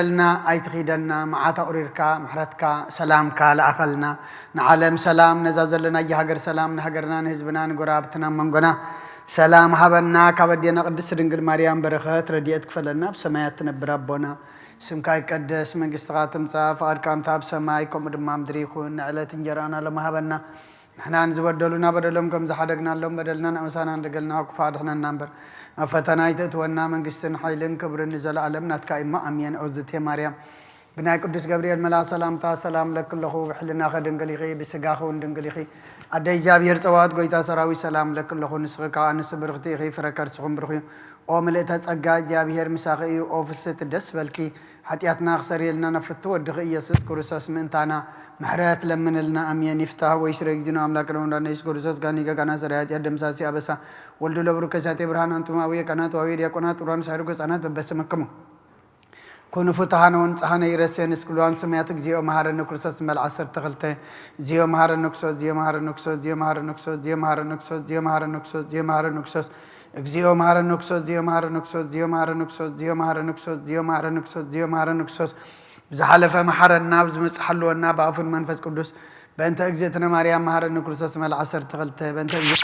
لنا أيتخيدنا معاتا أوريركا محرتكا سلامكا لأخلنا نعلم سلام نزازلنا يهجر سلام نهجرنا نهزبنا نقرابتنا منقنا سلام حبنا كبدينا قدس رنجل مريم برخات رديت كفلنا بسمايات نبربنا سمكاي قدس من قستغاتم صاف أركام تاب سمايكم دمام دريخون نعلة تنجرانا لما حبنا نحن نزودلنا بدلهم كم زحدقنا لهم بدلنا نمسانا ندقلنا وكفادنا النمبر فتنا يتتونا من قستن حيلن كبر نزل علم نتكا إما أمين أوزتي مريم بناء قدس جبريل ملا سلام تا سلام لك الله بحلنا خدن قليخي بسقاخو ندن قليخي أدي جابير صوات قويتا سراوي سلام لك الله نسخكا نس برغتي خي فركر سخم برخي أو ملئتها سقا جابير مساقي أو فسة الدس بلكي حتياتنا خسري لنا نفتو الدغي يسوس كورساس منتانا محرات لمن لنا أمين يفتح ويشرك جنو أملاك لنا نيس كورساس غاني كانا سريات يدم ساسي أبسا ولدو لبرو كساتي برهان أنتم أوي كانت وأوي رياكونات وران شارو كسانات ببس مكمو كونو فتحان ونصحان يرسين سكولان سمياتك جيو مهار النكروسس مال عصر تغلته جيو مهار النكسوس جيو مهار النكسوس جيو مهار النكسوس جيو مهار النكسوس جيو مهار النكسوس جيو مهار النكسوس جيو مهار النكسوس جيو مهار النكسوس جيو مهار النكسوس جيو مهار النكسوس جيو مهار النكسوس جيو مهار النكسوس بزحلفه محر النابز مصحلو الناب عفن منفس قدوس بنت اجزتنا مريم مهار النكروسس مال عصر تغلته بنت مريم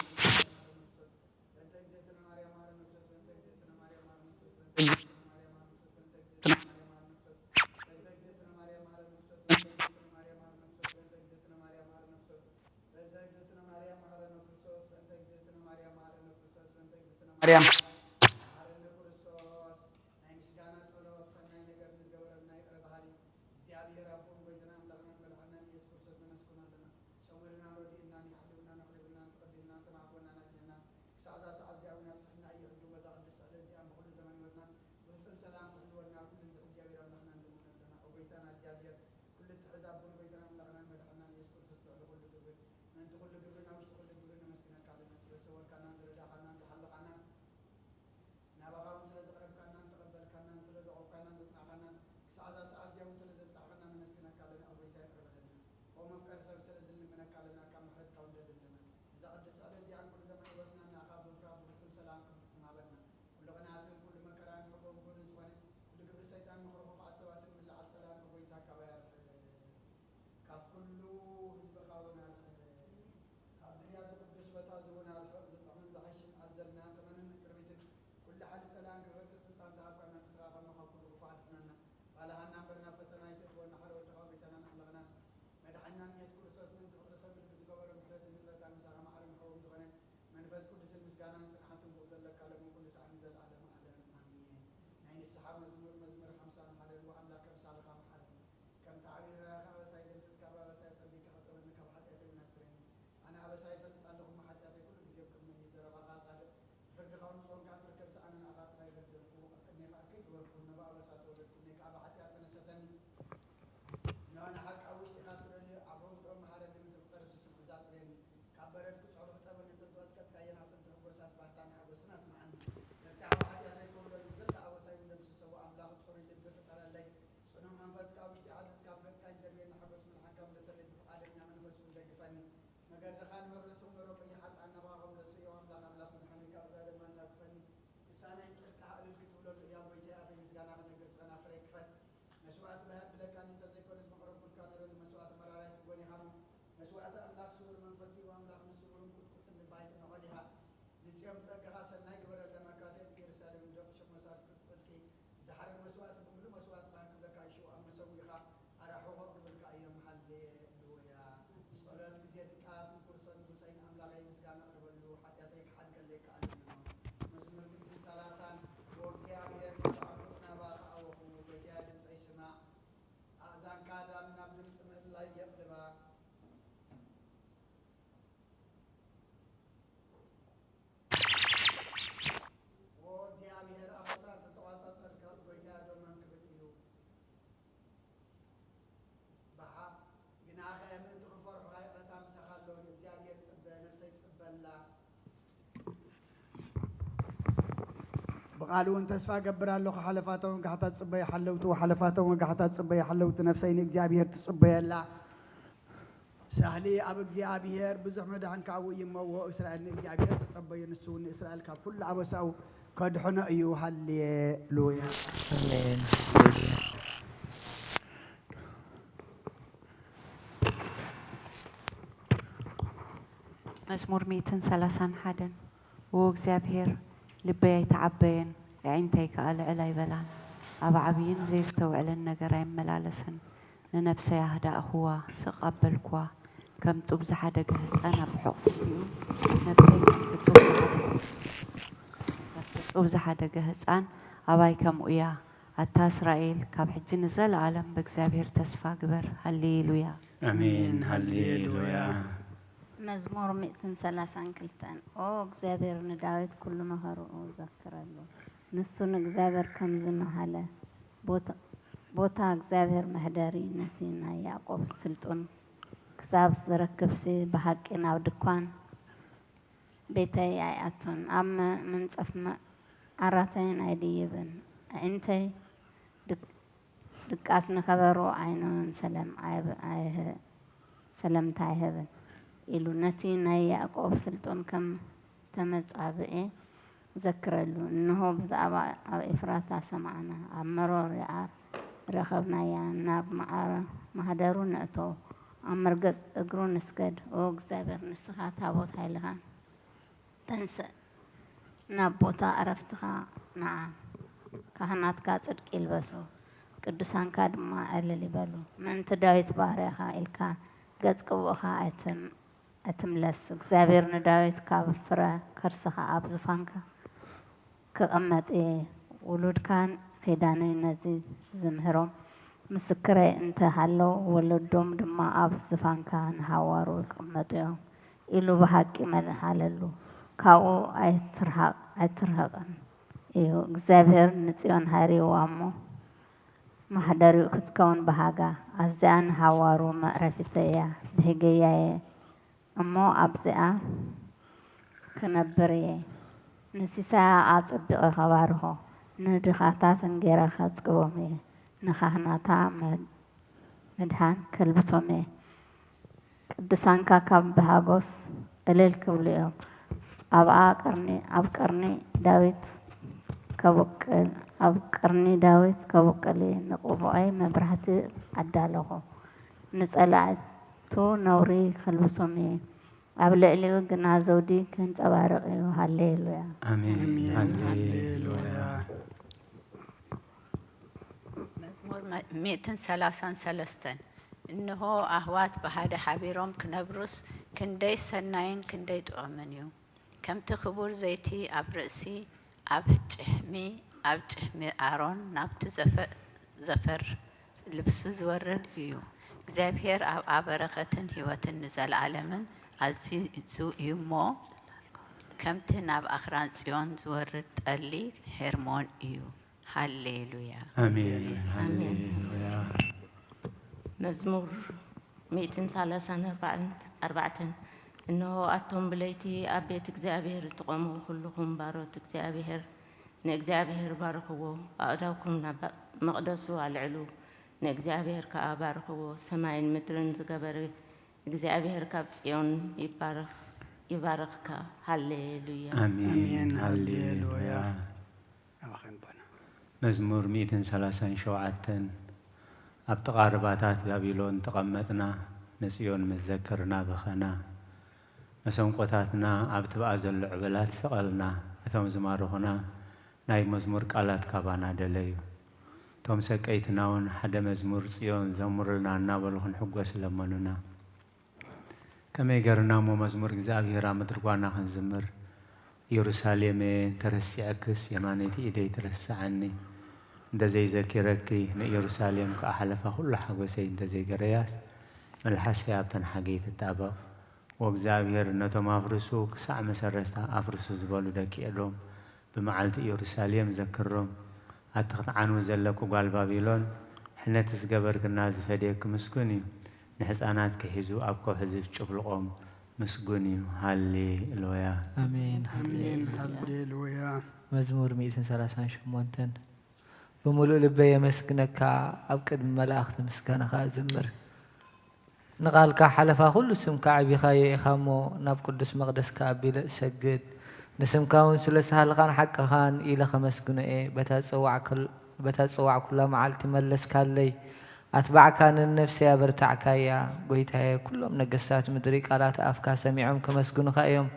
قالوا انت اسفا قبر الله حلفاتهم قحطات صبي حلوت وحلفاتهم قحطات صبي حلوت نفسين اجابير تصبي الله سهلي اب اجابير بزح مدحن كاوي يمو اسرائيل اجابير تصبي نسون اسرائيل كل عبساو كدحنا ايو هللويا مزمور 131 وእግዚአብሔር ልበይ ተዓበየን عينتي كألعل يبلان أبا عبين زي استوعلن نجار يملالسن لنفسي هدا أخوة سقبلكوا كم تبز حدا جهز أنا بحق نفسي تبز حدا جهز أن أباي كم ويا أتا إسرائيل كاب حج نزل عالم بإግዚአብሔር تسفى قبر هللويا آمين هللويا مزمور 130 كلتان أو እግዚአብሔር نداويت كل مهر ذكر له نسون እግዚአብሔር كم زمهله بوتا እግዚአብሔር مهداري نتينا يعقوب سلطون كساب زركبسي بحقنا ودكان بيتي آياتون أما من صف عراتين أيديبن أنتي دكاسنا خبرو عينون سلام سلام تايهبن إلو نتينا يعقوب سلطون كم تمزعبئي ذكرلو إنه بزعبا إفراتا سمعنا عمرور يعار رخبنا يا ناب معارة مهدرون أتو عمرقص أقرون نسكد أو እግዚአብሔር نسخة تابوت هايلغان تنسى نابوتا عرفتها نعم كهناتك صدق يلبسو ቅዱሳን ካድማ አለል ይበሉ ምን ተዳዊት ባሪያኻ ኢልካ ገጽ ቅቡኻ أتملس እግዚአብሔር ንዳዊት ካብ ፍረ ከርስኻ ኣብ ዙፋንካ ክቕመጥ ውሉድካን ኺዳነይ ነዚ ዝምህሮም ምስክረይ እንተ ሃለው ወለዶም ድማ ኣብ ዙፋንካ ንሃዋሩ ይቕመጡ እዮም ኢሉ ብሓቂ መድሓለሉ ካብኡ ኣይትርሐቕን እዩ እግዚአብሔር ንጽዮን ሃሪዋ እሞ ማሕደሪኡ ክትከውን በሃጋ ኣዝያን ሃዋሩ መዕረፊት እያ ብህገያየ እሞ ኣብዚኣ ክነብር እየ ንሲሳያ ኣጸቢቐ ኸባርሆ ንድኻታት እንጌራ ኸጽቅቦም እየ ንኻህናታ መድሃን ከልብቶም እየ ቅዱሳንካ ካብ ብሃጎስ እልል ክብሉ እዮም ኣብ ቀርኒ ዳዊት ከበቀል ኣብ ቀርኒ ዳዊት ከበቀል ንቁቡኣይ መብራህቲ ኣዳለኹ ንጸላእቱ ነውሪ ከልብሶም እየ ኣብ ልዕሊኡ ግና ዘውዲ ከንጸባርቕ እዩ ሃሌሉያ آمين هللويا مزمور 133 إنه أهوات بهذا حبيرهم كنبرس كندي سناين كندي تؤمنيو كم تخبر زيتي أبرسي أبتحمي آرون نبت زفر لبسو زورد يو እግዚአብሔር አበረኸትን ህይወትን ንዘለዓለምን አዚዙ እዩ ከምቲ ናብ ኣኽራን ጽዮን ዝወርድ ጠሊ ሄርሞን እዩ ሃሌሉያ آمين هللويا مزمور 134 إنه أتم بليتي أبيت እግዚአብሔር تقوموا كلكم باروت እግዚአብሔር نእግዚአብሔር ባርክዎ ኣእዳውኩም ናብ መቕደሱ አልዕሉ نእግዚአብሔር ከኣባርክዎ ሰማይን ምድርን ዝገበረ እግዚአብሔር ካብ ጽዮን ይባርክካ ሃሌሉያ آمين هللويا مزمور 137 ኣብ ተቓርባታት ባቢሎን ተቐመጥና ንጽዮን መዘክርና በኸና መሰንቆታትና ኣብ ትብኣ ዘሎ ዕበላት ሰቐልና እቶም ዝማርኹና ናይ መዝሙር ቃላት ካባና ደለዩ ቶም ሰቀይትና እውን ሓደ መዝሙር ጽዮን ዘምሩልና እናበልኹን ሕጐስ ለመኑና ከመይ ገርና እሞ መዝሙር እግዚኣብሔር ምድርጓና ክንዝምር ኢየሩሳሌም ተረሲዐክስ የማነይቲ ኢደይ ትረስዓኒ እንደዘይዘኪረኪ ንኢየሩሳሌም ከኣሕለፋ ኩሉ ሓጐሰይ እንደዘይገረያስ መልሓሰይ ኣብተን ሓገይ ትጣበቕ ወእግዚአብሔር ነቶም ኣፍርሱ ክሳዕ መሰረታ ኣፍርሱ ዝበሉ ደቂዕሎም بمعالت إيروساليم ذكرهم أتخنعنو زلكو قال بابيلون حنا تسقبر كناز فديك مسكوني نحسانات كهزو أبكو حزف شبلقوم مسكوني هاليلويا آمين آمين هاليلويا مزمور 138 بملؤ لبي مسكنك أبكد ملاخت مسكنك زمر نقالك حلفا كل سمك عبيخا يخامو ناب قدس مقدس كابيل سجد نسمكاون سلس هالغان حق خان إلى 5 جنيه بتتصوع كل معالتي ملس كاللي أتبعك النفس يا برتعك يا قويتها كلهم نقصات مدري قالات أفكا سميعهم كمسكون خايم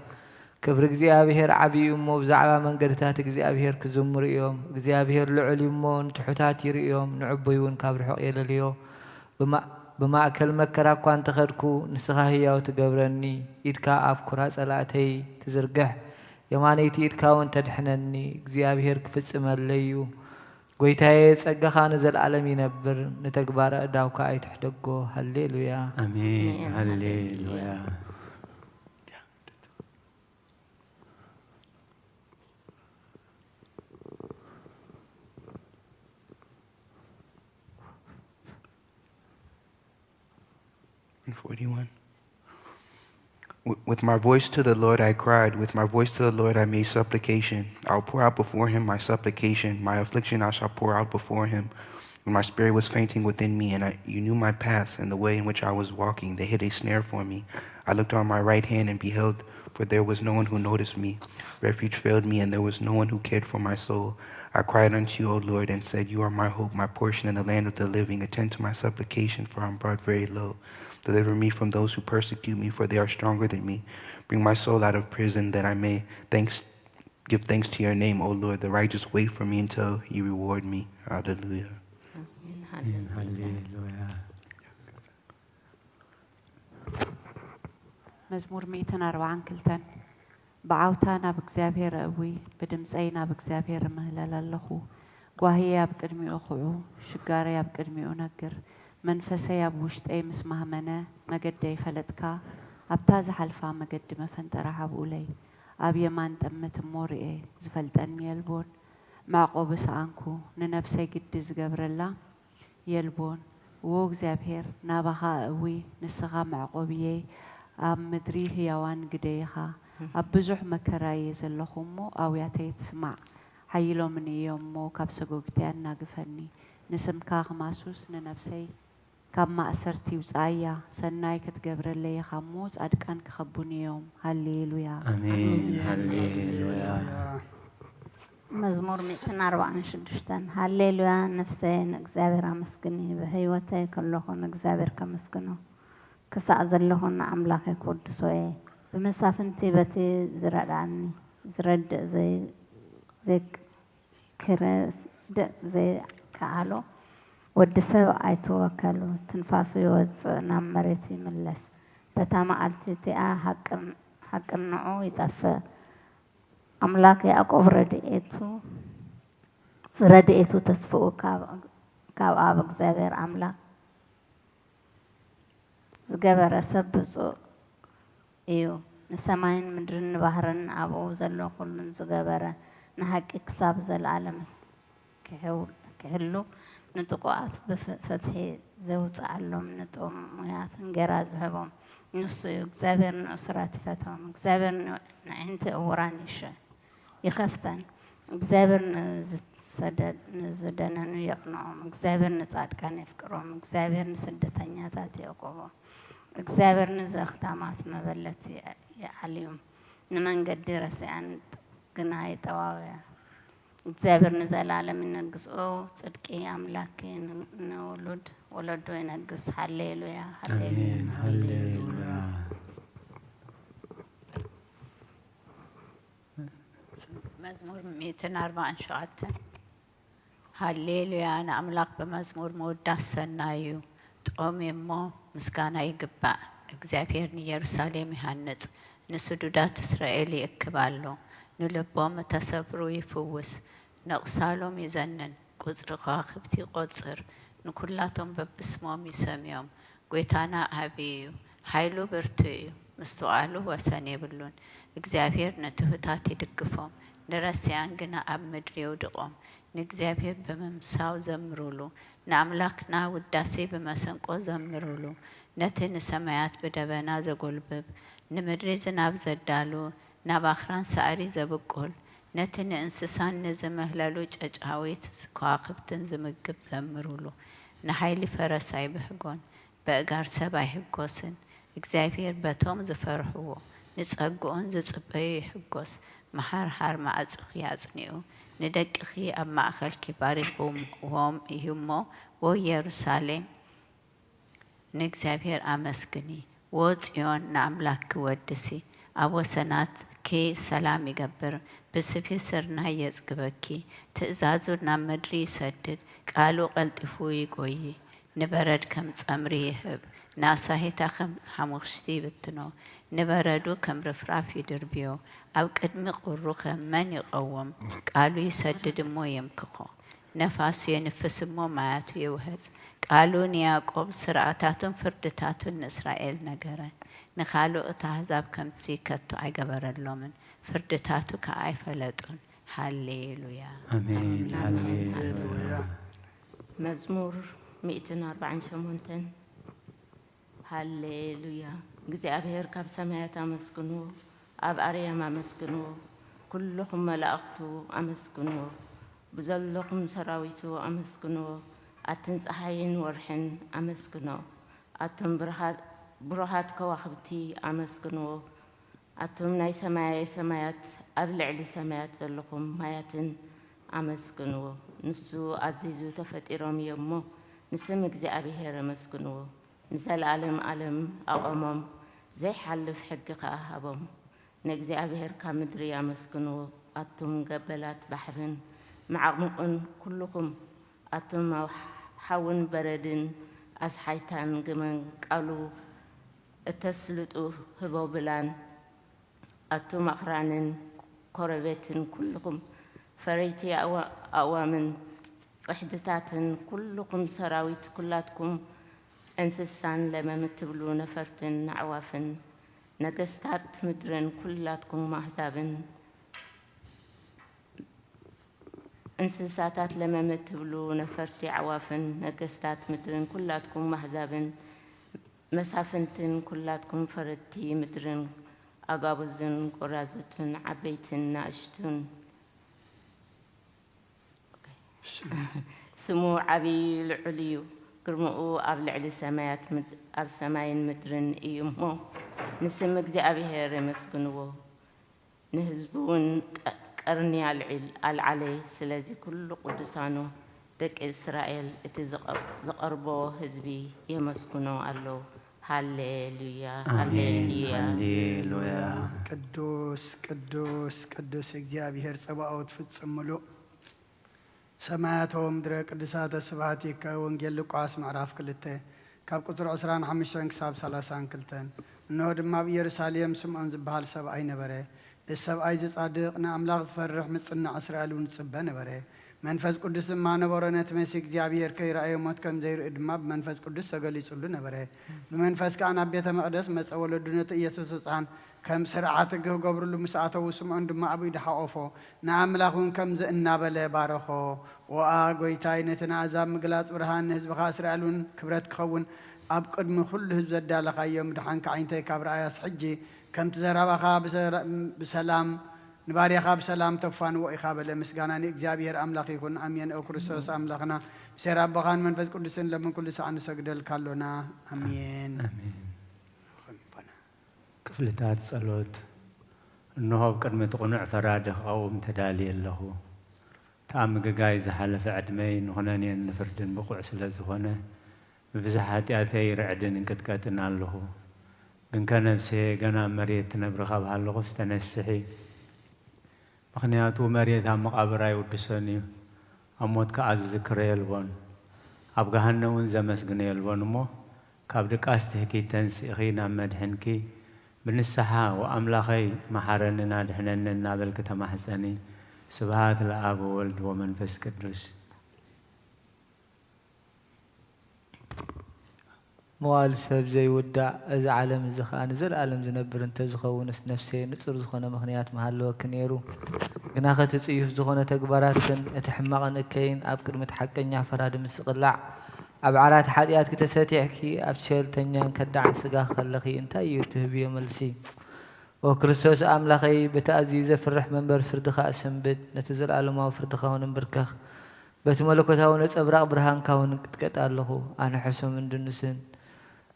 كبر እግዚአብሔር ዓብዩ እሞ ብዛዕባ መንገድታት እግዚአብሔር ክዝምሩ እዮም እግዚአብሔር ልዑል እሞ ንትሑታት ይርእዮም ንዕበይ እውን ካብ ርሑቕ የለልዮ ብማእከል መከራ እኳ እንተኸድኩ ንስኻ ህያው ትገብረኒ ኢድካ ኣብ ኩራ ጸላእተይ ትዝርግሕ የማነይቲ ኢድካ እውን ተድሕነኒ እግዚአብሔር ክፍጽመለዩ ጎይታዬ ጸጋኻ ንዘለዓለም ይነብር ንተግባረ እዳውካ ኣይትሕደጎ ሃሌሉያ አሜን ሃሌሉያ With my voice to the Lord I cried, with my voice to the Lord I made supplication. I will pour out before him my supplication, my affliction I shall pour out before him. When my spirit was fainting within me, and you knew my paths and the way in which I was walking, they hid a snare for me. I looked on my right hand and beheld, for there was no one who noticed me. Refuge failed me, and there was no one who cared for my soul. I cried unto you, O Lord, and said, you are my hope, my portion in the land of the living. Attend to my supplication, for I am brought very low. Deliver me from those who persecute me, for they are stronger than me. Bring my soul out of prison, that I may give thanks to your name, O Lord. The righteous wait for me until you reward me. Hallelujah. አሜን ሃሌሉያ መዝሙር 142 ብዓውታ ናብ እግዚአብሔር እዊ ብድምፀይ ናብ እግዚአብሔር ምህለል ኣለኹ ጓህየ ኣብ ቅድሚኡ ኹዑ ሽጋረይ ኣብ ቅድሚኡ ነግር መንፈሰይ ኣብ ውሽጠይ ምስ ማህመነ መገደይ ፈለጥካ ኣብታ ዝሓልፋ መገዲ መፈንጠራ ሃብኡለይ ኣብ የማን ጠመት ሞርኤ ዝፈልጠኒ የልቦን ማዕቆብ ሰኣንኩ ንነፍሰይ ግዲ ዝገብረላ የልቦን ወ እግዚአብሔር ናባኻ እዊ ንስኻ ማዕቆብየ ኣብ ምድሪ ህያዋን ግደይኻ ኣብ ብዙሕ መከራየ ዘለኹ እሞ ኣውያተይ ትስማዕ ሓይሎምን እዮም እሞ ካብ ሰጎግትያ እናግፈኒ ንስምካ ኽማሱስ ንነፍሰይ ካብ ማእሰርቲ ውፃእያ ሰናይ ክትገብረለይ ኢኻ እሞ ጻድቃን ክኸቡን እዮም ሃሌሉያ አሜን ሃሌሉያ መዝሙር 146 ሃሌሉያ ነፍሰይ ንእግዚአብሔር አመስግኒ በህይወተይ ከለኹ ንእግዚአብሔር ከመስግኖ ክሳዕ ዘለኹ ንኣምላኽ ክወድሶ እየ ብመሳፍንቲ በቲ ዝረዳእኒ ዝረድእ ዘይከኣሎ ወዲ ሰብ ኣይተወከሉ ትንፋሱ ይወፅእ ናብ መሬት ይምለስ በታ መዓልቲ እቲኣ ሓቅንዑ ይጠፍእ አምላክ ያዕቆብ ረድኤቱ ተስፍኡ ካብ ኣብ እግዚአብሔር አምላክ ዝገበረ ሰብ ብፁዕ እዩ ንሰማይን ምድርን ባህርን ኣብኡ ዘሎ ኩሉን ዝገበረ ንሓቂ ክሳብ ዘለዓለም ክህሉ ንጥቁዓት ብፍትሒ ዘውፅኣሎም ንጥሙያት እንጌራ ዝህቦም ንሱ እዩ እግዚአብሔር ንእስራት ይፈትሖም እግዚአብሔር ንዕንቲ እውራን ይኸፍተን እግዚአብሔር ንዝደነኑ የቕንዖም እግዚአብሔር ንጻድቃን የፍቅሮም እግዚአብሔር ንስደተኛታት የዕቆቦም እግዚአብሔር ንዘኽታማት መበለት የዓልዮም ንመንገዲ ረሲአን ግና ይጠዋውያ እግዚአብሔር ንዘላለም ይነግስኦ ጽድቂ አምላክ ንውሉድ ወለዶ ይነግስ ሃሌሉያ አሜን ሃሌሉያ መዝሙር 147 ሃሌሉያ ንኣምላኽ በመዝሙር መወዳስ ሰናዩ ጦም እሞ ምስጋና ይግባእ እግዚአብሔር ንኢየሩሳሌም ይሃንጽ ንስዱዳት እስራኤል ይእክባሎ ንልቦም ተሰብሩ ይፍውስ ነቕሳሎም ይዘንን ቁጽሪ ከዋኽብቲ ይቖጽር ንኩላቶም በብስሞም ይሰምዮም ጐይታና ዓብዪ እዩ ሓይሉ ብርቱ እዩ ምስተዋዕሉ ወሰን የብሉን እግዚአብሔር ንትሑታት ይድግፎም ንረስያን ግና ኣብ ምድሪ ይውድቖም ንእግዚአብሔር በመምሳው ዘምሩሉ ንኣምላክና ውዳሴ በመሰንቆ ዘምሩሉ ነቲ ንሰማያት ብደበና ዘጐልብብ ንምድሪ ዝናብ ዘዳሉ ናብ ኣኽራን ሳዕሪ ዘብቁል ነቲ ንእንስሳን ንዝምህለሉ ጨጫዊት ከዋኽብትን ዝምግብ ዘምሩሉ ንሓይሊ ፈረስ ኣይብህጎን በእጋር ሰብ ኣይሕጐስን እግዚአብሔር በቶም ዝፈርሕዎ ንጸግኦን ዝጽበዩ ይሕጐስ መሓርሓር ማዕጹኽ ያጽኒኡ ንደቅኺ ኣብ ማእኸልኪ ባሪኹዎም እዩ እሞ ወ ኢየሩሳሌም ንእግዚአብሔር አመስግኒ ወጽዮን ንአምላክ ወድሲ ኣብ ወሰናትኪ ሰላም ይገብር ብስፊ ስርና የጽግበኪ ትእዛዙ ናብ ምድሪ ይሰድድ ቃሉ ቀልጢፉ ይጎይ ንበረድ ከም ጸምሪ ይህብ ናሳሄታ ከም ሓሙኽሽቲ ይብትኖ ንበረዱ ከም ርፍራፍ ይድርብዮ ኣብ ቅድሚ ቁሩ ከም መን ይቐወም ቃሉ ይሰድድ እሞ የምክኾ ነፋሱ የንፍስ እሞ ማያቱ ይውህዝ ቃሉ ንያዕቆብ ስርዓታቱን ፍርድታቱን ንእስራኤል ነገረ ንኻልኦት ኣሕዛብ ከምቲ ከቶ ኣይገበረሎምን ፍርድታቱ ከዓ ኣይፈለጡን ሃሌሉያ አሜን ሃሌሉያ መዝሙር 148 ሃሌሉያ እግዚአብሔር ካብ ሰማያት አመስግኑ ኣብ ኣርያም አመስግኑ ኩልኩም መላእክቱ አመስግኑ ብዘለኩም ሰራዊቱ አመስግኑ ኣትን ፀሓይን ወርሕን አመስግኑ ኣቶም ብሩሃት ከዋኽብቲ አመስግኑ ኣቶም ናይ ሰማያት ኣብ ልዕሊ ሰማያት ዘለኩም ማያትን አመስግኑ ንሱ ኣዚዙ ተፈጢሮም እሞ ንስም እግዚአብሔር አመስግኑ ንዘለዓለም ዓለም ኣቆሞም ዘይሓልፍ ሕጊ ከዓ ሃቦም ንእግዚአብሔር ካብ ምድሪ አመስግኑ ኣቶም ገበላት ባሕርን መዓሙቕን ኩልኩም ኣቶም ሓውን በረድን ኣስሓይታን ግመን ቃሉ እተስልጡ ህቦብላን ኣቶም ኣኽራንን ኮረቤትን ኩልኩም ፈረይቲ ኣእዋምን ጽሕድታትን ኩልኩም ሰራዊት ኩላትኩም እንስሳን ለመም ትብሉ ነፈርትን ኣዕዋፍን ነገስታት ምድርን ኩላትኩም ማሕዛብን እንስሳታት ለመም ትብሉ ነፈርቲ ኣዕዋፍን ነገስታት ምድርን ኩላትኩም ማሕዛብን መሳፍንትን ኩላትኩም ፈረቲ ምድርን ኣጋቡዝን ቆራዝቱን ዓበይትን ናእሽቱን ስሙ ዓብይ ልዑል እዩ ግርምኡ ኣብ ልዕሊ ሰማያት ኣብ ሰማይን ምድርን እዩ እሞ ንስም እግዚአብሔር የመስግንዎ ንህዝቡ እውን ቀርኒ ኣልዓለ ስለዚ ኩሉ ቅዱሳኑ ደቂ እስራኤል እቲ ዘቐርቦ ህዝቢ የመስግኖ ኣለው ሃሌሉያ ሃሌሉያ ሃሌሉያ ቅዱስ ቅዱስ ቅዱስ እግዚአብሔር ጸባኦት ፍጹም ምሉእ ሰማያቶም ምድረ ቅዱሳተ ስብሐት ይከ ወንጌል ሉቃስ ምዕራፍ 2 ካብ ቁጥሪ 25 ክሳብ 32 እነሆ ድማ ኣብ ኢየሩሳሌም ስምዖን ዝበሃል ሰብኣይ ነበረ እዚ ሰብኣይ ዝጻድቕ ንኣምላኽ ዝፈርሕ ምጽናዕ እስራኤል እውን ጽበ ነበረ መንፈስ ቅዱስ ድማ ነበሮ ነቲ መሲ እግዚአብሔር ከይረአዮ ሞት ከም ዘይርኢ ድማ ብመንፈስ ቅዱስ ተገሊጹሉ ነበረ ብመንፈስ ከዓ ናብ ቤተ መቕደስ መጸ ወለዱ ነቲ ኢየሱስ ህፃን ከም ስርዓት ክገብርሉ ምስ ኣተው ስምዖን ድማ ኣብ ኢዱ ሓቆፎ ንኣምላኽ እውን ከምዚ እናበለ ባረኾ ወኣ ጎይታይ ነቲ ንኣሕዛብ ምግላፅ ብርሃን ንህዝብኻ እስራኤል እውን ክብረት ክኸውን ኣብ ቅድሚ ኩሉ ህዝቢ ዘዳለኻዮም ድሓንካ ዓይንተይ ካብ ረኣያስ ሕጂ ከምቲ ዘረባኻ ብሰላም ንባርያኻ ብሰላም ተፋንዎ ኢኻ በለ ምስጋና ንእግዚአብሔር ኣምላኽ ይኹን ኣሜን ኦ ክርስቶስ ኣምላኽና ብሴራ ኣቦኻን መንፈስ ቅዱስን ለምን ኩሉ ሰዓት ንሰግደልካ ኣሎና ኣሜን ክፍልታት ጸሎት እንሆ ቅድሚ ትቁኑዕ ፈራድ ክቐውም ተዳልየ ኣለኹ ተኣምግጋይ ዝሓለፈ ዕድመይ ንኹነኔን ንፍርድን ብቑዕ ስለ ዝኾነ ብብዙሕ ኃጢአተይ ርዕድን እንቅጥቀጥን ኣለኹ ግን ከነፍሴ ገና መሬት ትነብር ካብሃለኹ ዝተነስሒ ምኽንያቱ መሬት ኣብ መቓብር ኣይውድሶን እዩ ኣብ ሞት ከዓ ዝዝክረ የልቦን ኣብ ገሃነም እውን ዘመስግነ የልቦን እሞ ካብ ድቃስ ትሕኪ ተንስእኺ ናብ መድሕንኪ ብንስሓ ወኣምላኸይ መሓረንና ድሕነኒ እናበልክ ተማሕፀኒ ስብሃት ለኣብ ወወልድ ወመንፈስ ቅዱስ መዋል ሰብ ዘይውዳእ እዚ ዓለም እዚ ከዓ ንዘለኣለም ዝነብር እንተዝኸውንስ ነፍሰይ ንጹር ዝኾነ ምኽንያት መሃለወኪ ነይሩ ግና ኸቲ ጽዩፍ ዝኾነ ተግባራትን እቲ ሕማቕን እከይን ኣብ ቅድሚት ሓቀኛ ፈራድ ምስቕላዕ ኣብ ዓራት ሓጢኣት ክተሰቲዕኪ ኣብ ሸልተኛን ከዳዕን ስጋ ከለኺ እንታይ እዩ ትህብዮ መልሲ ወክርስቶስ ኣምላኸይ በቲ ኣዝዩ ዘፍርሕ መንበር ፍርድኻ እሰንብድ ነቲ ዘለኣለማዊ ፍርድኻ እውን እምብርከኽ በቲ መለኮታዊ ነጸብራቕ ብርሃንካ እውን ቅጥቀጥ ኣለኹ ኣነ ሕሱም እንድንስን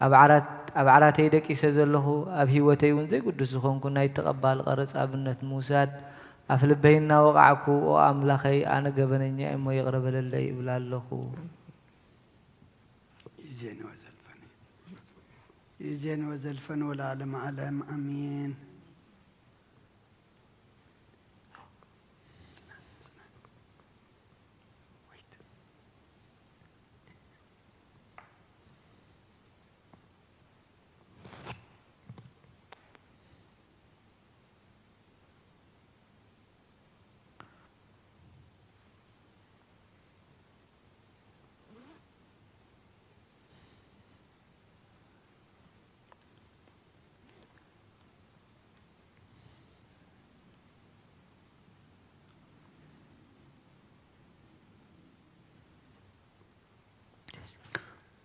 ኣብ ዓራተይ ደቂሰ ዘለኹ ኣብ ህይወተይ እውን ዘይቅዱስ ዝኾንኩ ናይ ተቐባሊ ቀረፅ ኣብነት ምውሳድ ኣፍ ልበይ እናወቃዕኩ ኦ ኣምላኸይ ኣነ ገበነኛ እሞ ይቕረበለለይ ይብላ ኣለኹ إزينا وزلفني يزين وزلفن ولا علم علم أمين.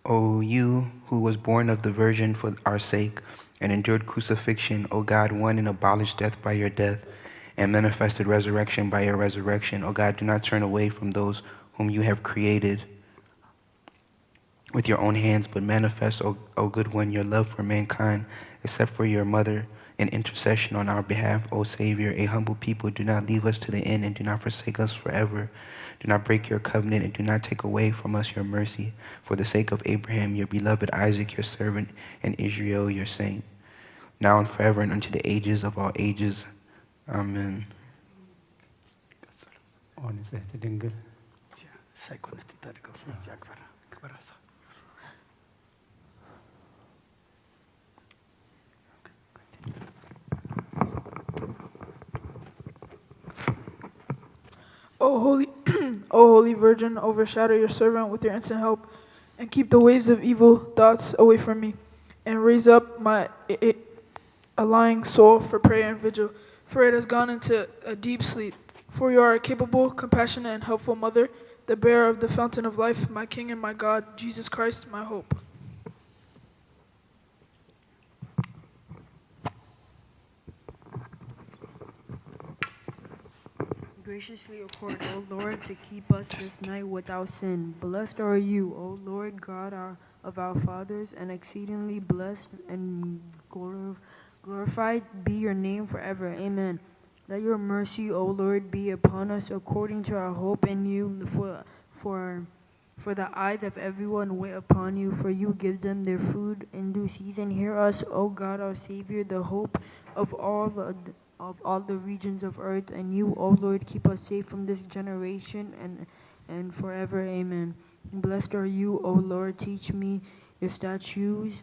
O you who was born of the Virgin for our sake and endured crucifixion, O God, won and abolished death by your death and manifested resurrection by your resurrection. O God, do not turn away from those whom you have created with your own hands, but manifest, O good one, your love for mankind, except for your mother in intercession on our behalf, O Savior, a humble people. Do not leave us to the end and do not forsake us forever. Do not break your covenant and do not take away from us your mercy. For the sake of Abraham, your beloved Isaac, your servant, and Israel, your saint, now and forever and unto the ages of all ages. Amen. O holy, O holy Virgin, overshadow your servant with your instant help, and keep the waves of evil thoughts away from me, and raise up my a lying soul for prayer and vigil, for it has gone into a deep sleep. For you are a capable, compassionate, and helpful mother, the bearer of the fountain of life, my King and my God, Jesus Christ, my hope. Graciously accord, O Lord, to keep us this night without sin. Blessed are you, O Lord God of our fathers, and exceedingly blessed and glorified be your name forever. Amen. Let your mercy, O Lord, be upon us according to our hope in you. For the eyes of everyone wait upon you, for you give them their food in due season. Hear us, O God, our Savior, the hope of all the regions of earth, and you, O Lord, keep us safe from this generation and forever. Amen. Blessed are you, O Lord, teach me your statutes.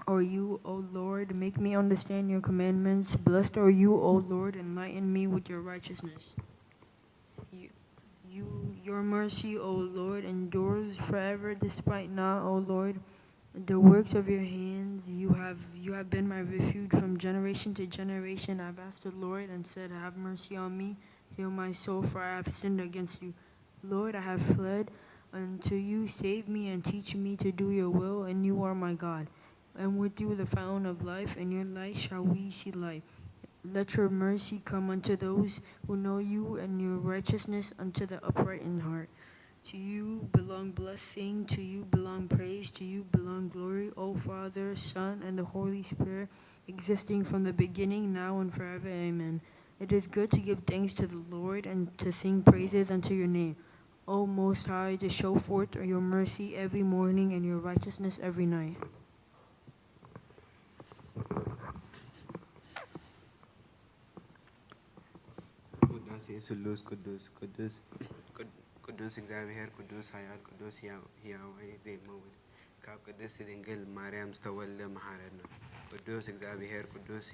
Or you, O Lord, make me understand your commandments. Blessed are you, O Lord, enlighten me with your righteousness. Your mercy, O Lord, endures forever. Despite not, O Lord, the works of your hands, you have been my refuge from generation to generation. I've asked the Lord and said, have mercy on me, heal my soul, for I have sinned against you. Lord, I have fled unto you. Save me and teach me to do your will, and you are my God. And with you the fountain of life, and your light shall we see light. Let your mercy come unto those who know you, and your righteousness unto the upright in heart. To you belong blessing, to you belong praise, to you belong glory, O Father, Son, and the Holy Spirit, existing from the beginning, now and forever. Amen. It is good to give thanks to the Lord and to sing praises unto your name, O Most High, to show forth your mercy every morning and your righteousness every night. ስሉስ ቅዱስ እግዚአብሔር ቅዱስ ኃያል ቅዱስ ሕያዋይ ዘይመውት ካብ ቅድስት ድንግል ማርያም ዝተወልደ መሐረና ቅዱስ እግዚአብሔር ቅዱስ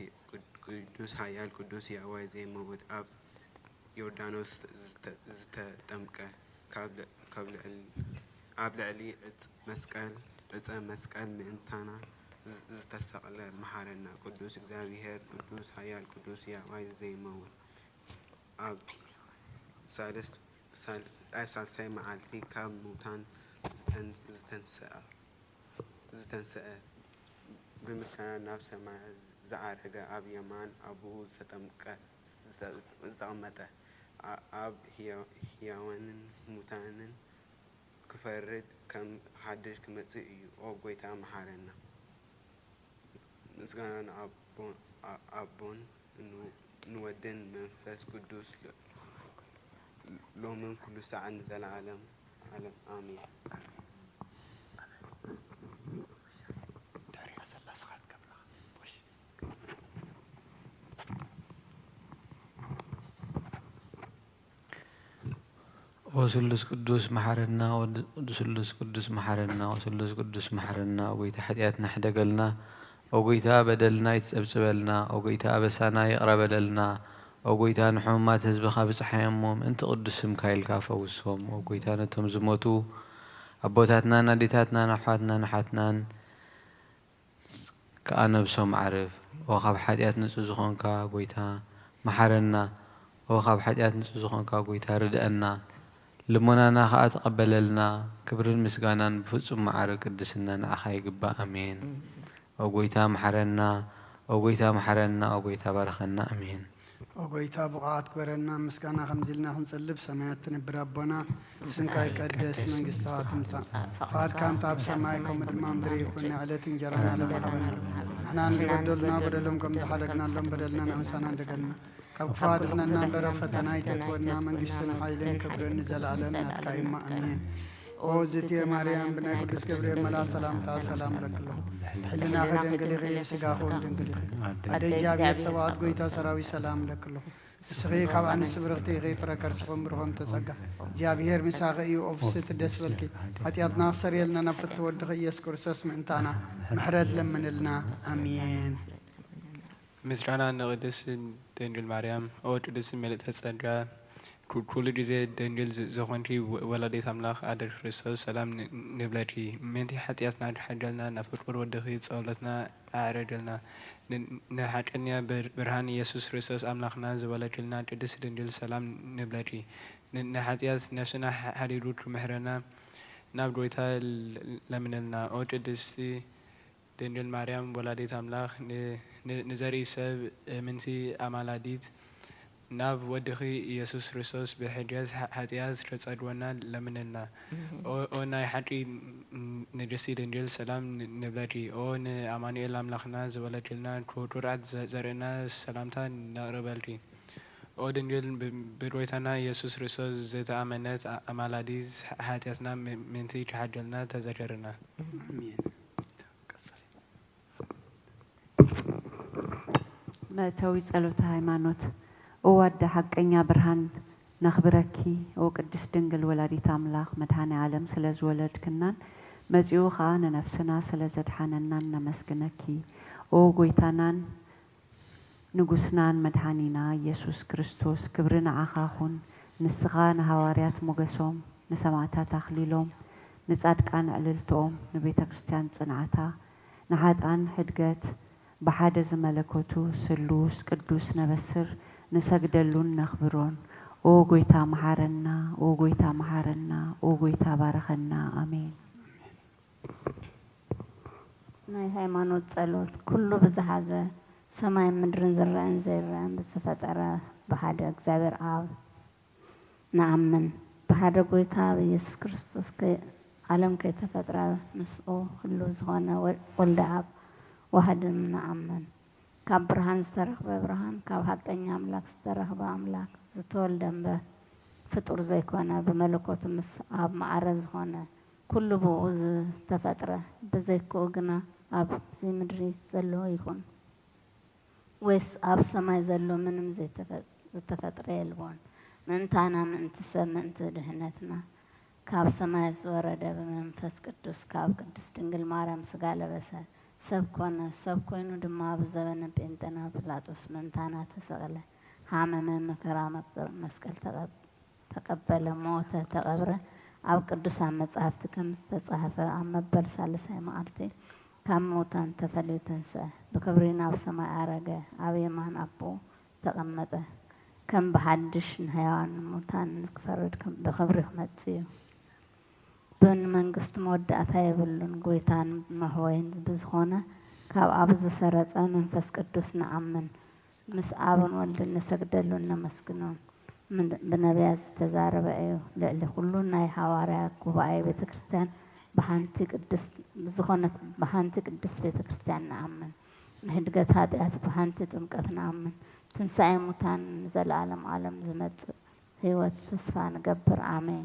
ኃያል ቅዱስ ሕያዋይ ዘይመውት ኣብ ዮርዳኖስ ዝተጠምቀ ኣብ ልዕሊ ዕፀ መስቀል ምእንታና ዝተሰቕለ መሐረና ቅዱስ እግዚአብሔር ቅዱስ ኃያል ቅዱስ ሕያዋይ ዘይመውት ኣብ ሳልሳይ መዓልቲ ካብ ሙታን ዝተንስአ ብምስጋና ናብ ሰማይ ዝዓረገ ኣብ የማን ኣቡኡ ዝተቐመጠ ኣብ ሕያዋንን ሙታንን ክፈርድ ከም ሓድሽ ክመጽእ እዩ። ኦ ጐይታ መሐረና። ምስጋና ንኣቦን ንወድን መንፈስ ቅዱስ ሎምን ኩሉ ሰዓት ንዘለዓለም ዓለም አሜን። وسلس قدوس محرنا وسلس قدوس محرنا وسلس قدوس محرنا وقيت حدياتنا حدقلنا وقيتا بدلنا يتسبسبلنا وقيتا أبسانا يقرب بدلنا وقيتا نحومات هزبخا بصحيامهم انت قدس مكايل كافوسهم وقيتا نتهم زموتو أبوتاتنا ناديتاتنا نحواتنا نحاتنا كأنا بسوم عرف وخاب حديات نسوزخون كا قيتا محرنا وخاب حديات نسوزخون كا قيتا ردأنا لمنا ناخا تقبللنا كبر المسقانا بفصم معارك قدسنا ناخا يقبا أمين وقويتا محرنا وقويتا محرنا وقويتا بارخنا أمين وقويتا بقعات كبرنا مسكانا خمزلنا خنصلب سمايات تنبر ربنا سنكاي قدس من قستها تمسا فاد كان تاب سمايكم الدمان دريكم عليت انجرانا لبربنا احنا نزبدلنا بدلهم زحلقنا لهم بدلنا نمسانا دقلنا كفادنا نبر فتنا يتكوننا من قستنا حيلين كبرنا زلالنا نتكايما أمين وزيتي مريم بن قدس جبريل ملا سلام تا سلام لك الله حلنا غدن قلي غيب سقاخو دنقلي أدجا بيت سواد قويتا سراوي سلام لك الله سغي كاب عن السبرغتي غي فركر سفن برهم تسقى جابير مساغي وفسد دسبلكي حتيات ناصر يلنا نفت ودغي يسكر سوس منتانا محرد لمن لنا أمين مزرانا نقدس دنجل مريم أو قدس ملت هتصدر كل جزء دنجل زخونتي ولدي أملاك أدر كريستوس سلام نبلتي منتي حتياتنا حجلنا نفكر ودخي صولتنا أعرجلنا نحكينا برهان يسوع كريستوس أملاكنا زولتنا قدس دنجل سلام نبلتي نحتيات نفسنا حريروت محرنا نبرويتا لمنلنا أو قدس دنجل مريم ولدي أملاك نزاري سب منتي أمالاديت ناب ودخي يسوع كريستوس بحجاز حتيات رصدونا لمننا او ناي حقي نجسي دنجل سلام نبلاتي او ن امانيل املاخنا زولتلنا كوتورات زرنا سلامتا نقربلتي او دنجل برويتنا يسوع كريستوس زيت امانات امالاديز حتياتنا منتي حجلنا تذكرنا امين ما توي ጸሎተ ሃይማኖት وود حقኛ برهان نخبركي وقدس دنجل ولاديت أملاك مدهاني عالم سلز ولد كنان مزيو خان نفسنا سلزد حننا نمسكنكي وقويتانان نقصنان مدهانينا يسوس كريستوس كبرنا عخاخون نسغان هواريات مقسوم نسمعتا تخليلوم نصادقان عللتوم نبيتا كريستيان صنعتا نحاتان حدقت بحاد زملكوتو سلوس قدوس نبسر نسجدلون نخبرون او قويتا محارنا او قويتا محارنا او قويتا بارخنا امين ناي هايمانوت ጸሎት كله بزحازه سماي مدرن زرعن زيران بسفطره بحاده እግዚአብሔር አብ نعمن بحاده قويتا بيسوع ክርስቶስ ዓለም ከተፈጠረ መስኦ ሁሉ ዝሆነ ወልደ አብ ዋህድን نعمن كاب برهان استرخب برهان كاب حقኛ أملاك استرخب أملاك زتولدن بفطور زيكونا بملكوت مس أب معرز هنا كل بوز تفترة بزيكو جنا أب زي مدري زلوا يكون ويس أب سماي زلوا منهم زي تفترة يلبون من تانا من تسم من تدهنتنا كاب سماي زورة دب من فس قدوس كاب قدس دنجل مارم سقالة بس سب كونو دما بزبن بنتنا بلاتوس منتانا تسغله حامم مكرا مسكل تقبل موت تقبر أو قدوس مصحفت كم تصحف أم مبل سالساي مالتي كم موتان تفلي تنسى بكبرنا بسما عرقه أو يمان أبو تقمته كم بحدش نهيان موتان كفرد كم بخبره متصيو بن منقست مودة أثايبلن قويتان محوين بزخونة كاب أبز سرط منفس قدوس نعمن مس آبن ولد نسجدلون نمسكنون من بنبياز تزارب أيو لألي كلنا يحواريا كوباي بيت كريستيان بحانتي قدس بزخونة بحانتي قدس بيت كريستيان نعمن هدقت هادئات بحانتي تمكت نعمن تنسعي متان نزل عالم زمت هيوة تسفى نقبر آمين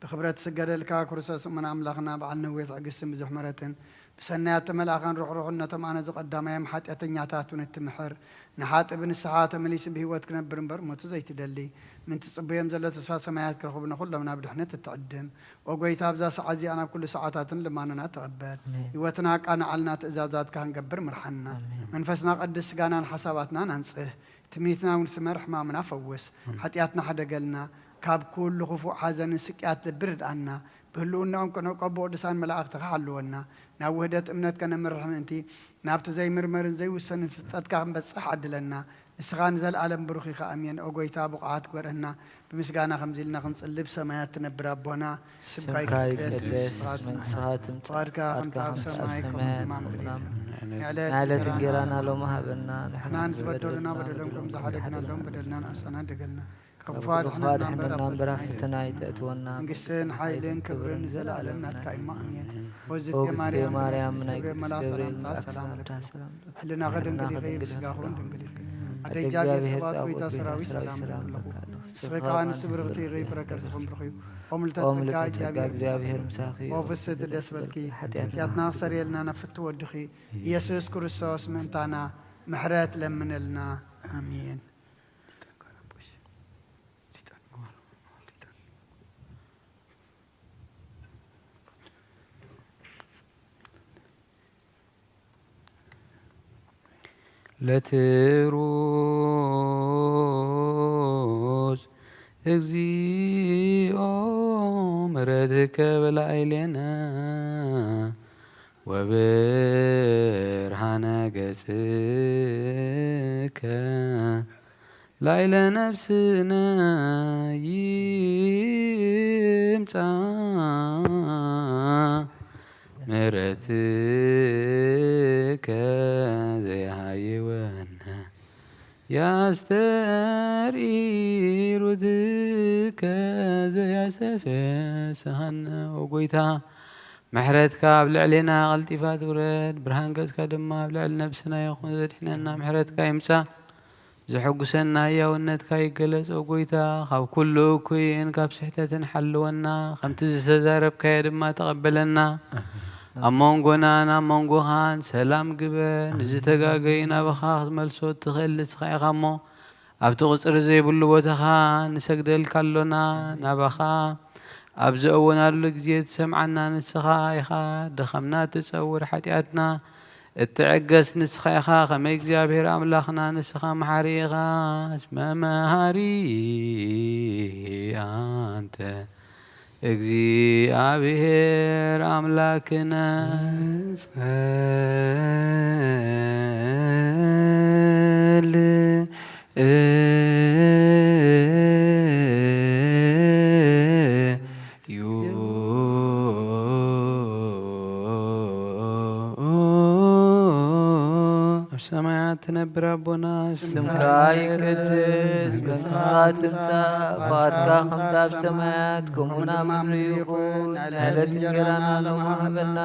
بخبرة سجدلك كرسس من أملاخنا بعلنا ويتعقسم بزحمرتن بسنيات ملاخن روحنا تمانا زق قدام يم حات أتنياتات ونتمحر نحات ابن الساعات مليس بهوت كنبر مبر موت زي تدلي من تصبيهم زلت تصفى سمايات كرخوبنا كلنا ونابد حنا تتعدن وقويت أبزا سعزي أنا بكل ساعات لما أنا نتقبل يوتناك أنا علنا تزازات كان قبر مرحنا منفسنا قدس قانا حساباتنا ننسه تميتنا ونسمر حمامنا فوس حتياتنا حدا قلنا كاب كل خفوع حزن سكيات البرد عنا بهلونا ونكون قبو دسان ملاقتك حلونا ناوهدت امنت كان مرحنا انتي نابت زي مرمرن زي وسن فتاتك بس عدلنا اسغان زل عالم بروخي امين اوغويتا بقعات قرنا بمسغانا خمزلنا خنصلب سمايات تنبر ابونا سبكاي قدس من ساعتم صاركا خمتاب سمايكم على تنجرانا لو ما هبنا نحن نزبدلنا بدلنكم زحدتنا لهم بدلنا اسنا دقلنا كفار احنا نمبر فتنا يتأتونا نقسن حايلين كبرن زل عالمنا تكايما امين وزت مريم نايك جبريل سلام حلنا غدن قدي بسقاخون دنقلي أديجاج يتبات بيتا سراوي سلام لكم سبقان سبرغتي غي فركرسكم برخيو وملتفقا جابير مساخي وفسد الاسبلكي ياتنا سريلنا نفتو ودخي يسوس كريستوس منتانا محرات لمن لنا امين لتروز اغزيو مردك بلايلنا وبرهانا قسك لايل نفسنا يمتع مرتك زي هايوانا يا استرير ودك زي سفس هنا وقويتا محرتك بلعلنا غلطيفات ورد برهان قزك دما بلعل نفسنا يخون زدحنا محرتك يمسا زحقسنا يا ونتك يقلس وقويتا خاو كله كوين كاب سحتة حلونا خمتز سزاربك دما تقبلنا أمونغونا أمونغوهان سلام قبل نزتقاقينا بخاخ ملسوت تخلص خيخامو أبتغص رزي بلوتخان نسقدل كالونا نبخا أبزقونا اللقزيت سمعنا نسخايخا دخمنا تصور حتياتنا التعقس نسخايخا خميك جابير أملاخنا نسخا محاريخا اسمه مهاري أنت እግዚአብሔር አምላክነ ፈል ሰማያት ትነብር አቦና ስምካ ይቅደስ መንግሥትካ ትምጻእ ፈቃድካ ከምቲ ኣብ ሰማያት ከምኡውን ኣብ ምድሪ ይኹን ዕለት እንጀራና ሎሚ ሃበና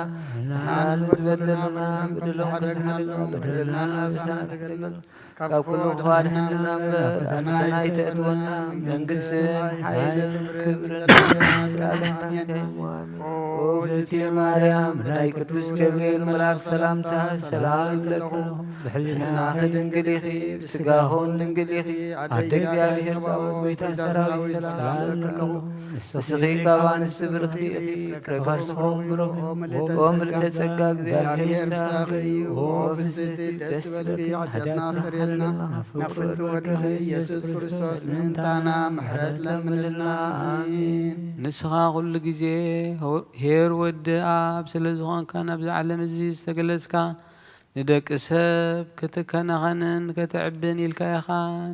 ንሕና ንበደልና በደሎም ክንሓልፍ በደልና ናብሳና ንገለል ካብ ኩሉ ተዋድሕና እምበር ኣብ ፈተና ኣይተእትወና መንግሥትን ሓይልን ክብርን ለዓለምና ከይሙ ኣሜን ኦ እግዝእትየ ማርያም ናይ ቅዱስ ገብርኤል መልኣክ ሰላምታ ሰላም ይብለኩም ብሕሊናኻ ድንግል ኢኺ ብስጋኹን ድንግል ኢኺ ኣደ እግዚኣብሔር ፃወት ጎይታ ሰራዊት ሰላም ኣለኹ ንስኺ ካብ ኣንስቲ ብርክቲ ኢኺ ረፋስኹም ብሩኽ ኦ ምልዕተ ጸጋ እግዚኣብሔር ምሳኺ ኦ ብዝእቲ ደስ በልኪ ሓጢአትና ሰሪልና ናፍቲ ወድኺ ኢየሱስ ክርስቶስ ምእንታና ምሕረት ለምንልና ኣሚን ንስኻ ኩሉ ግዜ ሄር ወዲ ኣብ ስለ ዝኾንካ ናብዚ ዓለም እዚ ዝተገለጽካ ንደቂ ሰብ ክትከናኸንን ክትዕብን ኢልካ ኢኻ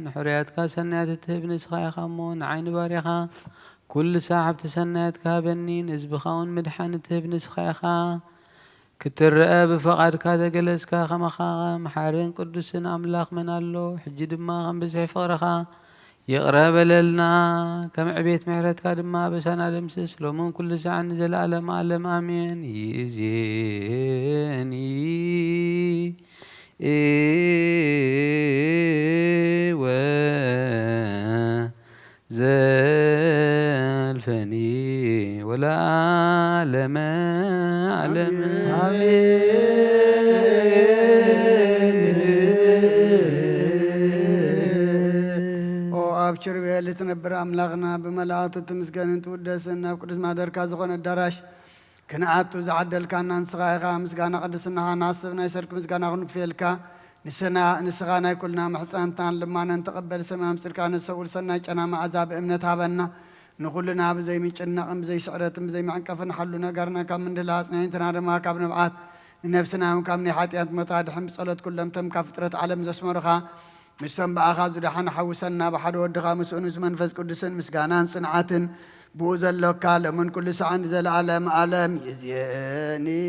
ንሕርያትካ ሰናያት እትህብ ንስኻ ኢኻ እሞ ንዓይኒ ባርያኻ ኩሉ ሰዓብቲ ሰናያት ካሃበኒ ንህዝብኻ እውን ምድሓን እትህብ ንስኻ ኢኻ ክትረአ ብፈቓድካ ተገለጽካ ኸመኻ መሓርን ቅዱስን ኣምላኽ መን ኣሎ ሕጂ ድማ ከም ብዝሒ ፍቕርኻ ይቕረብ በለልና ከም ዕቤት ምሕረትካ ድማ በሳና ደምስስ ሎምን ኩሉ ሰዓት ንዘለኣለም ዓለም ኣሜን ይእዜኒ ወዘልፈኒ ولعالم عالم أبشر بيالي تنبر أملاغنا بملاءة تمسكن تودسنا بقدس ما درك زخون الدراش كنعاتو زعدل كان نسغايغا مسغانا قدسنا ناصبنا يسرك مسغانا غنفيلكا نسغانا كلنا محصانتان لما نتقبل سمام سركا نسول سنا جنا مع عذاب امنت هابنا نقولنا بزي ميچنقم بزي سعرتم بزي معقفن حلو نغرنا كم من دلاسنا انتنا دما كاب نبعات نفسنا كم حاتيات متادحم صلاه كلم تم كفتره عالم زسمرخا مسم باخذ دحن حوسنا بحد ودغا مسؤن منفس قدسن مسغانان صنعاتن بوزلك لمن كل سعند زل عالم عالم يزيني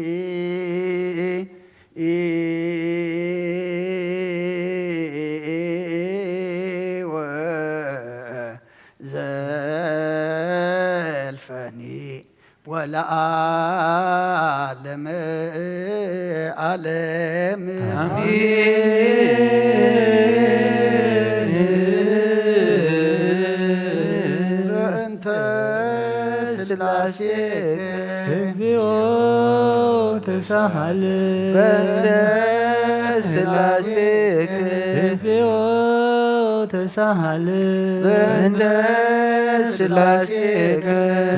وزلفني ولا عالم عالم أنت سلاسيك እግዚኦ ተሳሃለ በእንተ ስላሴክ እግዚኦ ተሳሃለ በእንተ ስላሴክ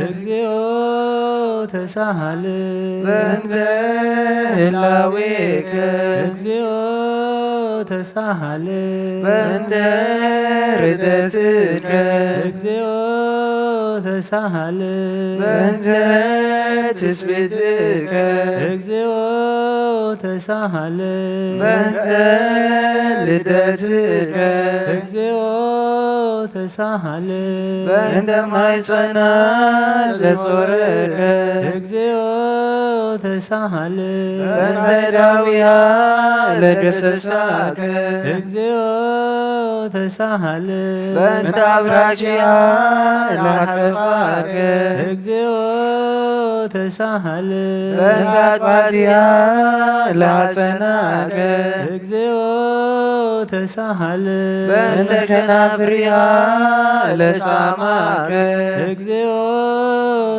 እግዚኦ ተሳሃለ በእንተ ህላዌክ እግዚኦ ተሳሃለ በእንተ ርደትከ እግዚኦ ተሳሃለ በእንተ ትስብእትከ እግዚኦ ተሳሃለ በእንተ ልደትከ እግዚኦ ተሳሃለ በእንተ ማይጸና ዘጾረከ እግዚኦ ተሳሃለ በእንተ ዳዊያ ለገሰሳከ እግዚኦ ተሳሃለ በእንተ አብራኪያ ላከፋከ እግዚኦ ተሳሃለ በእንተ አጥባትያ ላጸናከ እግዚኦ ተሳሃለ በእንተ ከናፍርያ ለሳማከ እግዚኦ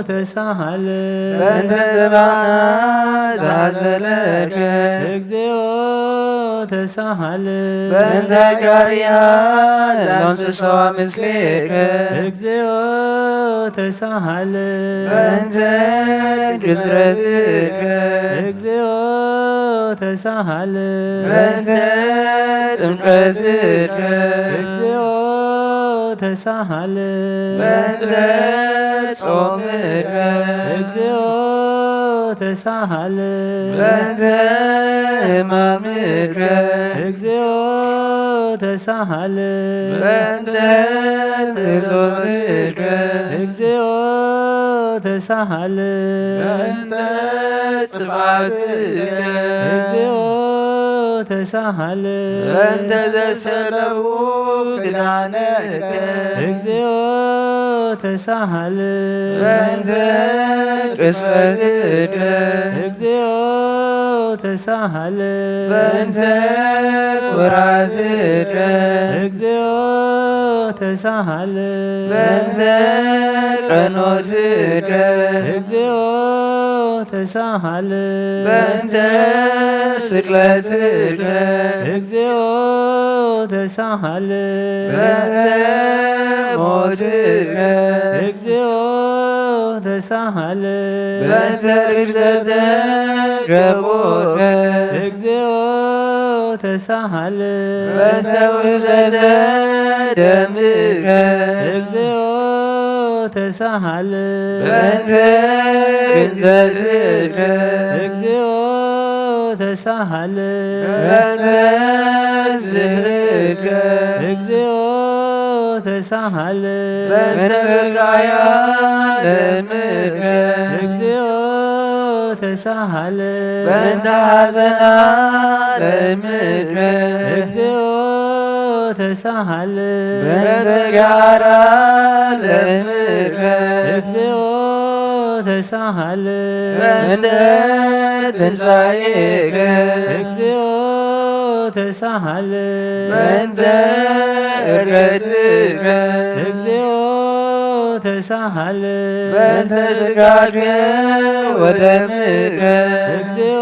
ተሳሃለ በእንተ ዘባና ዛዘለከ እግዚኦ ተሳሃለ በእንተ ጋርያ ለእንስሳዋ ምስሌከ እግዚኦ ተሳሃለ በእንተ ግዝረትከ እግዚኦ ተሳሃለ በእንተ ጥምቀትከ እግዚኦ ተሳሃለ በእንተ ጾምከ እግዚኦ ተሳሃለ በእንተ ሕማምከ እግዚኦ ተሳሃለ በእንተ ትእዛዝከ እግዚኦ ተሳሃለ በእንተ ጥፋትከ እግዚኦ ተሳሃለ በእንተ ዘሰለቡ ግናነከ እግዚኦ ተሳሃለ በእንተ ቅስፈትከ እግዚኦ ተሳሃለ በእንተ ኩራትከ እግዚኦ ተሳሃለ በእንተ ቀኖትከ እግዚኦ ተሳሃለ በእንተ ስቅለትከ እግዚኦ ተሳሃለ በእንተ ሞትከ እግዚኦ ተሳሃለ በእንተ ርግዘተ ገቦከ እግዚኦ ተሳሃለ በእንተ ውህዘተ ደምከ እግዚኦ ተሳሃለ በእንተ ግንዘትከ እግዚኦ ተሳሃለ በእንተ ዝህርከ እግዚኦ ተሳሃለ በእንተ በቃያ ለምከ እግዚኦ ተሳሃለ በእንተ ሐዘና ለምከ እግዚኦ ተሳሃለ በእንተ ጋራ ለምከ እግዚኦ ተሳሃለ በእንተ ትንሣኤከ እግዚኦ ተሳሃለ በእንተ ዕርገትከ እግዚኦ ተሳሃል በእንተ ሥጋከ ወደምከ እግዚኦ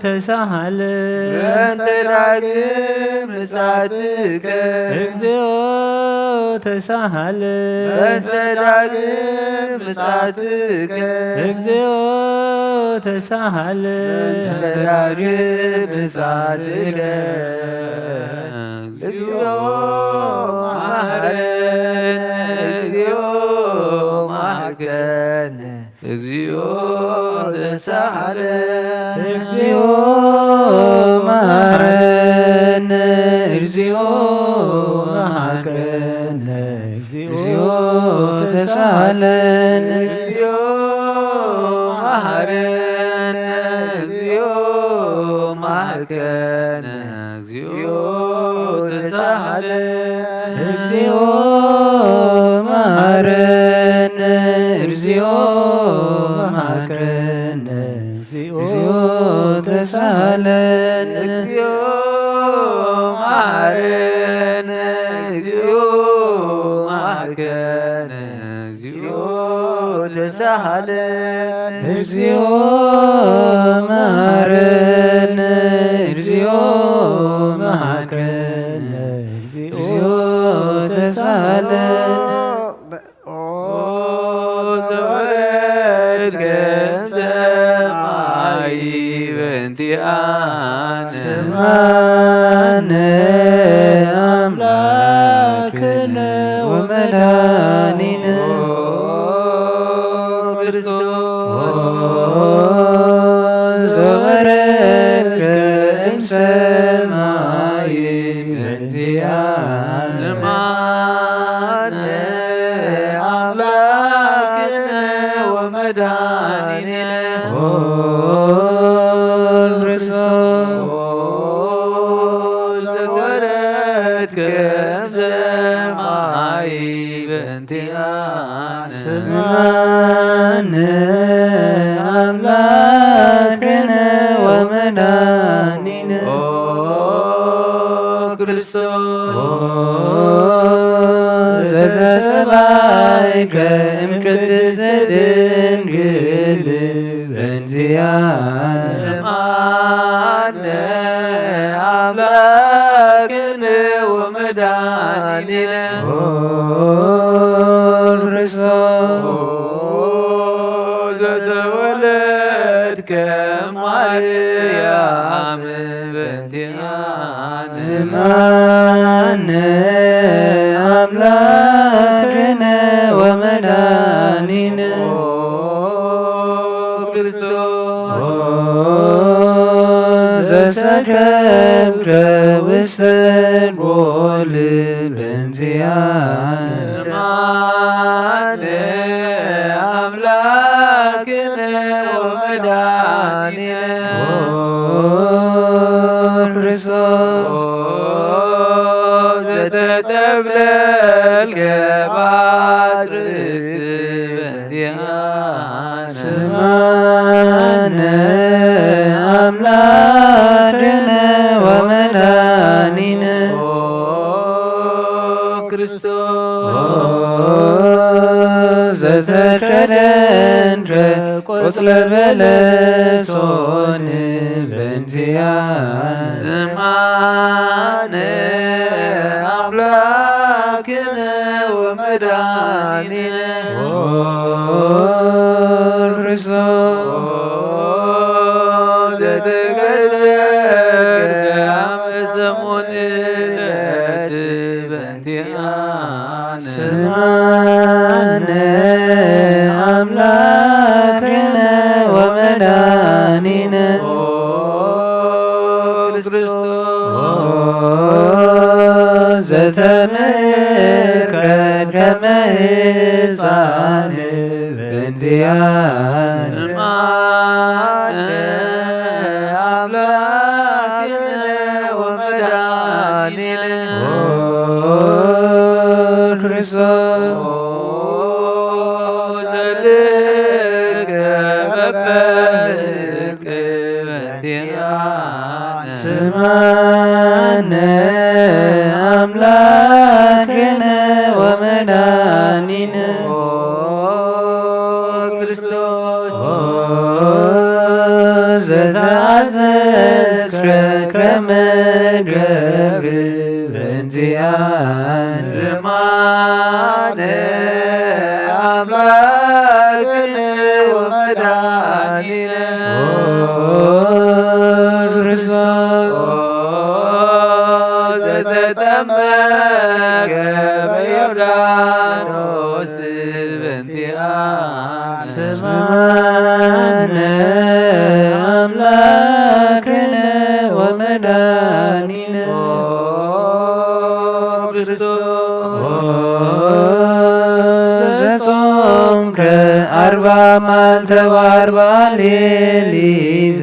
ተሳሃል በእንተ ዳግም ምጽአትከ እግዚኦ ተሳሃል በእንተ ዳግም ምጽአትከ እግዚኦ ተሳሃል በእንተ ዳግም ምጽአትከ እግዚኦ መሐረነ እግዚኦ መሐረነ እግዚኦ ተሳሃለነ እግዚኦ መሐረነ እግዚኦ መሐረነ እግዚኦ ተሳሃለነ እግዚኦ መሐረነ እግዚኦ መሐረነ እግዚኦ ተሳሃለነ እግዚኦ መሐረነ እግዚኦ መሐረነ እግዚኦ ተሳሃለነ እግዚኦ መሐረነ እግዚኦ መሐረነ እግዚኦ ተሳሃለነ እግዚኦ መሐረነ እግዚኦ መሐረነ እግዚኦ ተሳሃለነ ዘወረድከ ሰማይ በእንቲአነ ስማነ አምላክነ ወመድኃኒነ ክርስቶስ ዘወረድከ እምሰማይ በእንቲአነ ስማነ አምላክነ ወመድኃኒነ ዘወረድከ እምሰማይ በእንቲአነ ስማነ አምላክነ ወመድኃኒነ ክርስቶስ ዘተሰባይከ እምቅድስት ድንግል በእንቲአነ ስማነ አምላክነ ወመድኃኒነ ክርስቶስ ዘተወለድከ ማርያም በእንቲአነ ስማነ አምላክነ ወመድኃኒነ ክርስቶስ ዘሰከብከ ውስተ ጎል በእንቲአነ ስማነ አምላክነ ወመድኃኒነ ክርስቶስ ዘተጠብለልከ ባትርክ በእንቲአነ ስማነ አምላክነ ወመድኃኒነ ክርስቶስ ዘተከደንከ ቆጽለ በለሶን በእንቲአነ ስማነ አምላክነ ወመድኃኒነ ክርስቶስ ዘተገዘርከ አመ ሰሙን በእንቲአነ ስማነ አምላክነ ወመድኃኒነ ክርስቶስ ዘተምክረ ከመ ሕፃን በእንቲአነ ስማነ አምላክነ ወመድኃኒነ ክርስቶስ ዘልከ በበልክ በእንቲአነ ስማነ አምላክነ ወመድኃኒነ ዘተአዘዝክረ መገብር በእንቲአነ ዘማነ አምላክነ ወመድኃኒነ ክርስቶስ ዘተጠመቀ በዮርዳኖስ በእንቲአነ ስማነ አምላክነ ወመድኃኒነ ክርስቶስ ዘጾምከ 40 መዓልተ ወ40 ሌሊተ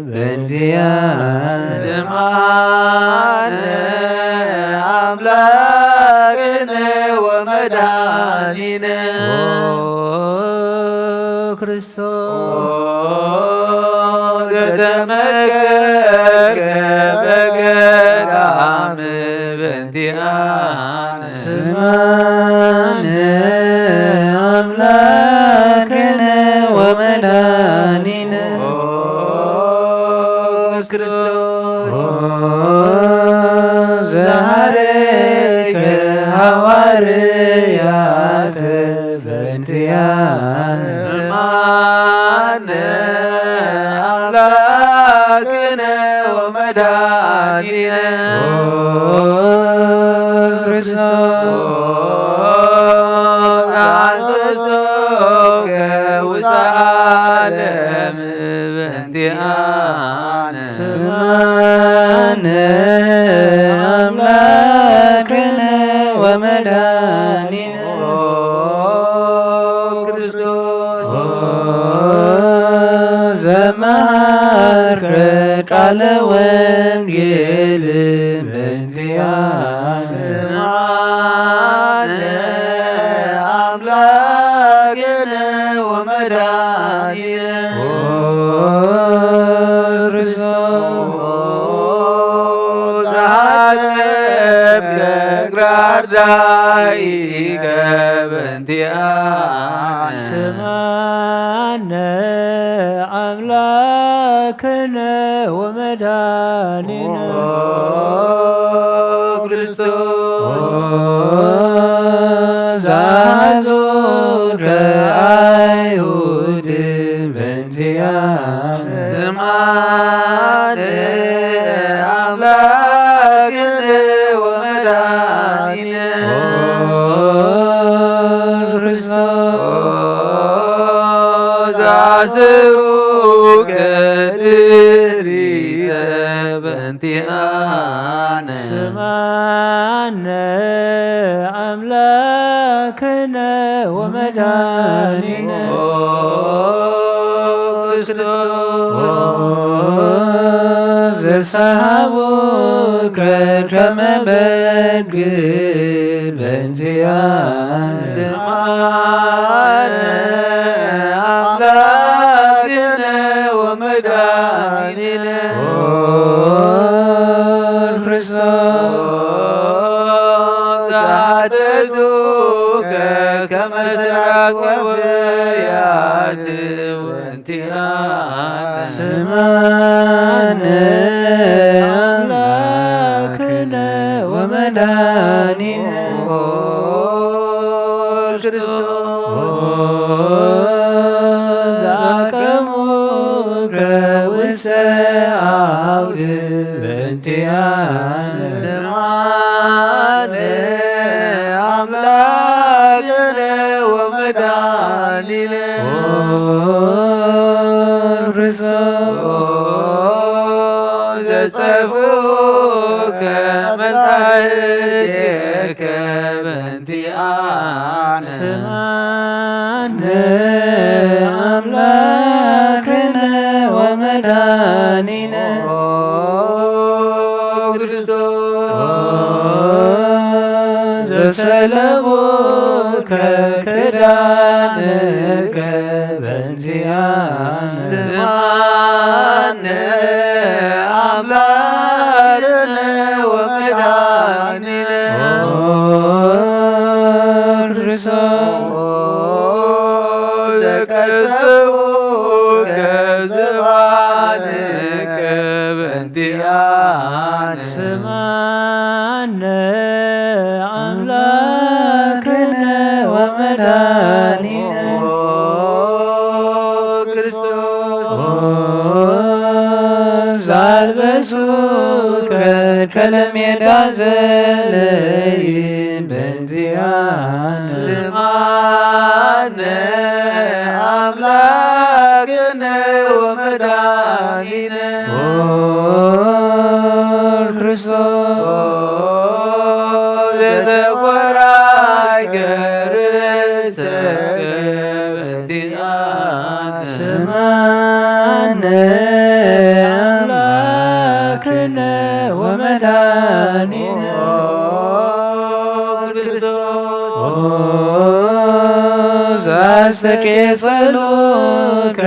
በእንቲአነ ስማነ አምላክነ ወመድኃኒነ ክርስቶስ ዘተመገገ በገዳም በእንቲአነ ስማነ አምላክነ ወመድኃኒነ ክርስቶስ ዘሐረከ ሐዋርያተ በእንቲአነ ስማነ አምላክነ ወመድኃኒነ ክርስቶስ አንስሶከ ውስተ ዓለም በእንቲአነ ስማነ አምላክነ ወመድኃኒነ ክርስቶስ ዘመሃርከ ቃለ ወንጌል በእንቲአነ ስማነ አምላክነ ወመድኃኒነ ክርስቶስ ዘሐዘብከ ግራዳኢከ በእንቲአነ ስማነ አምላክነ ወመድኃኒነ ክርስቶስ ዘአዞርከ አይሁድ በእንቲአነ ስማነ አምላክነ ወመድኃኒነ ክርስቶስ ዘአስሩከ ድኅሪተ በእንቲአነ ስማነ አምላክነ ወመድኃኒነ ክርስቶስ ዘሰሃቡከ ከመ በድግ በእንቲአነ ስማነ አምላክነ ወመድኃኒነ ክርስቶስ ዘአሐደቱከ ከመ ምስራቅ ወበያት በእንቲአነ ስማነ አምላክነ ወመድኃኒነ ክርስቶስ ዘአቅረቡከ ውስተ አውድ በእንቲአነ ስማነ አምላክነ ወመድኃኒነ ክርስቶስ ዘጸፍኡከ መጻሕፍትከ በእንቲአነ ስማነ አምላክነ ወመድኃኒነ ክርስቶስ ዘሰለሙከ ክዳንከ በእንቲአነ ስማነ አምላክነ ወመድኃኒነ ክርስቶስ ዘቀስፉከ ዝባነ በእንቲአነ ስማነ አምላክነ ወመድኃኒነ ዛልበሱከ ከለሜዳ ዘለይ በእንቲአነ ስማነ አምላክነ ወመድኃኒነ ክርስቶስ ዘተቆራይከ ርእሰ በእንቲአነ ስማነ አምላክነ ወመድኃኒነ አስተቄጸሎከ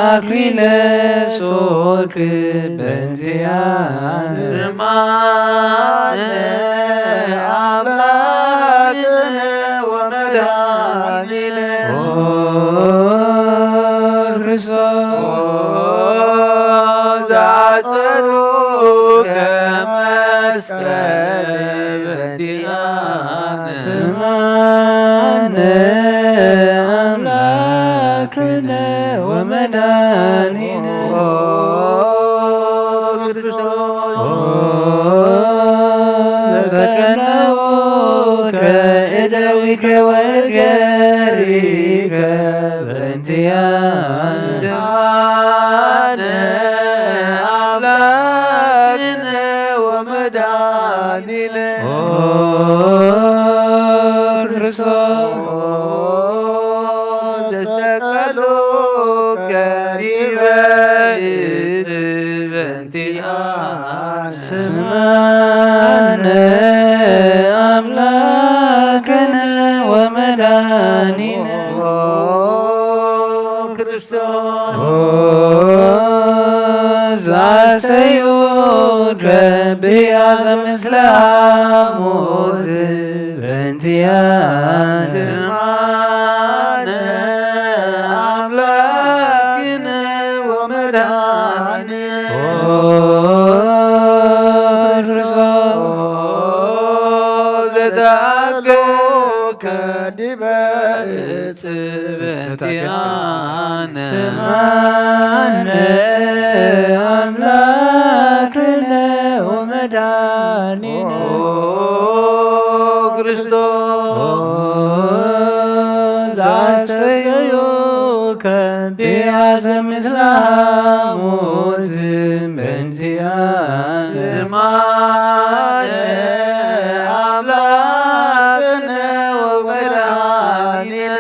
አክሊለ ሶክ በእንቲአነ ስማነ አምላክነ ወመድኃኒነ ክርስቶስ ዘአጸሩከ መስቀል በእንቲአነ ስማነ አምላክነ ወመድኃኒነ ዘተቀነውከ እደዊከ ወእገሪከ በእንቲአነ ስማነ አምላክነ ወመድኃኒነ ክርስቶስ ዘተቀሎከ ዲበ ዕፅ በእንቲአነ ስማነ አምላክነ ወመድኃኒነ ክርስቶስ ዛሰዩከ ብያዘ ምስለ ሐሞት በእንቲአነ ስማነ አምላክነ ወመድኃኒነ ክርስቶስ ዘተአገከ ዲበ ዕፅ በእንቲአነ ስማነ አምላክነ ወመድኃኒነ ክርስቶስ አስተዮከ ቢያዘ ምስለ ሐሞት በእንቲአነ ስማነ አምላክነ ወመድኃኒነ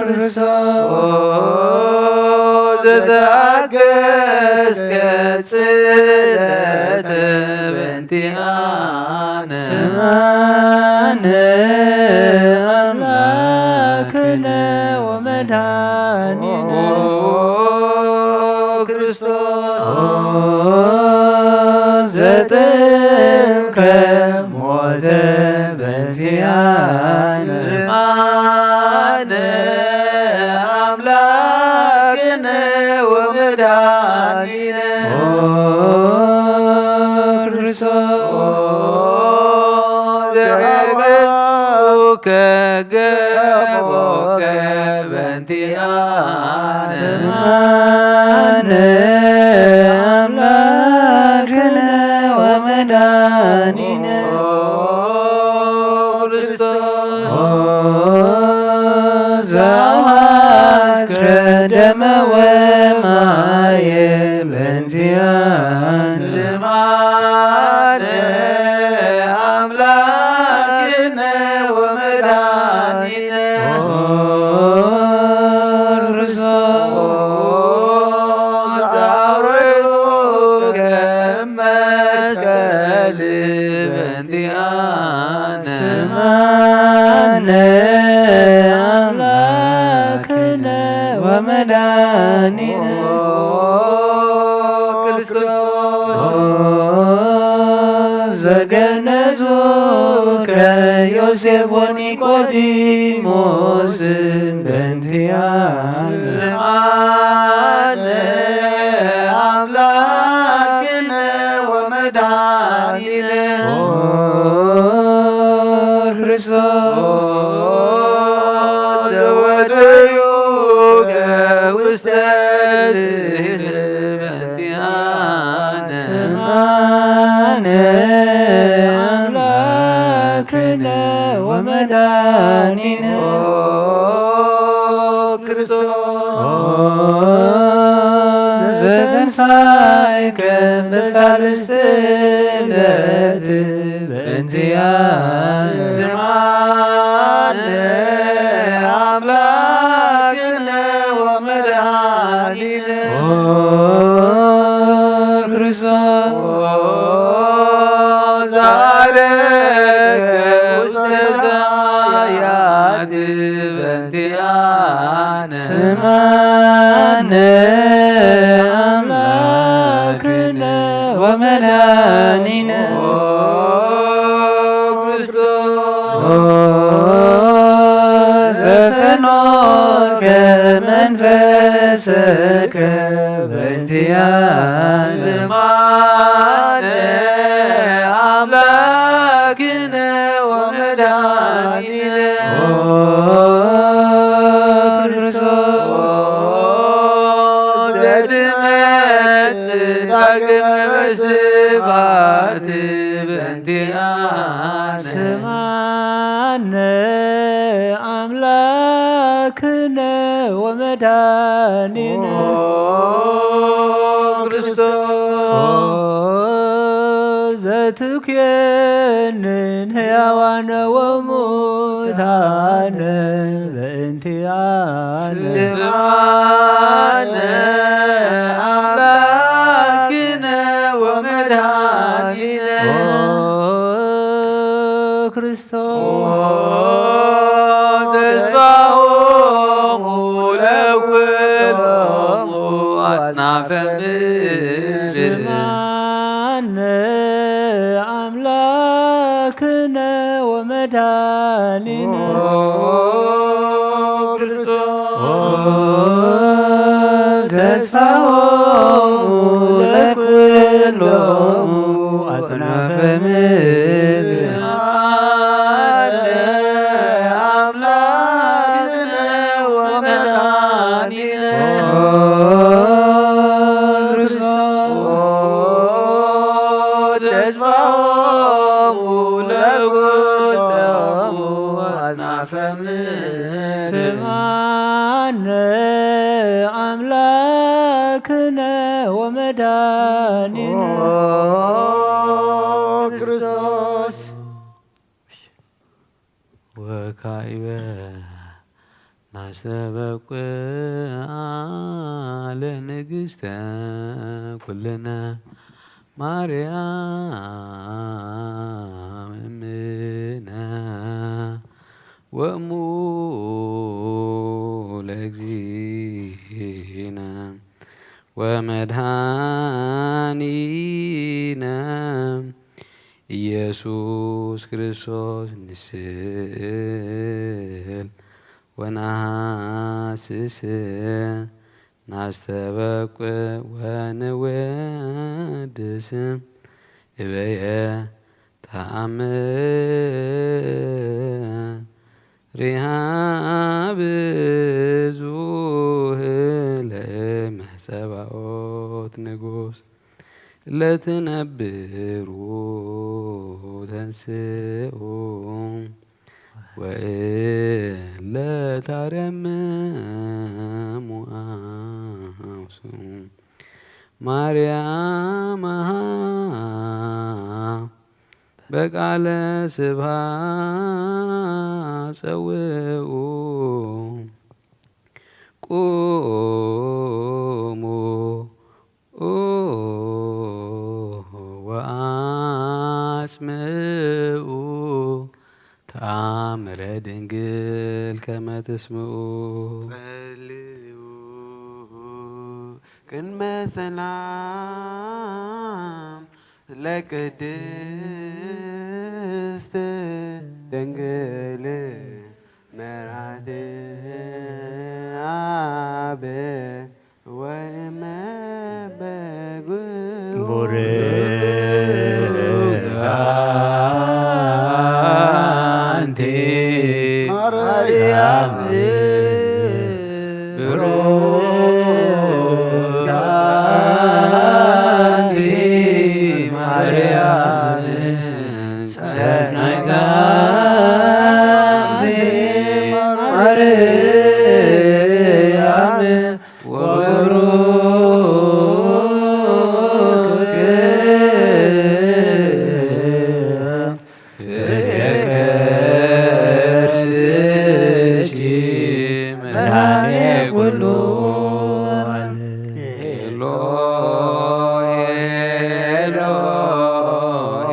ክርስቶስ ዘተአገስከ ጽልመተ በእንቲአነ ስማነ አምላክነ ወመድኃኒነ ክርስቶስ ዘጥምከ ሞተ በእንቲአነ ስማነ አምላክነ ወመድኃኒነ ክርስቶስ ዘገቦከ ገቦከ በእንቲአነ ስማነ አምላክነ ወመድኃኒነ ክርስቶስ ዘአዋስክረ ደመ ወማየ በእንቲአነ ስማነ አምላክነ ወመድኃኒነ ክርስቶስ ዘአውረዱከ መስቀል በእንቲአነ ስማነ አምላክነ ወመድኃኒነ ክርስቶስ ዘገነዙከ ዮሴፍ ወኒቆዲሞስ በእንቲአነ ስማነ አምላክነ ትንሣኤከ በሳልስት ዕለት በእንቲአነ ስምዓነ አምላክነ ወመድኃኒነ ክርስቶስ ዛሬከ ውስተ ሰማያት በእንቲአነ ስምዓነ አምላክነ ወመድኃኒነ ክርስቶስ ዘፈኖከ መንፈስከ በእንቲአነ ስምዓነ አምላክነ ወመድኃኒነ ክርስቶስ ዘትመጽእ ዳግመ በስብሐት በእንቲአነ ስምዓነ አምላክነ ወመድኃኒነ ክርስቶስ ዘትኩየንን ሕያዋነ ወሙታነ በእንቲአነ ስምዓነ አምላክነ ወመድኃኒነ ክርስቶስ ተስፋሆሙ ለኵሎሙ አጽናፈ ምድር ስምዓነ አምላክነ ወመድኃኒነ ክርስቶስ ተስፋሆሙ ለኵሎሙ አጽናፈ ምድር አምላክነ ወመድኃኒነ ክርስቶስ ተስፋሆሙ ለኵሎሙ አጽናፈ ምድር ስምዓነ አምላክነ ወመድኃኒነ ክርስቶስ ወካዕበ ናስተበቁዓ ለንግሥተ ኩልነ ማርያም እምነ ወእሙ ለእግዚእነ ወመድኃኒነ ኢየሱስ ክርስቶስ ንስእል ወነሐስስ ናስተበቁዕ ወንወድስ እበየ ተአምሪሃ ብዙኅ ለመጸባኦት ንጉሥ ለትነብሩ ተንስኡ ወለታረምሙ አውሱ ማርያም በቃለ ስብሐት ጸውዑ ቁሙ ወአጽምዑ ተአምረ ድንግል ከመ ትስምዑ ጸልዩ ቅድመ ሰላም ለቅድስት ድንግል መርዓት አብ ወእመ አንቲ ማርያም ብሩክ አንቲ ማርያም ሰናይት አንቲ ማርያም ወብሩክ ኤሎሄ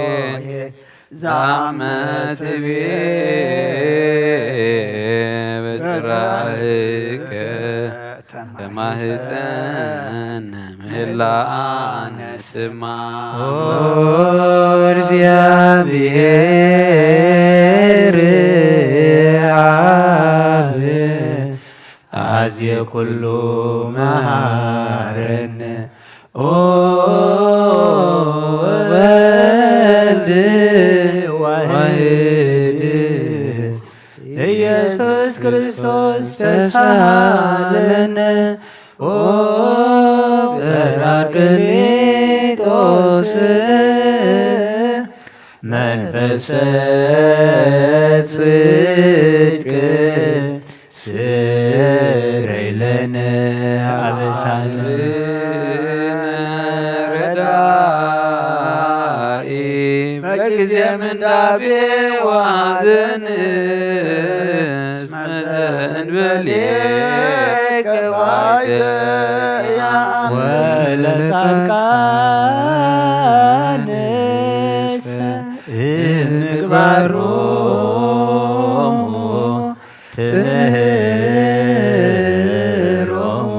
ዛመት ቤ በጽራእከ በማህፀን ምህላን ስማ እግዚአብሔር አብ አዝየ ኩሉ መሃረነ ወልድ ዋሕድ ኢየሱስ ክርስቶስ ተሳሃለነ በራቅሊጦስ መንፈሰ ጽድቅ ስረይ ለነ አበሳነ ረዳኢ በጊዜ ምንዳቤ ወሐዘን እስመ እንበሌከ ባይደ ወለጻድቃንስ ምግባሮሙ ትምህሮሙ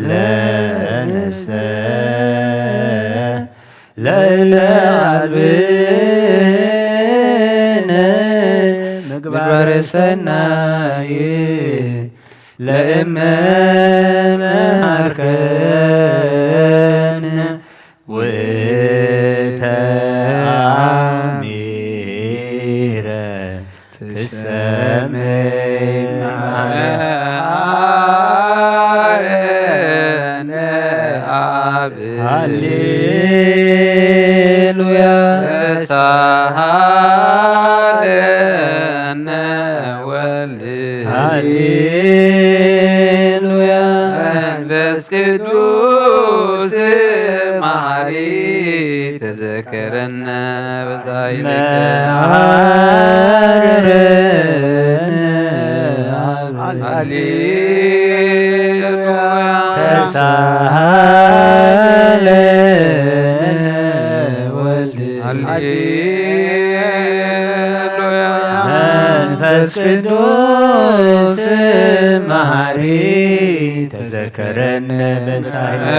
ለንስተ ለእለ አልብነ ምግባረ ሰናይ ለእመ መሃርከነ ውእተ አሚረ ትሰመይ ማርያነ አብ ሃሌሉያ ተሳሃለነ ወልድ ሃሌሉያ መንፈስ ቅዱስ መሐሪ ተዘከረነ በሳይለከ ሃሌሉያ ተሳሃለነ ወልድ ሃሌሉያ መንፈስ ቅዱስ መሐሪ ተዘከረነ በሳይለነ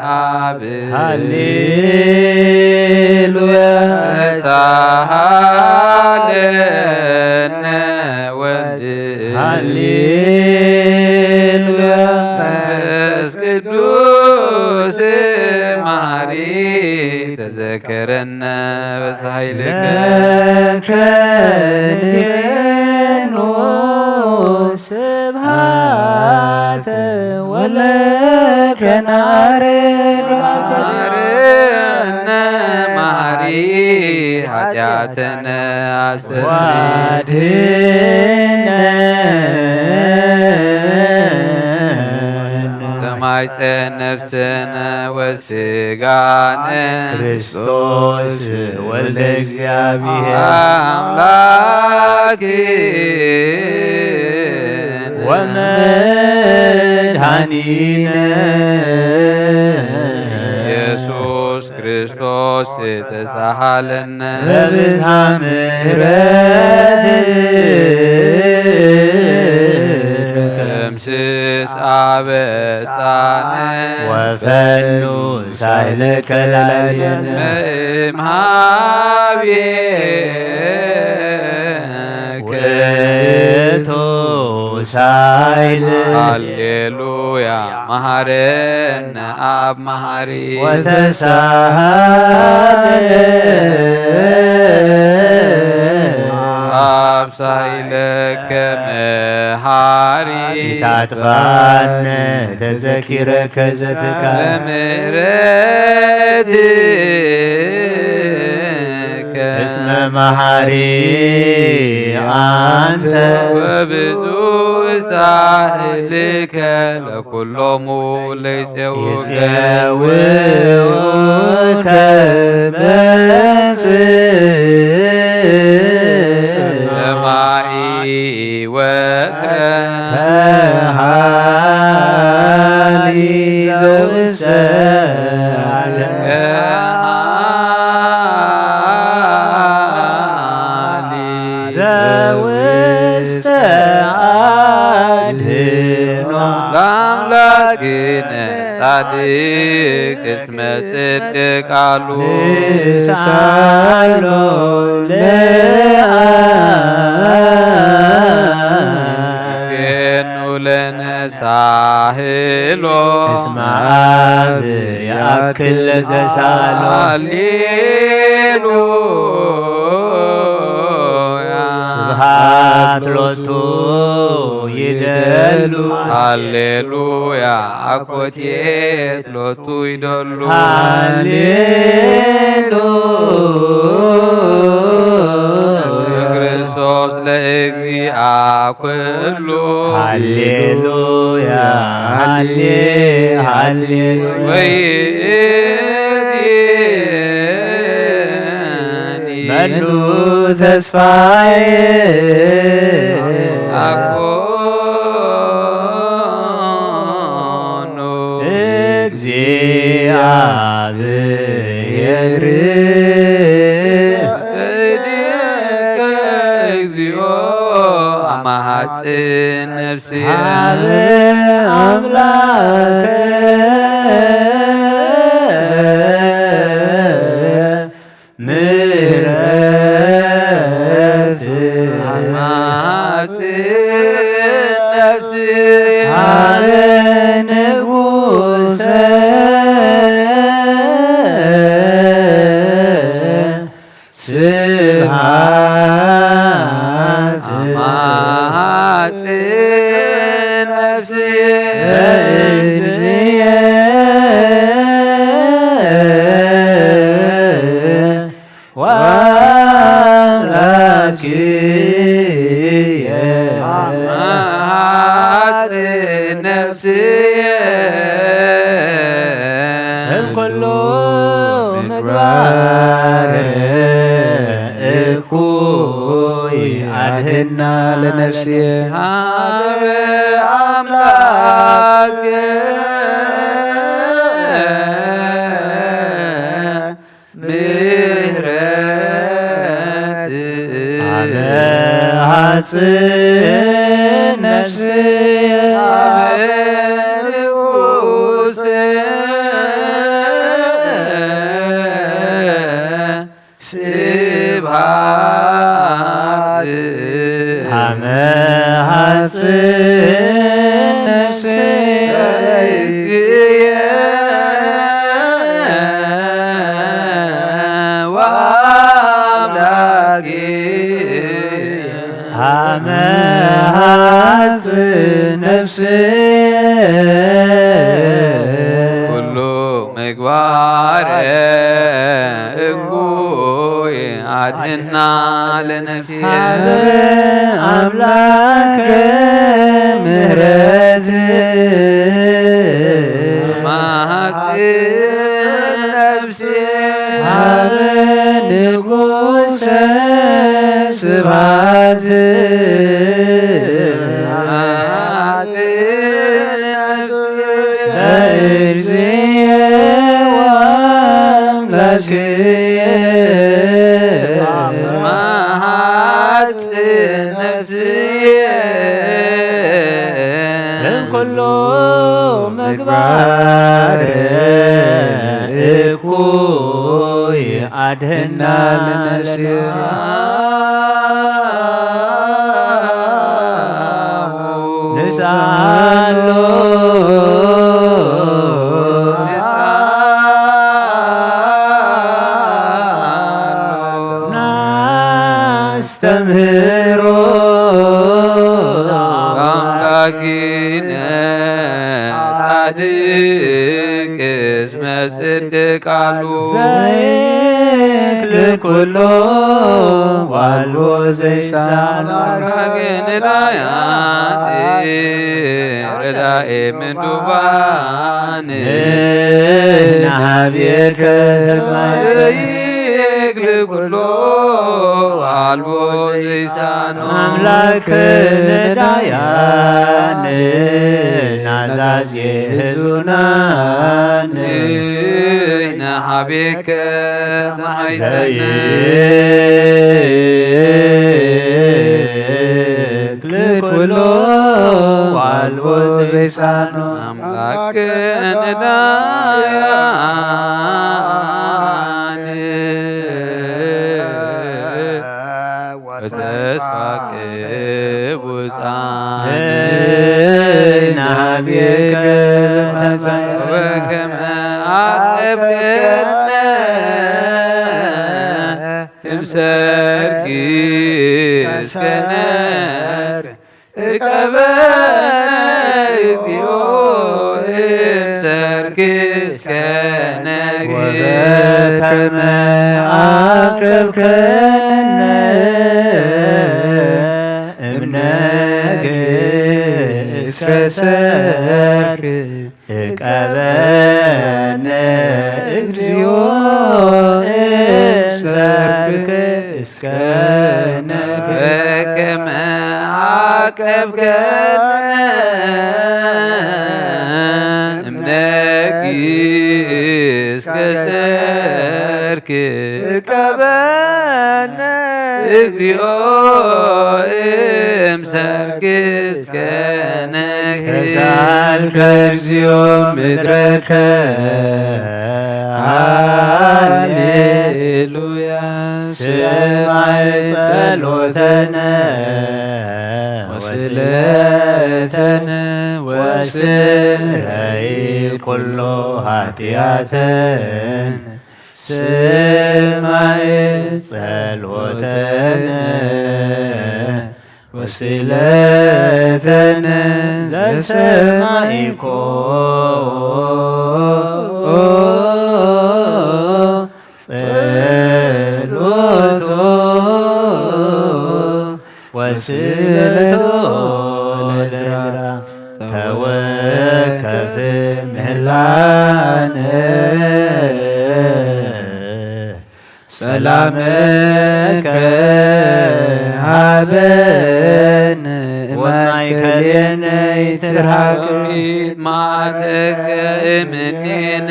አብ ሃሌሉያ ተሳሃለነ ወልድ ሃሌሉያ መንፈስ ቅዱስ መሐሪ ተዘከረነ በሳይለከ ከንፌኖ ስብሃተ ወለከናርነ መሐሪ ኃጢአተነ አስተዋድነ ሰማዕፀነ ነፍስነ ወስጋነ ክርስቶስ ወልደ እግዚአብሔር አምላክነ ወመድኃኒነ ኢየሱስ ክርስቶስ ተሳሃለነ በብዝኃ ምሕረትከ እምስስ አበሳነ ወፈኑ ሳይለከ ላዕሌነ እምኀቤከ ውእቱ ሳይል ሃሌሉያ መሐረነ አብ መሐሪ ወተሳሃለነ አብ ሳይለከ መሐሪ ኢታጥፋነ ተዘኪረከ ዘትካለ ምሕረትከ እስመ መሐሪ አንተ ወብዙ ሳህልከ ለኩሎሙ ለይፄውከ በጽድቅ ሰማይ ወከ ለአምላክነ ጻድቅ እስመ ጽድቅ ቃሉ ንሳሎ ገኑ ለነሳህሎ እስመ አብ ያክል ለዘሳሎ ሃሌሉያ ስብሐት ሎቱ ይደሉ ሃሌሉያ አኮቴት ሎቱ ይደሉ ክርስቶስ ለእግዚአ ኩሉ ሃሌሉያ ሃሌሉያ መኑ ተስፋዬ አኮኑ እግዚአብሔር እግዚኦ አማሐፅን ነፍስየ አብ አምላከ ምሕረት አማሐፅን ነፍስየ አብ ንጉሠ ስብሐት አማሐፅን ነፍስየ ለእግዚእየ ወአምላክየ አማሐፅን ነፍስየ እምኩሉ ምግባር እኩይ አድኅና ለነፍስየ ሀበ አምላክ ምሕረት አመሐፅን ነፍስየ ሀበ ንጉሥ ስብሐት አመሐፅን ነፍስየ አመሐፅን ነፍስየ ኩሉ ምግባር እኩይ አድኅና ለነፍስየ ሀበ አምላከ ምሕረት አማሐፅን ነፍስየ ሀበ ንጉሠ ስብሐት አማሐፅን ነፍስየ ለእግዚእየ ወአምላክየ አማሐፅን ነፍስየ እምኩሉ ምግባር እኩይ አድኅና ለነፍስየ ንሳሎ ናስተምህሮ አምላኪነ ጻድቅ እስመ ጽድቅ ቃሉ ዘይክል ኩሎ ዋልቦ ዘይሳል አምላክንዳያት ረዳኤ ምንዱባን ናብየርከ ይክል ኩሎ አልቦ ዘይሳኖ አምላክ ነዳያን ናዛዝ የህዙናን ነሃቤከ ተሃይተነ ዘይክል ኩሎ አልቦ ዘይሳኖ አምላክን ዳያን ወተስፋ ቅቡፃን ናቤከ ወከመ አቅብከነ እምሰርኪ እስከ ነር እቀበነ እግዚኦ እምሰርኪ እስከ ነግህ ወበከመ አቅብከነ እምነግህ እስከ ሰርክ እቀበነ እግዚኦ እምሰርክ እስከ ነግህ ወከመ አቅብከነ እምነግህ እስከ ሰርክ እቀበነ እግዚኦ እምሰርክ እስከ ነግህ ከሳልከ እግዚኦ ምድረከ ሃሌሉያ ስማዕ ጸሎተነ ወስእለተነ ወስረይ ኩሎ ኃጢአተነ ስማዕ ጸሎተነ ወስእለተነ ዘሰማዕኮ ጸሎቶ ወስእለቶ ለዕዝራ ተወከፍ ምህላነ ሰላመከ ሀበነ ማእከሌነ ይትርሐቅ መዓትከ እምኔነ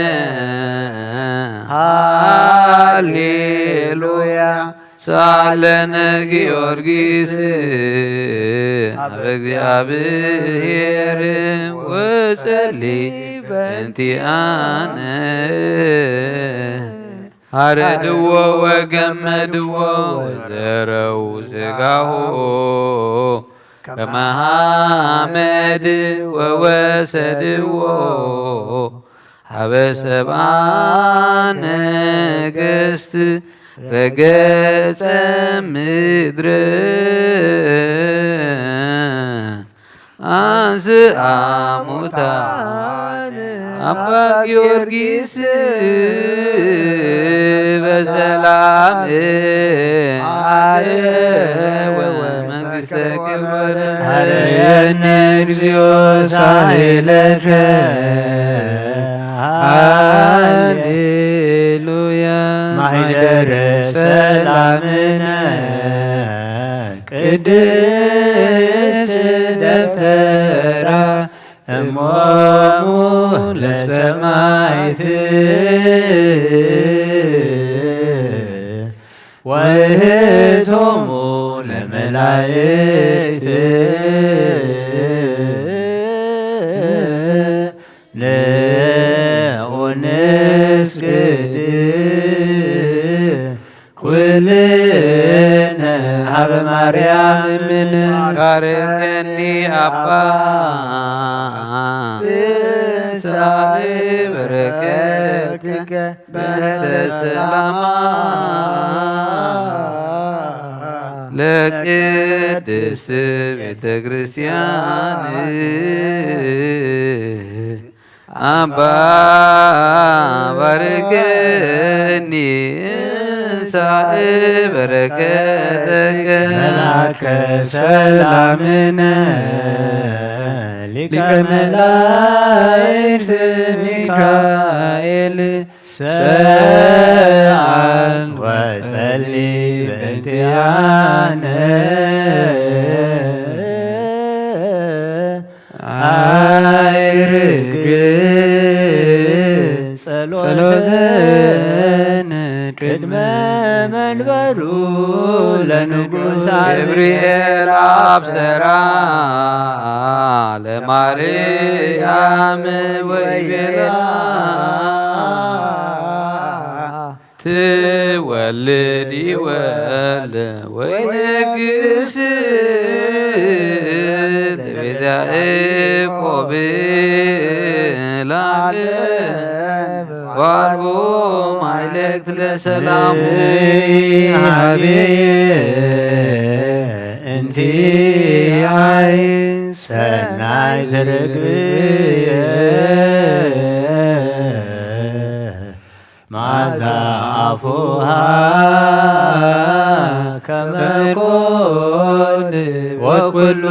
ሃሌሉያ ሳለነ ጊዮርጊስ አብ እግዚአብሔር ወጸልይ በእንቲአነ አረድዎ ወገመድዎ ወዘረው ሥጋሁ ከመ ሐመድ ወወሰድዎ ሀበ ሰብአ ነገሥት በገጸ ምድር አንሥአ ሙታን አባ ጊዮርጊስ በሰላም አደወ መንግሥተ ክብር ሀረየነ እግዚኦ ሳህለከ ሃሌሉያ ማኅደረ ሰላምነ ቅድስት ደብተራ እሞሙ ለሰማዕት ወእህቶሙ ለመላእክት ንስግድ ኩልነ ሀበ ማርያም እምነ ካርየኒ አባ ሳሌ በረከትከ በተሰላማ ለቅድስት ቤተ ክርስቲያን አባ ባርገኒ ሳእ በረከተከ መላከ ሰላምነ ሊቀ መላእክት ሚካኤል ሰአል ወጸልይ በእንቲአነ አይርግ ጸሎተነ ቅድመ መንበሩ ለንጉሥ ገብርኤል አብሰራ ለማርያም ወይቤላ ትወልድ ይወልድ ወይነግስ ለቤዛ ያዕቆብ ለዓለም ዋልቦ ማይለክት ለሰላሙ እንቲ አይ ሰናይ ትርግብየ ማዛ አፉሃ ከመኮን ወኩሉ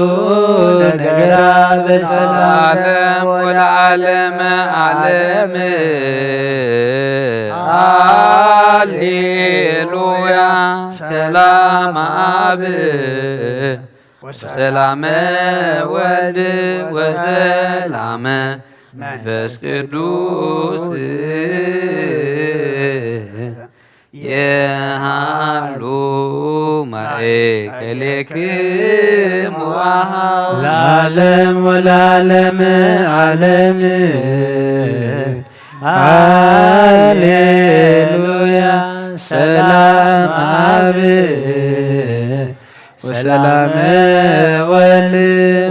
ነገራ በሰላም ወለዓለመ ዓለም ሃሌሉያ ሰላም አብ ወሰላመ ወልድ ወሰላመ መንፈስ ቅዱስ የሃሉ ማእከሌክሙ ለዓለም ወለዓለመ ዓለም ሃሌሉያ ሰላም አብ ወሰላመ ወልድ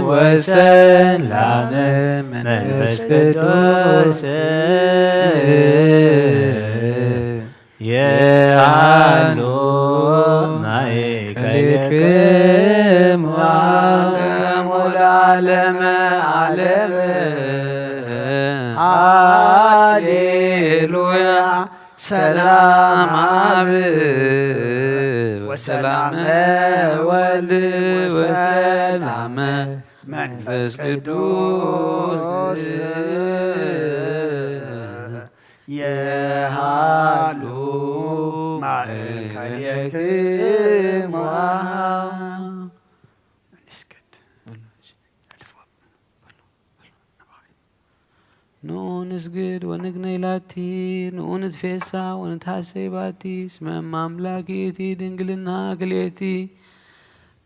ወሰላመ መንፈስ ቅዱስ የሃሉ ማእከሌክሙ ወለዓለመ ዓለም ሃሌሉያ ሰላም አብ ወሰላመ ወልድ ወሰላመ መንፈስ ቅዱስ የሃሉ ማእከሌክሙ ኑ ንስግድ ወንግነይ ላቲ ኑ ንትፌሳ ወንትሐሰይ ባቲ እስመ አምላኪቲ ድንግልና ክልኤቲ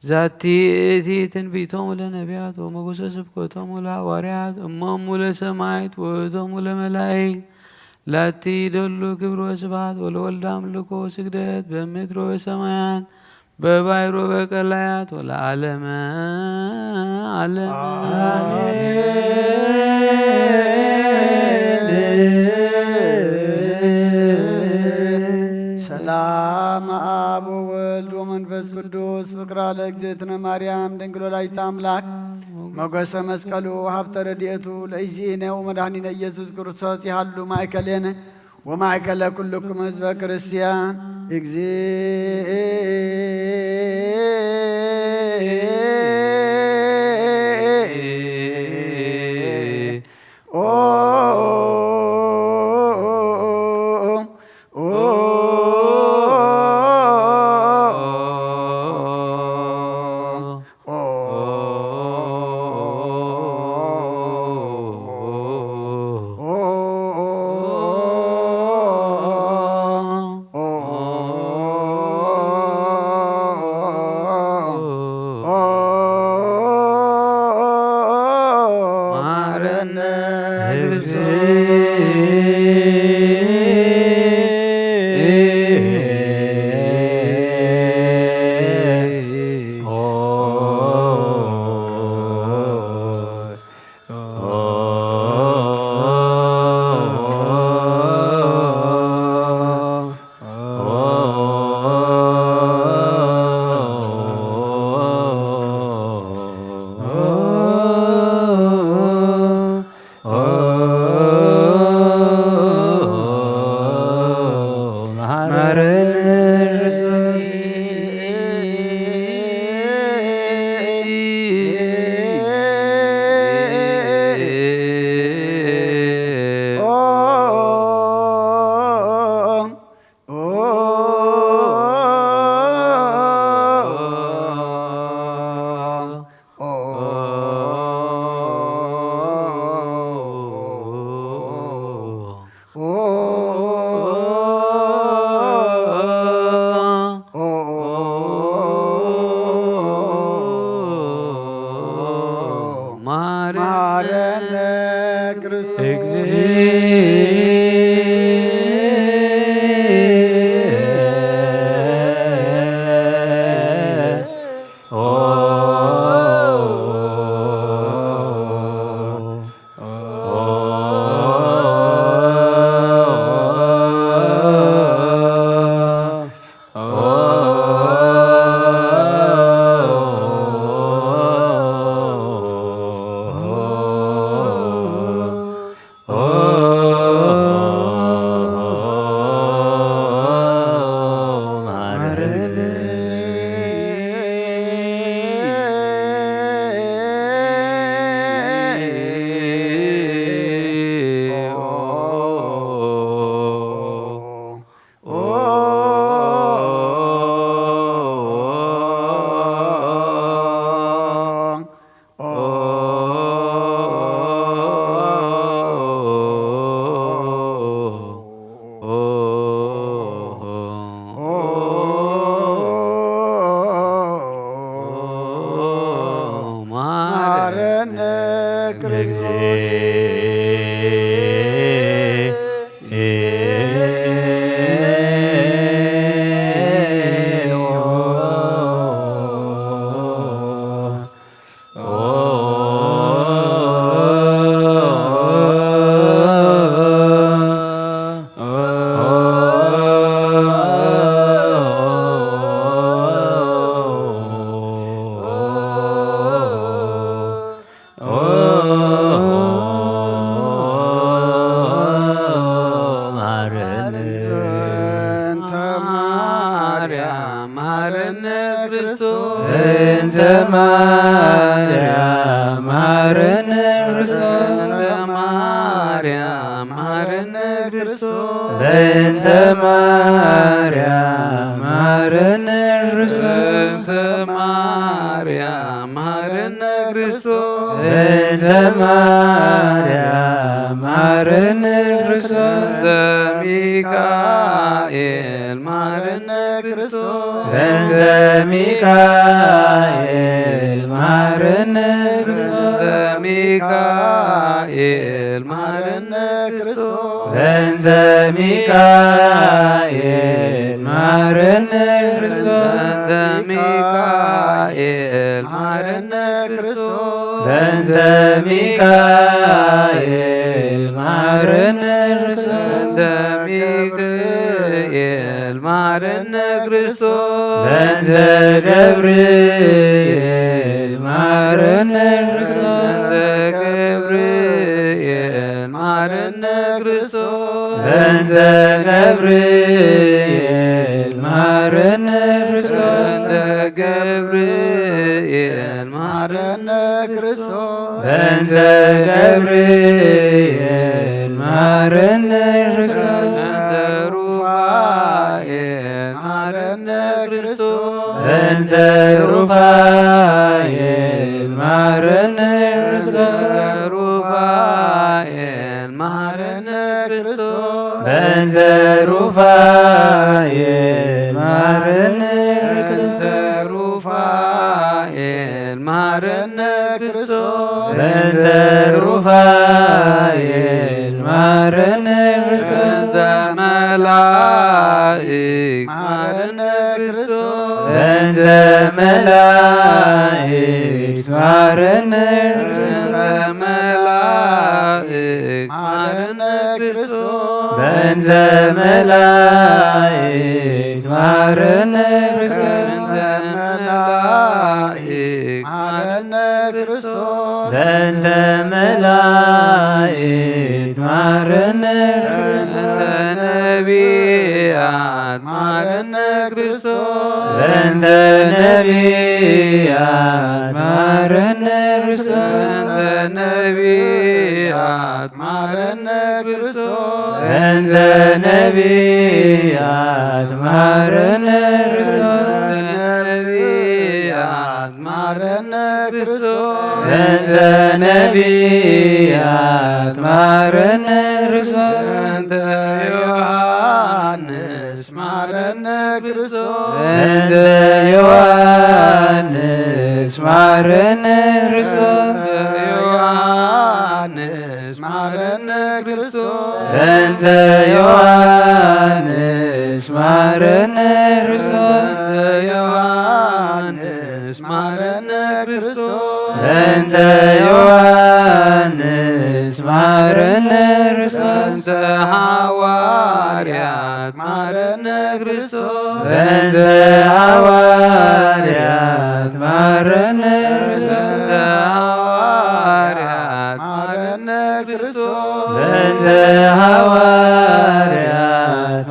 ዛቲ እቲ ትንቢቶሙ ለነቢያት ወሞገሰ ስብከቶሙ ለሐዋርያት እሞሙ ለሰማዕት ወእቶሙ ለመላእክት ላቲ ደሉ ክብር ወስብሐት ወለወልድ አምልኮ ስግደት በምድር ወሰማያት በባሕር ወበቀላያት ወለዓለመ ዓለም ሰላም አብ ወወልድ ወመንፈስ ቅዱስ ፍቅራ ለእግዝእትነ ማርያም ድንግል ወላዲተ አምላክ ሞገሰ መስቀሉ ሀብተ ረድኤቱ ለእግዚእነ ወመድኃኒነ ኢየሱስ ክርስቶስ ይሃሉ ማእከሌነ ወማእከለ ኩልክሙ ሕዝበ ክርስቲያን Yohannes Marene Christos ዮሐንስ ማረነ ክርስቶስ በእንተ ዮሐንስ ማረነ ክርስቶስ ዮሐንስ ማረነ ክርስቶስ በእንተ ዮሐንስ ማረነ ክርስቶስ በእንተ ሐዋርያት ማረነ ክርስቶስ በእንተ ሐዋርያት ማረነ ክርስቶስ በእንተ ሐዋርያት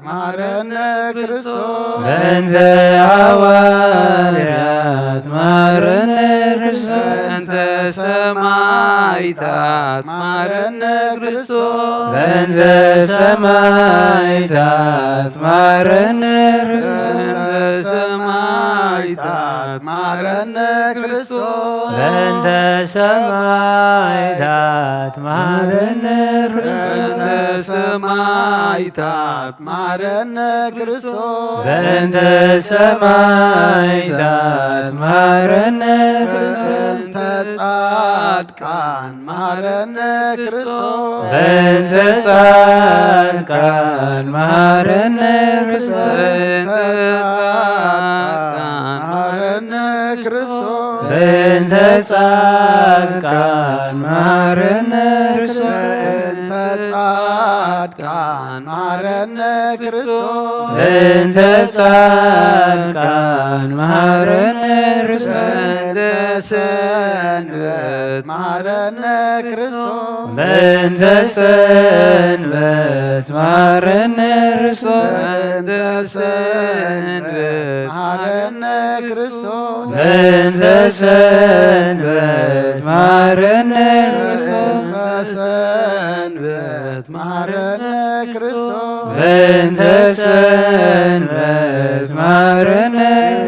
ማረነ ክርስቶስ በእንተ ሐዋርያት ማረነ ክርስቶስ በእንተ ሰማዕታት ማረነ ክርስቶስ በእንተ ሰማዕታት ማረነ ክርስቶስ ማረነ ክርስቶስ በእንተ ሰማዕታት ማረነ ሰማዕታት ማረነ ክርስቶስ በእንተ ሰማዕታት ማረነ በእንተ ጻድቃን ማረነ ክርስቶስ በእንተ ጻድቃን ማረነ ክርስቶስ በእንተ ጻድቃን ማረነ ክርስቶስ በእንተ ጻድቃን ማረነ ክርስቶስ ሰንበት ማረነ ክርስቶስ በእንተ ሰንበት ማረነ ክርስቶስ ማረነ ክርስቶስ በእንተ ሰንበት ማረነ ክርስቶስ ሰንበት ማረነ ክርስቶስ በእንተ ሰንበት ማረነ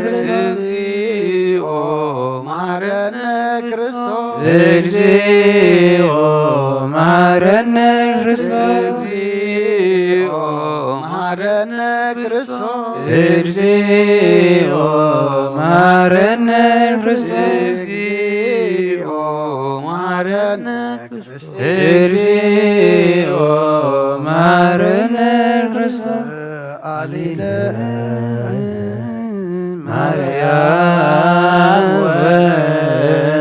እግዚኦ ማረነ ክርስቶስ እግዚኦ ማረነ ክርስቶስ እግዚኦ ማረነ ክርስቶስ እግዚኦ ማረነ ክርስቶስ እግዚኦ ማረነ ክርስቶስ እግዚኦ ማረነ ክርስቶስ አሌለ ማርያም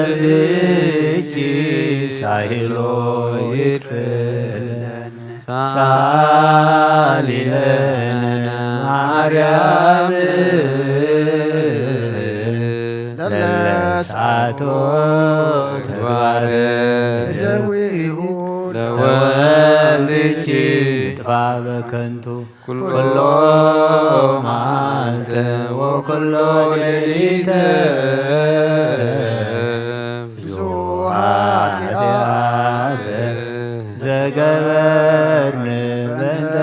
ወልድኪ ሳይሎ ይድረን ሳሊለነ ማርያም ለለሳቶ ተግባረ ደዊሁ ለወልድኪ ጥፋ በከንቱ ኩሎ መዓልተ ወኩሎ ሌሊተ ብዙኃት ኃጢአተ ዘገበርን በእንተ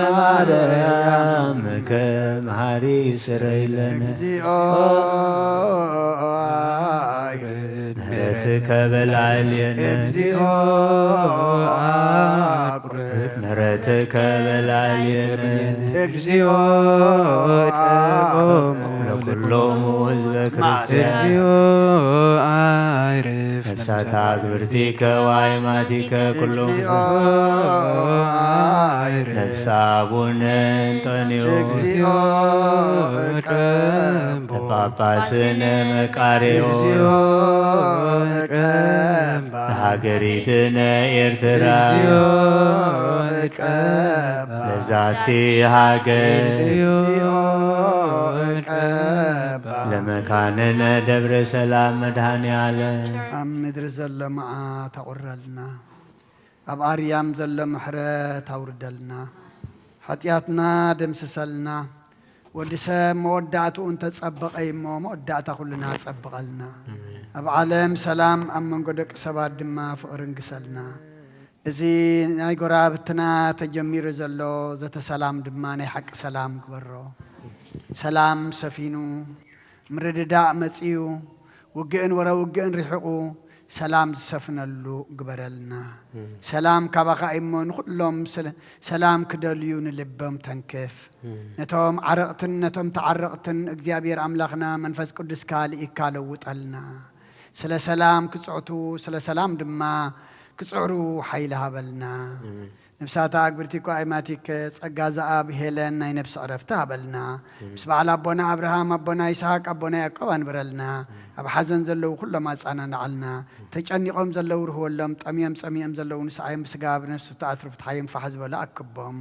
ማርያም ከመሃሪ ስረይለነ ምሕረትከ በላዕሌነ ምሕረትከ በላዕሌነ እግዚኦ ለኵሎሙ ሕዝበ ክርስቲያን ነፍሳተ አግብርቲከ ወአእማቲከ ኩሎም ነፍሰ አቡነ እንጦንዮስ ጳጳስነ መቃርዮስ ለሀገሪትነ ኤርትራ ለዛቲ ሀገር ለመካንነ ደብረ ሰላም መድኃኔ ዓለም ኣብ ምድሪ ዘሎ መዓት ኣቑረልና ኣብ ኣርያም ዘሎ ምሕረት ኣውርደልና ሓጢኣትና ደምስሰልና ወዲ ሰብ መወዳእትኡ እንተፀበቐ እሞ መወዳእታ ኩልና ፀብቐልና ኣብ ዓለም ሰላም ኣብ መንጎ ደቂ ሰባት ድማ ፍቕሪ እንግሰልና እዚ ናይ ጎራብትና ተጀሚሩ ዘሎ ዘተ ሰላም ድማ ናይ ሓቂ ሰላም ግበሮ ሰላም ሰፊኑ ምርድዳእ መፂኡ ውግእን ወረ ውግእን ሪሕቑ ሰላም ዝሰፍነሉ ግበረልና ሰላም ካባኻ እሞን ኩሎም ሰላም ክደልዩ ንልቦም ተንክፍ ነቶም ዓረቕትን ነቶም ተዓረቕትን እግዚአብሔር አምላኽና መንፈስ ቅዱስ ካልኢካ ለውጠልና ስለ ሰላም ክጽዕቱ ስለ ሰላም ድማ ክጽዕሩ ኃይል ሃበልና ነፍሳታ አግብርቲኮ አይማቲክ ጸጋ ዘአብ ሄለን ናይ ነፍስ ዕረፍቲ ሃበልና ምስ በዓል አቦና አብርሃም አቦና ይስሐቅ አቦና ያዕቆብ አንብረልና ኣብ ሓዘን ዘለው ኩሎም አጻናንዓልና ተጨኒቆም ዘለው ርህወሎም ጠምዮም ጸሚዮም ዘለው ንስዓዮም ስጋብ ነፍሱ ተአስርፍት ሓይም ፋሕ ዝበለ አክቦም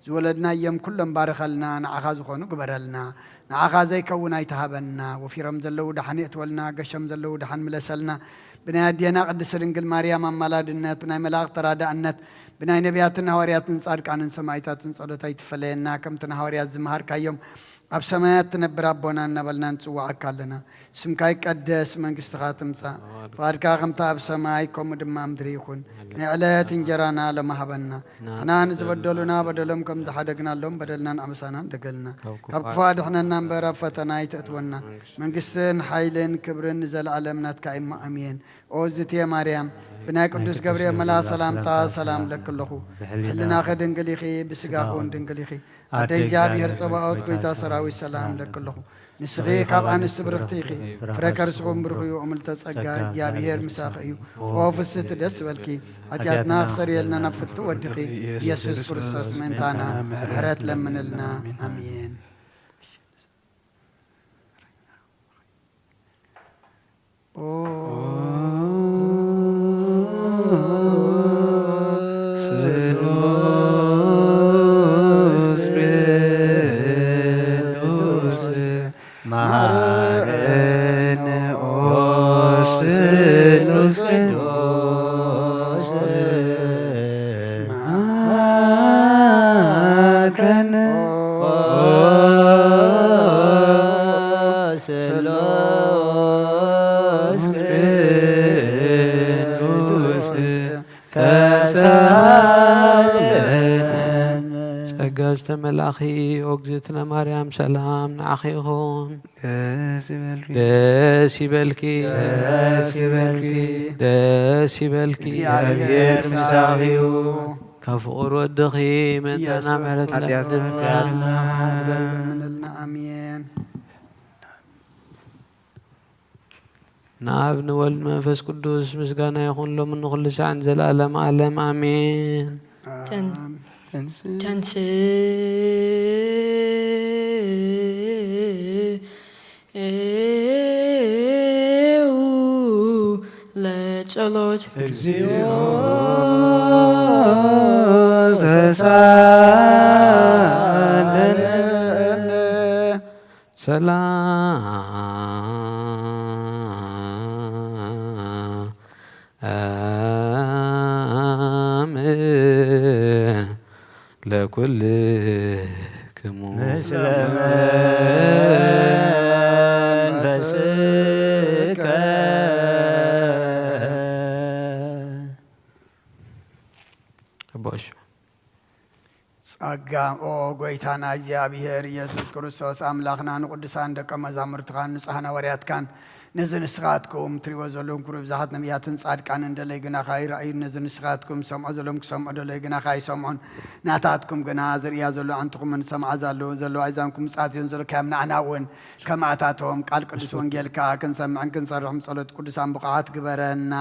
ዝወለድና እዮም ኩሎም ባረኸልና ንዓኻ ዝኾኑ ግበረልና ንዓኻ ዘይከውን ኣይተሃበና ወፊሮም ዘለው ዳሓን እትወልና ገሾም ዘለው ዳሓን ምለሰልና ብናይ ኣዴና ቅድስት ድንግል ማርያም አማላድነት ብናይ መላእክት ተራዳእነት ብናይ ነቢያትን ሐዋርያትን ጻድቃንን ሰማዕታትን ጸሎት ኣይትፈለየና ከምቲ ሐዋርያት ዝመሃርካዮም ኣብ ሰማያት ትነብር ኣቦና እናበልና ንጽዋዓካ ኣለና ስምካ ይቀደስ መንግስትኻ ትምጻእ ፍቃድካ ከምታ ኣብ ሰማይ ከምኡ ድማ ምድሪ ይኹን ናይ ዕለት እንጀራና ለማሃበና ንሕና ንዝበደሉና በደሎም ከም ዝሓደግናሎም በደልና ንኣመሳና እንደገልና ካብ ክፉ ኣድሕነና እምበር ኣብ ፈተና ይተእትወና መንግስትን ሓይልን ክብርን ንዘለዓለም ናትካ ኢማ ኣሜን ኦ እግዝእትየ ማርያም ብናይ ቅዱስ ገብርኤል መልአክ ሰላምታ ሰላም ለክለኹ ሕልናኸ ድንግል ኢኺ ብስጋኸ እውን ድንግል ኢኺ ኣደይ እግዚኣብሔር ፀባኦት ጎይታ ሰራዊት ሰላም ለክለኹ ንስኺ ካብ ኣንስቲ ብርክቲ ኢኺ ፍረ ከርስኹም ብርኽ እዩ እምልተ ጸጋ እግዚኣብሔር ምሳኺ እዩ ኦ ፍስቲ ደስ በልኪ ኃጢአትና ክሰርየልና ናብ ፍርቂ ወድኺ ኢየሱስ ክርስቶስ ምእንታና ምሕረት ለምንልና ኣሜን ተመላኺ ኦግዝእትነ ማርያም ሰላም ንዓኺ ይኹን ደስ ይበልኪ ደስ ይበልኪ እግዚአብሔር ምሳኺ እዩ ካብ ፍቑር ወድኺ ምእንተና ምሕረት ለምንልና ኣሜን ናብ ንወልድ መንፈስ ቅዱስ ምስጋና ይኹን ሎሚ ንኹሉ ሰዓን ዘለኣለም ዓለም ኣሜን ለጸሎት እግዚኦ ተሳለነ ሰላም ለኩልክሙ ምስለ መንፈስከ ቦሽ ጸጋ ኦ ጎይታና እግዚአብሔር ኢየሱስ ክርስቶስ አምላኽና ንቅዱሳን ደቀ መዛሙርትኻን ንጹሓን ሐዋርያትካን ነዚ ንስኻትኩም ትሪእዎ ዘለኹም ኩሉ ብዙሓት ነቢያትን ጻድቃንን ደለይ ግናኻ ይረኣዩ ነዚ ንስኻትኩም ሰምዖ ዘሎም ክሰምዑ ደለይ ግናኻ ይሰምዑን ናታትኩም ግና ዝርያ ዘሎ ኣንትኹምን ሰምዓ ዘለዎ ኣይዛንኩም ጻትዮም ዘሎ ከም ንዓና እውን ከማዕታቶም ቃል ቅዱስ ወንጌልካ ክንሰምዕን ክንሰርሕም ጸሎት ቅዱሳን ብቕዓት ግበረና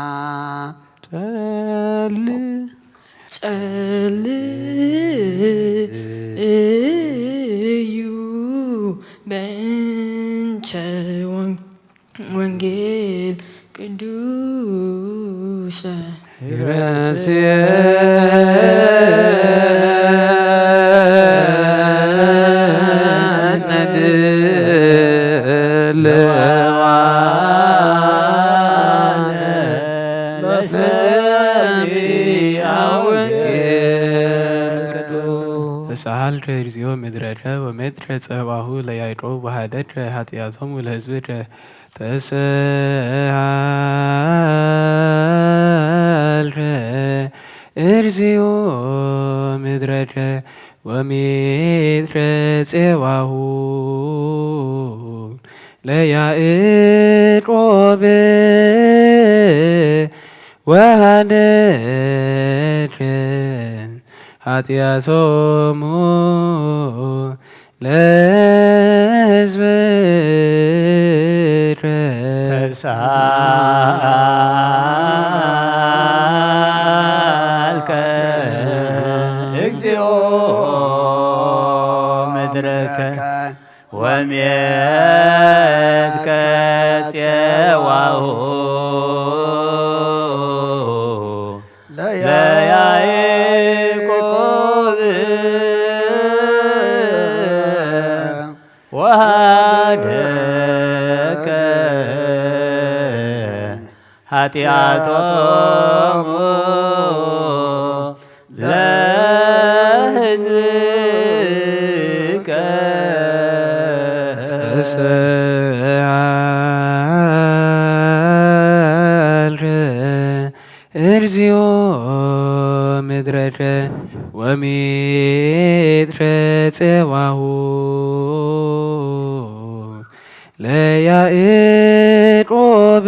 ጸልዩ በእንተ ወንጌል ቅዱሰ ተሳሃልረ እግዚኦ ምድረረ ወመድረ ጸባሁ ለያዕቆብ ወሃደረ ኃጢአቶሙ ለሕዝብረ ተሳሃልረ እግዚኦ ምድረረ ወሜድረ ጸባሁ ለያዕቆብ ወሃደረ ኃጢአቶሙ ለሕዝብረ ተሳልከ እግዚኦ ምድረከ ወሜትከ ጽዋሁ ለያዕቆብ ወሃደከ ኃጢአቶሙ ለሕዝብከ ተሰአልከ እግዚኦ ምድረከ ወሜትከ ጽዋሁ ለያዕቆብ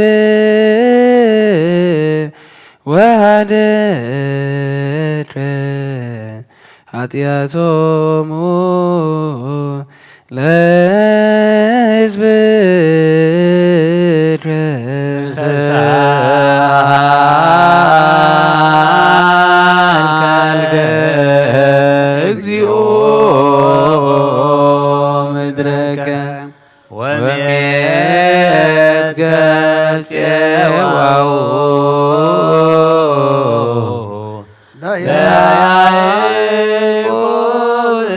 ወሃደረ ኃጢአቶሙ ለሕዝብከ ተሳልከ እግዚኦ ምድረከ ወሜትከ ጽዋሁ ለያዕቆብ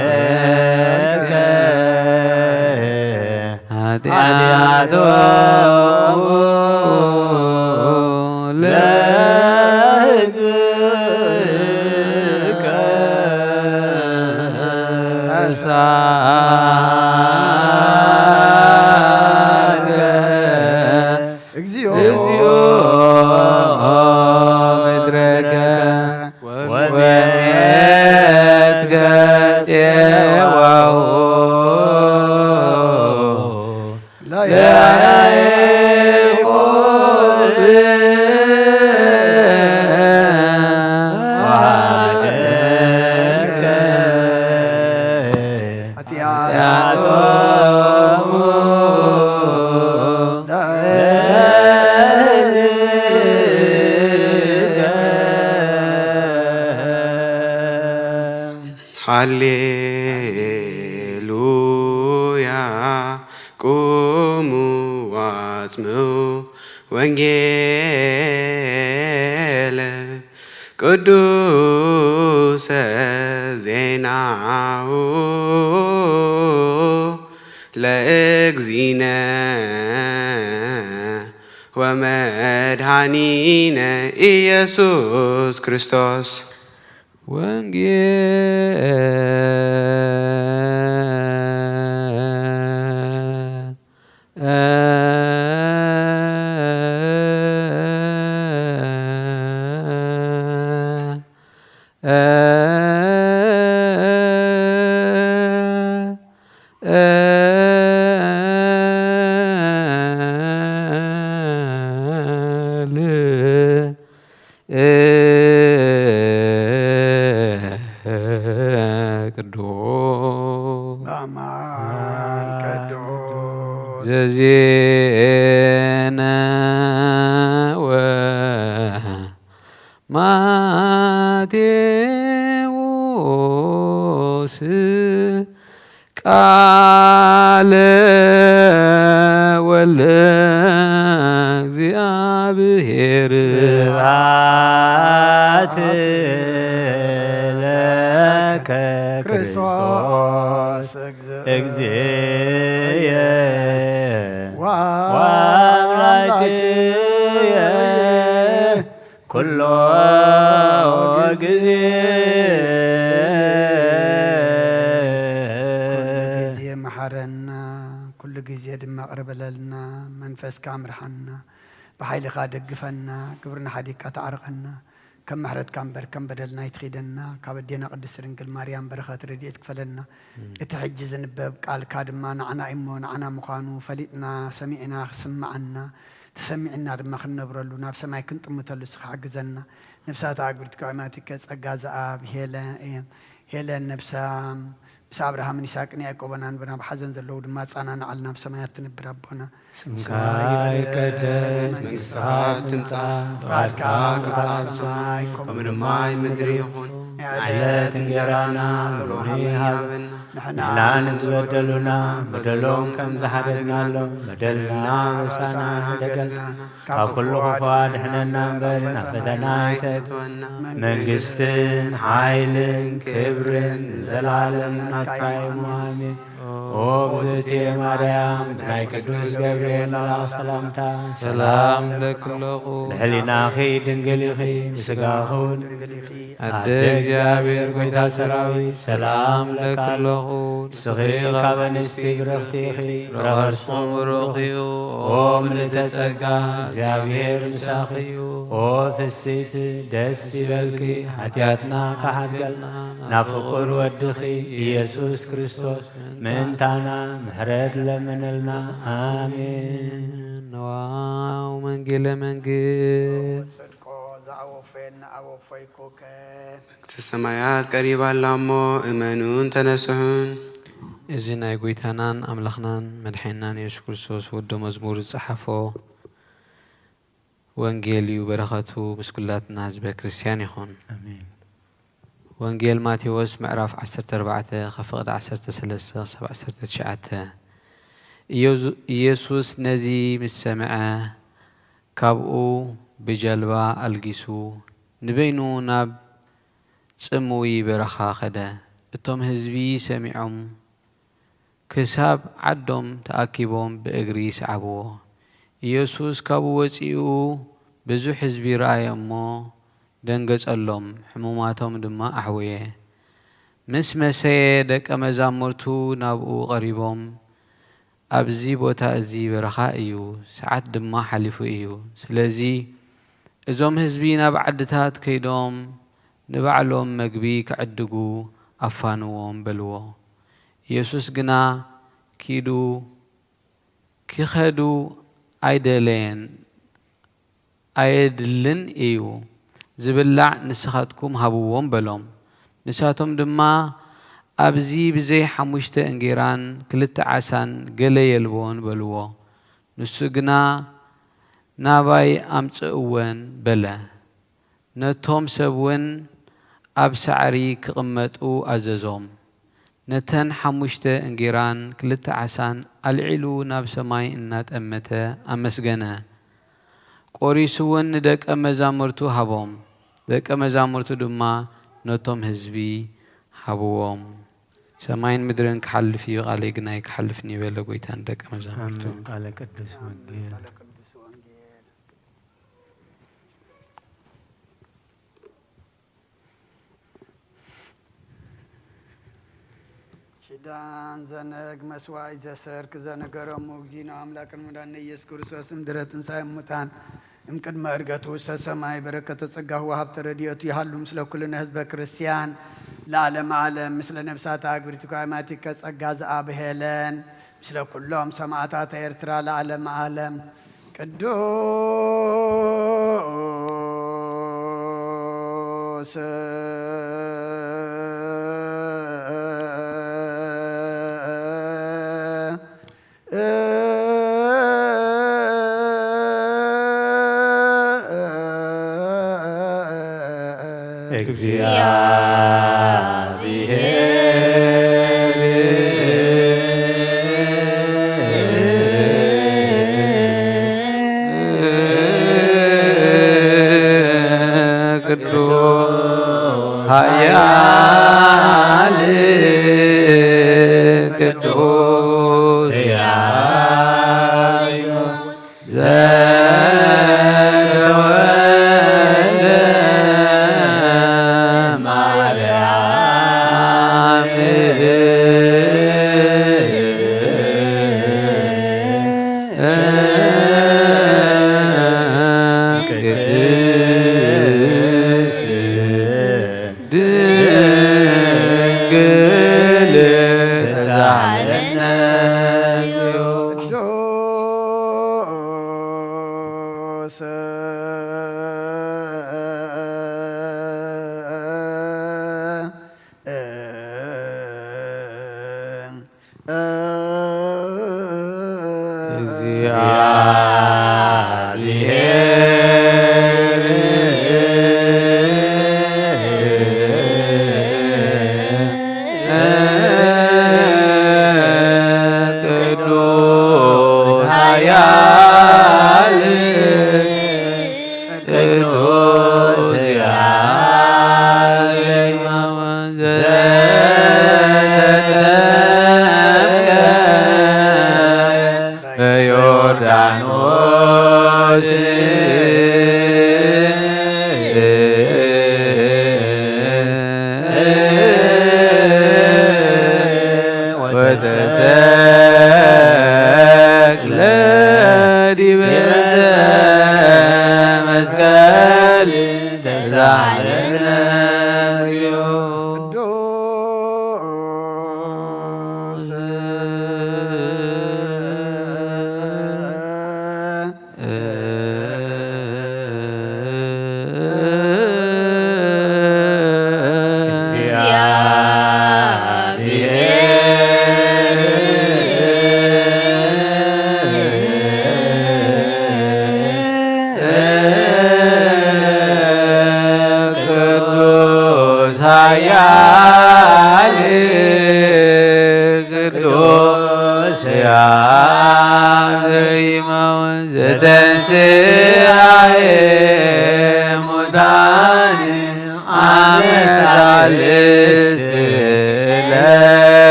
ወሃደከ ኃጢአቶሙ ለሕዝብከ ተሳልከ እግዚኦ ምድረከ ወሜትከ ጽዋሁ ለያዕቆብ ወሃደከ ኃጢአቶሙ ሃሌሉያ ቁሙ ዋጽምዑ ወንጌለ ቅዱሰ ዜናሁ ለእግዚእነ ወመድኃኒነ ኢየሱስ ክርስቶስ ዘዜነ ማቴዎስ ቃለ ወልደ እግዚአብሔር ስብሐት ለከ ክርስቶስ እግዚእየ ወአምላክየ ኩሎ ጊዜ መሐረና ኩሉ ጊዜ ድማ ቅርበለልና መንፈስካ ምርሐና ብሓይልኻ ደግፈና ግብርና ሓዲግካ ተዓርቐና كم محرت كم بر كم بدلنا يتخيدنا كابدينا قدس رنقل مريم برخات رديت كفلنا اتحجز نباب قال كادما نعنا إمو نعنا مخانو فليتنا سمعنا سمعنا تسمعنا رما خلنا برلو ناب سماي كنت متلو سخ عجزنا نفسها تعقبت كعماتك أجاز آب هلا نفسها بس أبراهام نساك نياكو بنان بنا بحزن زلود ما صنعنا نعلنا بسمايات نبي ربنا سمكاي قدس مكسات تنسى فاتكاك على سماي ومن ماي مدريهون عيات جرانا روحي هابنا نحنا نزبدلنا بدلهم كم زحدنا لهم بدلنا رسانا دقلنا كل غفاد حننا بلنا فتنا يتتونا منقستن حايلن كبرن زلالم نتقايم آمين وبزتي مريم ناي قدوس جبريل الله سلامتا سلام لك لغو لحلنا خي دنقلي خي مسقاخون أدك جابير قيدا سراوي سلام لك لغو صغير كابنستي برختي خي رغرصم روخيو أوم لتسقى جابير مساخيو وفسيت دسي بلكي حتياتنا كحقلنا نفقر ودخي يسوس كريستوس من تانا محرد لمنلنا آمين واو منجل منجل السمايات قريبة لامو إيمانون تنسهون إذن أيقويتانان أملخنان مدحينان يسوع كريستوس ودو مزمور الصحفو وانجيليو بركاتو مسكولاتنا حزب كريستيان يخون آمين وانجيل ماتيوس معرف 14 خفقد 13 17 ኢየሱስ ነዚ ምስ ሰምዐ ካብኡ ብጀልባ ኣልጊሱ ንበይኑ ናብ ጽምዊ በረኻ ኸደ እቶም ህዝቢ ሰሚዖም ክሳብ ዓዶም ተኣኪቦም ብእግሪ ሰዓብዎ ኢየሱስ ካብኡ ወፂኡ ብዙሕ ህዝቢ ረኣየ እሞ ደንገጸሎም ሕሙማቶም ድማ ኣሕወየ ምስ መሰየ ደቀ መዛሙርቱ ናብኡ ቀሪቦም ኣብዚ ቦታ እዚ በረኻ እዩ ሰዓት ድማ ሓሊፉ እዩ ስለዚ እዞም ህዝቢ ናብ ዓድታት ከይዶም ንባዕሎም መግቢ ክዕድጉ ኣፋንዎም በልዎ ኢየሱስ ግና ክኸዱ ኣይደልን እዩ ዝብላዕ ንስኻትኩም ሃብዎም በሎም ንሳቶም ድማ ኣብዚ ብዘይ 5 እንጌራን 2 ዓሳን ገለ የልቦን በልዎ ንሱ ግና ናባይ ኣምጽእወን በለ ነቶም ሰብውን ኣብ ሳዕሪ ክቕመጡ ኣዘዞም ነተን 5 እንጌራን 2 ዓሳን ኣልዒሉ ናብ ሰማይ እናጠመተ ኣመስገነ ቆሪሱውን ንደቀ መዛሙርቱ ሃቦም ደቀ መዛሙርቱ ድማ ነቶም ህዝቢ ሃብዎም ሰማይን ምድርን ክሓልፍ እዩ ቃለይ ግና ክሓልፍኒ በለ ጎይታን ደቀ መዛሙርቱ ቃለ ቅዱስ ወንጌል ሽዳን ዘነግ መስዋዕት ዘሰርክ ዘነገሮሙ እግዚእነ አምላክን መድኃኒነ ኢየሱስ ክርስቶስም ድኅረ ትንሣኤ እሙታን እምቅድመ ዕርገቱ ውስተ ሰማይ በረከተ ጸጋሁ ወሀብተ ረድኤቱ ይሃሉ ምስለ ኩልነ ህዝበ ክርስቲያን ለዓለመ ዓለም ምስለ ነፍሳት አግብርቲከ አእማቲከ ጸጋ ዘአብሄለን ምስለ ኩሎም ሰማዕታተ ኤርትራ ለዓለመ ዓለም ቅዱስ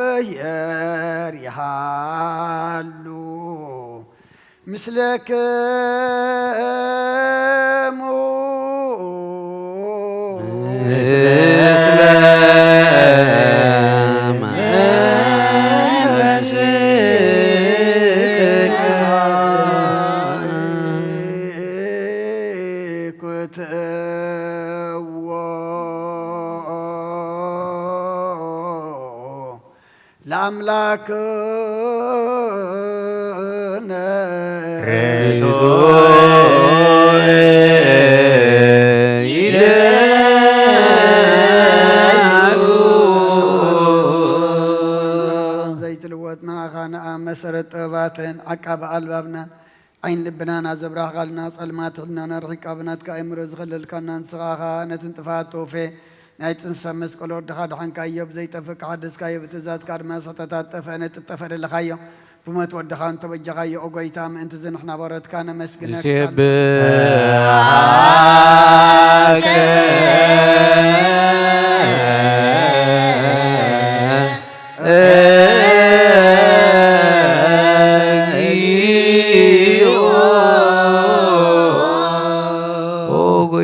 ለእግዚአብሔር ይሃሉ ምስለክሙ ለአምላክነ ዘይትልወጥና ኻነአ መሰረት ጥበባት ملاخن عقاب ألبابنا عين لبنا نزبرا قالنا صلمات لنا نرحق بنات كأمر زغلل كنا نسغاها نتنتفات توفي نايت نسمس قلور دخاد حنك أيوب زي تفك عدس كايب تزاد كارما ستتات تفنت تفر لخايو بمت ودخان توجهاي أوغيتام أنت زين إحنا بارد كان مسكنك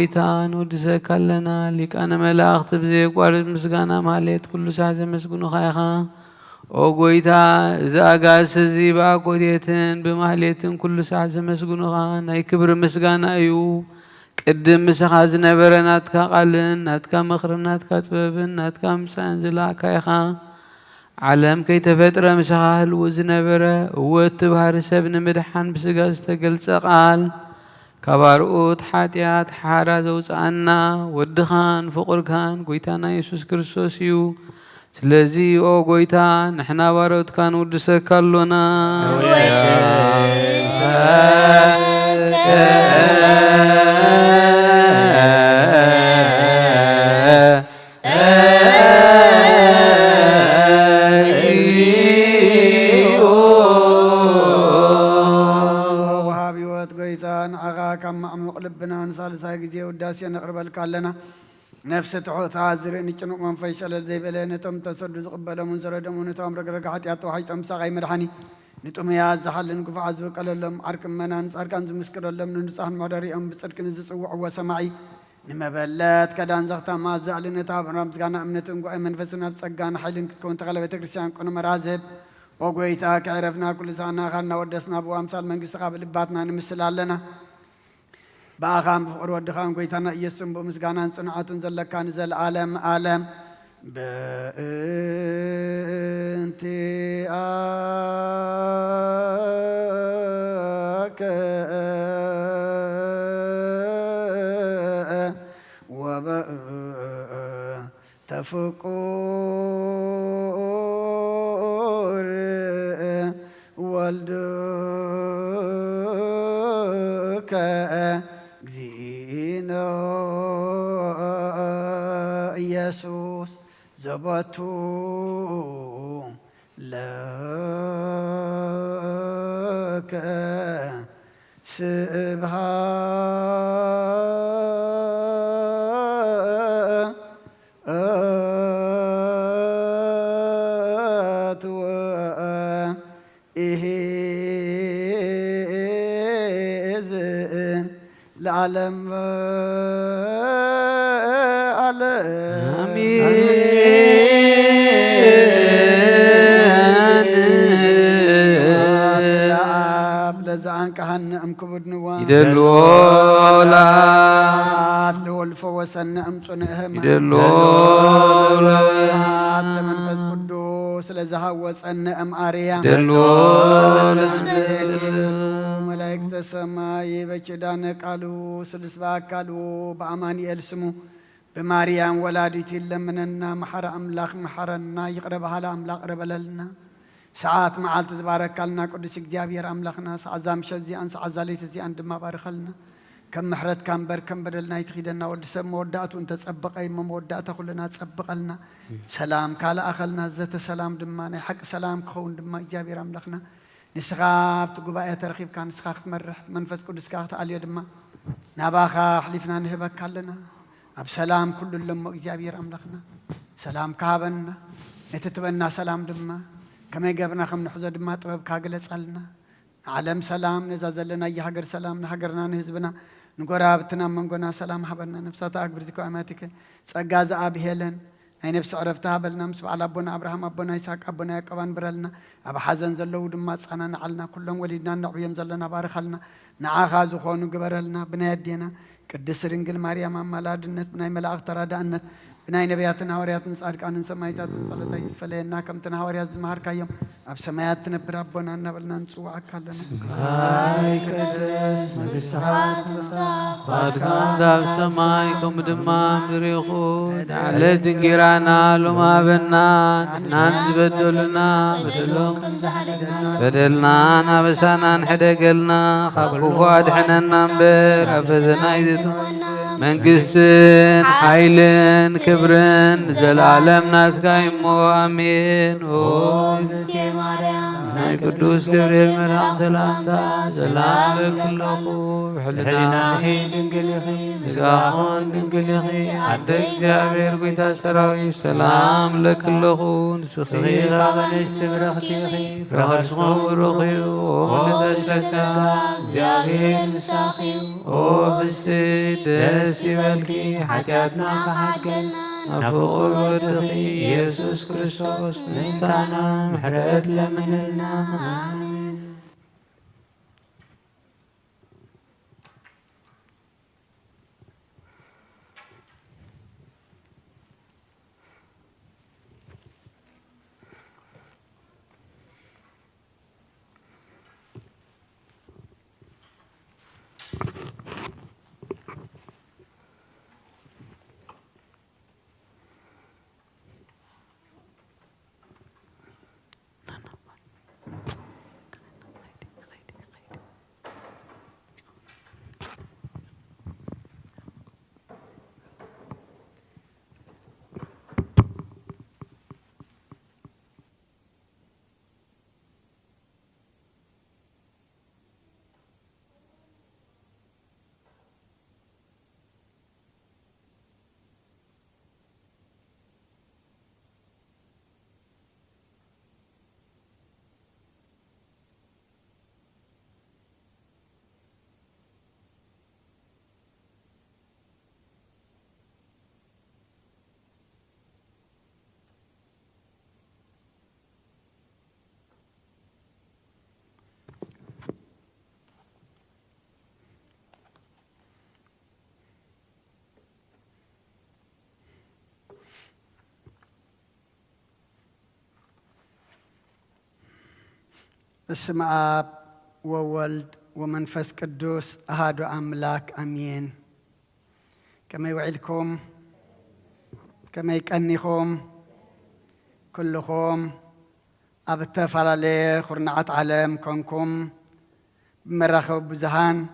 ጎይታን ወድሰካ ኣለና ሊቃነ መላእኽቲ ብዘይቋርጥ ምስጋና ማህሌት ኩሉ ሰዓት ዘመስግኑኻ ኢኻ ኦ ጎይታ እዚ ኣጋስ እዚ ብኣኮቴትን ብማህሌትን ኩሉ ሰዓት ዘመስግኑኻ ናይ ክብሪ ምስጋና እዩ ቅድም ምስኻ ዝነበረ ናትካ ቃልን ናትካ ምኽርን ናትካ ጥበብን ናትካ ምፅአን ዝለኣካ ኢኻ ዓለም ከይተፈጥረ ምስኻ ህልው ዝነበረ እወት ባህሪ ሰብ ንምድሓን ብስጋ ዝተገልጸ ቃል ካብ ኣርኡት ሓጢኣት ሓራ ዘውፅአና ወድኻን ፍቁርካን ጎይታና ኢየሱስ ክርስቶስ እዩ ስለዚ ኦ ጎይታ ንሕና ባሮትካ ንውድሰካ ኣሎና كما عمق لبنا نسال ساجي وداسي نقرب لنا نفس تحوت عازر نجنو من فيشل زي بلنا تم تسد قبل من زرد من تام رجع حتى وحي تم ساقي مرحني نتوم يا زحل نقف عزب قللم أركم منان أركان زمسكر لم ننسان مداري أم بسرك نزسوا وسمعي نما بلات كدان زغتا ما زعلنا تاب رمز كنا أمنتهم قوي منفسنا بسجان حيلن كنت غلبة كريستيان كنا مرازب وقويتا كعرفنا كل سنة خلنا ودسنا بو أمثال من قصة قبل باتنا نمثل لنا بأخام فقر ودخان قويتنا يسم بمسجانا صنعات زلكان زل عالم عالم بنتي آك تفكر والدك زينو يسوس زبطو لك سبحات وإهز العالم لزعان كهن كبد نوان يدلولا لولف وسن صنهم يدلولا لمنفس قدوس لزها وسن أريا يدلولا ملائكة السماء بجدان قالوا سلسبا قالوا بأماني السمو بماريام ولادتي لمننا محر أملاك محرنا يقربها لأملاك ربللنا ساعات معالت تبارك لنا قدس እግዚአብሔር أملاكنا سعزام شزي أنس عزاليت زي عند ما بارخلنا كم محرت كم بر كم بدلنا يتخيدنا ودسم مودات وانت تسبق أي مودات كلنا تسبق لنا سلام قال أخلنا زت سلام دماني حق سلام خون دم እግዚአብሔር أملاكنا نسخاب تقبأ ترخيب كان نسخاخ مرح منفس قدس كاخت علي دم نباخا حلفنا نهبك لنا أب سلام كل لما እግዚአብሔር أملاكنا سلام كابنا نتتبنى سلام دم كما يجبنا خم نحزد ما طبب كاجلس علنا عالم سلام نزازلنا يهجر سلام نهجرنا نهزبنا نقرابتنا من قنا سلام حبنا نفسها أكبر ذكو أماتك سجاز أبي هلن أي نفس عرفتها بلنا مسب على أبونا أبراهام أبونا إسحاق أبونا يعقوب برلنا أبو حزن زلوا دم أنا نعلنا كلهم ولدنا نعيم زلنا بارخلنا نعاخذ خونو جبرلنا بنادينا قدس رنجل مريم ملادنت بناي ملاك ترادنت بناي نبياتنا هوريات نصادقان نسمايتات صلاتي فلينا كم تنهوريات زمهر كيوم اب سمايات نبر ربنا نبلنا نصوعك لنا ساي قدس مسحات فادكم داب سمايكم دمام دريخو على دنجرانا لما بنا نان بدلنا بدلهم بدلنا نبسنا نحدقلنا خبكو فؤاد حنا ننبر افزنا يزيتو منقسن حيلن كبرن زلالم ناس كايمو امين ناي قدوس جبريل ملاك سلام لكلكو بحلنا زقاقون دنقليخي عدك جابير قيتا سراوي سلام لكلكو نسخي غابنش تبرختيخي فرخرسخو بروخيو ومدجلسا جابير مساخيو وبسيد سيبالكي حكاتنا كحكينا أفوق الودخي يسوس كريستوس نتانا محرد لمننا بسم آب وولد ومنفس قدوس أهادو أملاك أمين كما يوعدكم كما يكأنيكم كلكم أبتفل عليه خرنعت علم كونكم بمرخب بزهان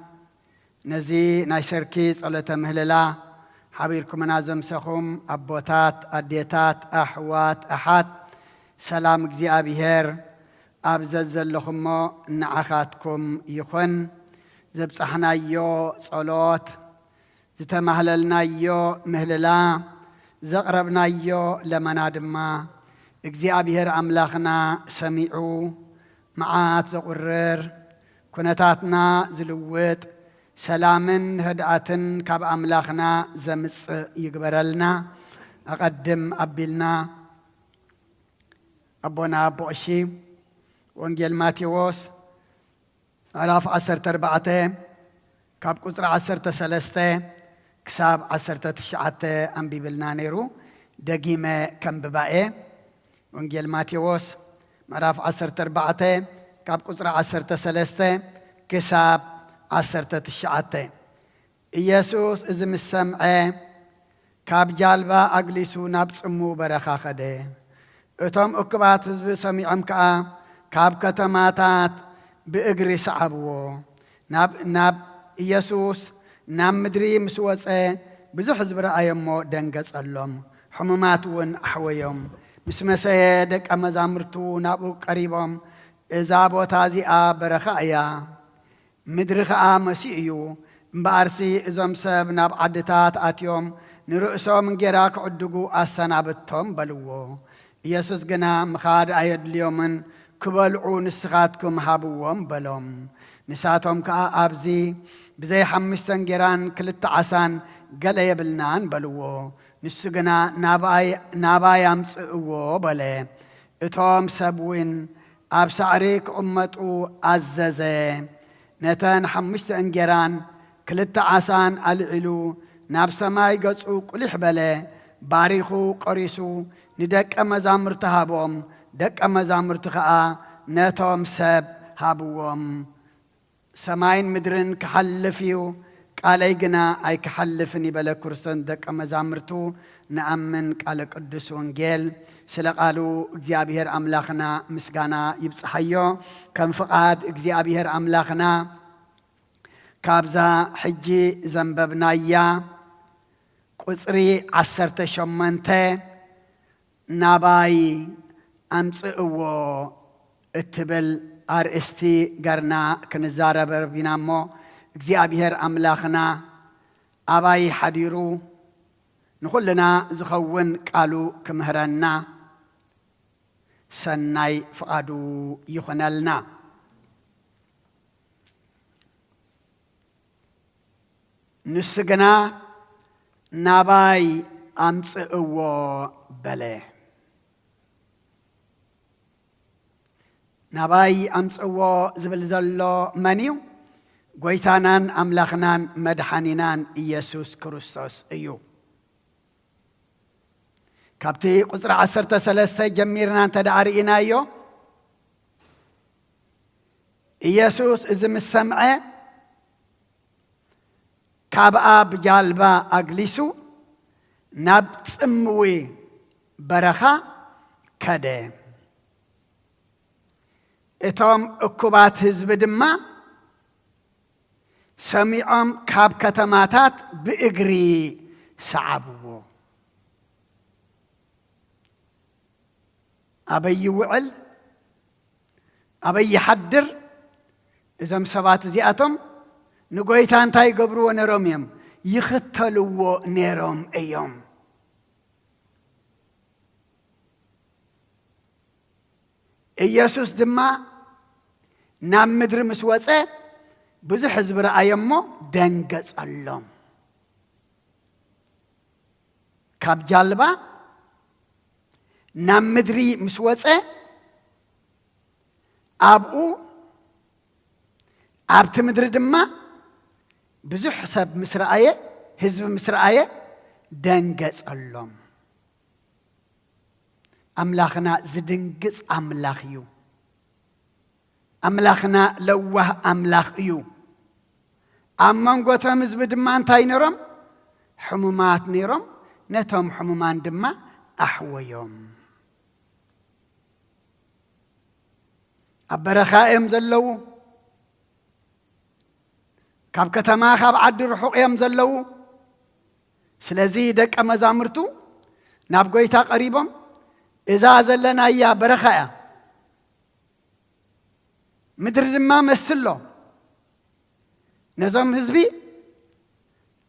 نزي نايشركي صلاة مهللا حبيركم نازم سخم أبوتات أديتات أحوات أحد سلام جزي أبيهر أبززل لهم نعخاتكم يخن زبصحنا يو صلوت زتمهللنا يو مهللا زقربنا يو لمنادما اجزي أبيهر أملاخنا سميعو معات زقرر كنتاتنا زلوت سلامن هدأتن كاب أملاخنا زمس يقبرلنا أقدم أبيلنا أبونا بوشي وانجيل ماتيوس ألاف 14 كاب قصر 13 كساب 19 أنبي بالنانيرو دقيمة كم ببائي وانجيل ماتيوس ألاف 14 كاب قصر 13 كساب 19 إيسوس إذن السمع كاب جالبا أقليسو نابس أمو برخا خده أتم أكبات حزب سميعم كا كاب كتماتات بإجري سعبو ناب يسوس نام مدري مسوسة بزح حزب رأيمو دنقص اللهم حمامات ون أحويهم مسمسة دك أمزامرتو نابو قريبهم إذا بو تازيئة برخايا مدرخاء مسيئيو مبارسي إزم سب ناب عدتات آتيوم نرؤسو من جراك عدقو أسنابتهم بلوو يسوس قنا مخاد آيد اليومن كبلعو نسخاتكم هابوهم بلوم نساتهم كأبزي بزي حمشتن جيران كلت عسان قال يبلنان بلوو نسقنا ناباي يمسئوو بلي اتوم سبوين أب سعريك أمتو عززي نتان حمشتن جيران كلت عسان العلو ناب سماي قصو قلح بلي ባሪኹ ቆሪሱ ንደቀ መዛሙርቱ ሃቦም ደቀ መዛሙርቱ ከዓ ነቶም ሰብ ሃብዎም ሰማይን ምድርን ክሓልፍ እዩ ቃለይ ግና ኣይክሓልፍን ይበለ ክርስቶስ ደቀ መዛሙርቱ ንኣምን ቃለ ቅዱስ ወንጌል ስለ ቃሉ እግዚአብሔር አምላኽና ምስጋና ይብጽሐዮ ከም ፍቃድ እግዚአብሔር አምላኽና ካብዛ ሕጂ ዘንበብናያ ቁጽሪ 18 ናባይ ኣምጽእዎ እትብል ኣርእስቲ ገርና ክንዛረበር ቢና እሞ እግዚአብሔር አምላኽና ኣባይ ሓዲሩ ንኹልና ዝኸውን ቃሉ ክምህረና ሰናይ ፍቃዱ ይኹነልና ንሱ ግና ናባይ ኣምጽእዎ በለ ናባይ ኣምጽእዎ ዝብል ዘሎ መን እዩ ጎይታናን ኣምላኽናን መድሓኒናን ኢየሱስ ክርስቶስ እዩ ካብቲ ቁጽሪ 13 ጀሚርና እንተዳርኢናዮ ኢየሱስ እዚ ምስ ሰምዐ ካብኣ ብጃልባ ኣግሊሱ ናብ ጽምዊ በረኻ ከደ እቶም እኩባት ህዝቢ ድማ ሰሚዖም ካብ ከተማታት ብእግሪ ሰዓብዎ ኣበይ ውዕል ኣበይ ይሓድር እዞም ሰባት እዚኣቶም ንጎይታ እንታይ ገብርዎ ነይሮም እዮም ይኽተልዎ ነይሮም እዮም ኢየሱስ ድማ ናብ ምድሪ ምስ ወፀ ብዙሕ ህዝቢ ረኣዮሞ ደንገጸሎም ካብ ጃልባ ናብ ምድሪ ምስ ወፀ ኣብኡ ኣብቲ ምድሪ ድማ ብዙሕ ሰብ ምስ ረኣየ ህዝቢ ምስ ረኣየ ደንገጸሎም ኣምላኽና ዝድንግጽ ኣምላኽ እዩ ኣምላኽና ለዋህ ኣምላኽ እዩ ኣብ መንጎቶም ህዝቢ ድማ እንታይ ነይሮም ሕሙማት ነይሮም ነቶም ሕሙማን ድማ ኣሕወዮም ኣብ በረኻ እዮም ዘለዉ ካብ ከተማ ካብ ዓዲ ርሑቕ እዮም ዘለዉ ስለዚ ደቀ መዛሙርቱ ናብ ጎይታ ቀሪቦም እዛ ዘለናያ በረኻ እያ ምድሪ ድማ መስሎ ነዞም ህዝቢ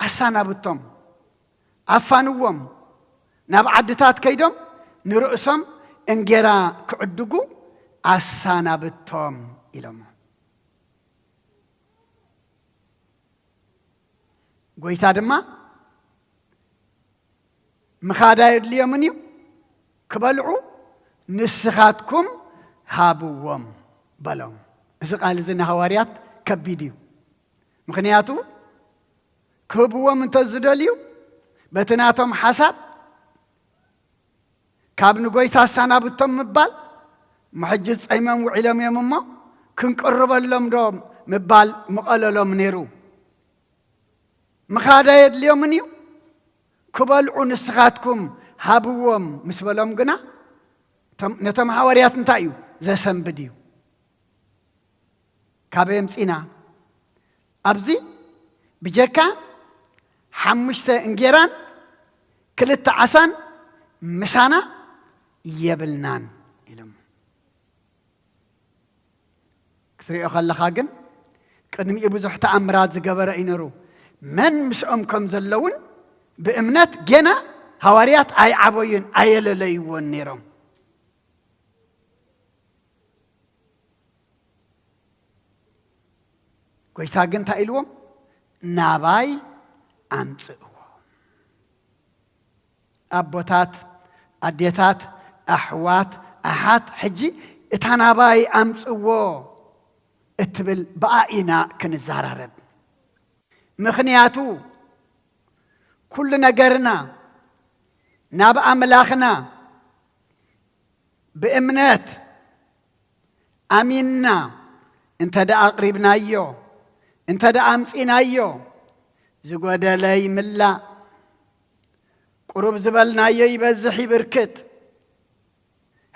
ኣሳናብቶም ኣፋንዎም ናብ ዓድታት ከይዶም ንርእሶም እንጌራ ክዕድጉ ኣሳናብቶም ኢሎም ጎይታ ድማ ምኻዳ የድልዮምን እዩ ክበልዑ ንስኻትኩም ሃብዎም በሎም እዚ ቃል እዚ ንሐዋርያት ከቢድ እዩ ምክንያቱ ክህብዎም እንተዝደልዩ በቲ ናቶም ሓሳብ ካብ ንጎይታ ኣሳናብቶም ምባል መሕጂ ፀይሞም ውዒሎም እዮም እሞ ክንቅርበሎም ዶ ምባል ምቐለሎም ነይሩ ምኻዳ የድልዮምን እዩ ክበልዑ ንስኻትኩም ሃብዎም ምስ በሎም ግና ነቶም ሓዋርያት እንታይ እዩ ዘሰንብድ እዩ ካበይ ኣምፂና ኣብዚ ብጀካ 5 እንጌራን 2 ዓሳን ምሳና የብልናን ኢሎም ክትሪኦ ከለኻ ግን ቅድሚኡ ብዙሕ ተኣምራት ዝገበረ እዩ ነይሩ መን ምስኦም ከም ዘለውን ብእምነት ገና ሐዋርያት ኣይዓበዩን ኣየለለይዎን ነይሮም ጎይታ ግን እንታይ ኢልዎም ናባይ ኣምጽእዎ ኣቦታት ኣዴታት ኣሕዋት ኣሓት ሕጂ እታ ናባይ ኣምጽእዎ እትብል ብኣኢና ክንዛራረብ ምክንያቱ ኩሉ ነገርና ናብ ኣምላኽና ብእምነት ኣሚንና እንተ ደኣ ኣቕሪብናዮ እንተ ደኣ ኣምፂናዮ ዝጐደለ ይምላእ ቁሩብ ዝበልናዮ ይበዝሕ ይብርክት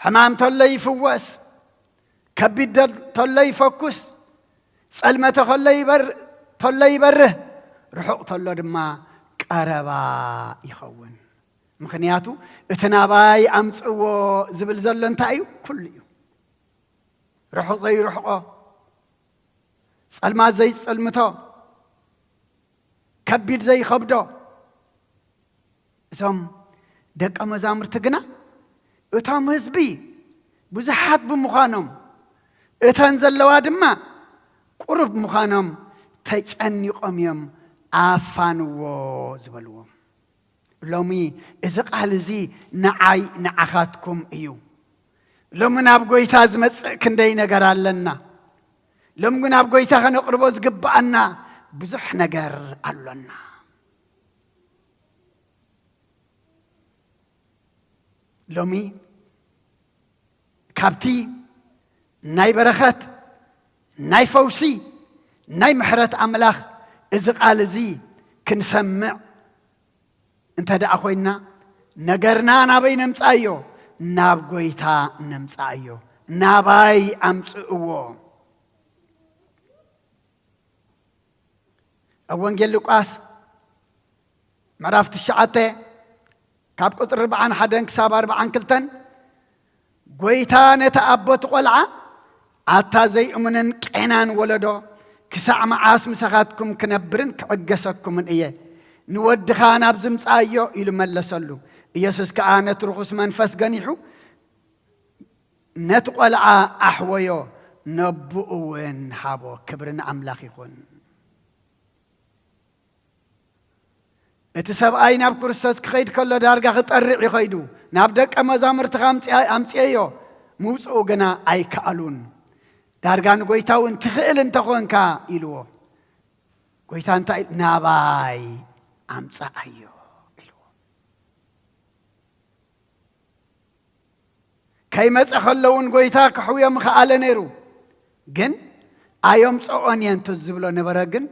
ሕማም ተሎ ይፍወስ ከቢድ ተሎ ይፈኩስ ጸልመተ ተሎ ይበርህ ርሑቕ ተሎ ድማ ቀረባ ይኸውን ምክንያቱ እቲ ናባይ ኣምፅዎ ዝብል ዘሎ እንታይ እዩ ኩሉ እዩ ርሑቕ ዘይርሕቆ ጸልማት ዘይጸልምቶ ከቢድ ዘይኸብዶ እዞም ደቀ መዛሙርቲ ግና እቶም ህዝቢ ብዙሓት ብምዃኖም እተን ዘለዋ ድማ ቁሩብ ብምዃኖም ተጨኒቖም እዮም ኣፋንዎ ዝበልዎም ሎሚ እዚ ቃል እዚ ንዓይ ንዓኻትኩም እዩ ሎሚ ናብ ጎይታ ዝመጽእ ክንደይ ነገር ኣለና ሎሚ ግን ናብ ጎይታ ከነቕርቦ ዝግባአና ብዙሕ ነገር ኣሎና ሎሚ ካብቲ ናይ በረኸት ናይ ፈውሲ ናይ ምሕረት ኣምላኽ እዚ ቃል እዚ ክንሰምዕ እንተ ደኣ ኮይና ነገርና ናበይ ነምጻእዮ ናብ ጎይታ ነምጻእዮ ናባይ ኣምጽእዎ ኣብ ወንጌል ሉቃስ ምዕራፍ 9 ካብ ቁጥሪ 41 ክሳብ 42 ጎይታ ነቲ ኣቦት ቆልዓ ኣታ ዘይእሙንን ቄናን ወለዶ ክሳዕ መዓስ ምሳኻትኩም ክነብርን ክዕገሰኩምን እየ ንወድኻ ናብ ዝምጻእዮ ኢሉ መለሰሉ ኢየሱስ ከዓ ነቲ ርኩስ መንፈስ ገኒሑ ነቲ ቆልዓ ኣሕወዮ ነብኡ እውን ሃቦ ክብሪ ንኣምላኽ ይኹን እቲ ሰብኣይ ናብ ክርስቶስ ክኸይድ ከሎ ዳርጋ ክጠርዕ ይኸይዱ ናብ ደቀ መዛሙርትኻ ኣምጽአዮ ምውፅኡ ግና ኣይከኣሉን ዳርጋ ንጎይታ እውን ትኽእል እንተኾንካ ኢልዎ ጎይታ እንታይ ናባይ ኣምጻእዮ ኢልዎ ከይመጽእ ከለውን ጎይታ ክሕውዮም ክኣለ ነይሩ ግን ኣየምጽኦን እየ እንተዝብሎ ነበረ ግን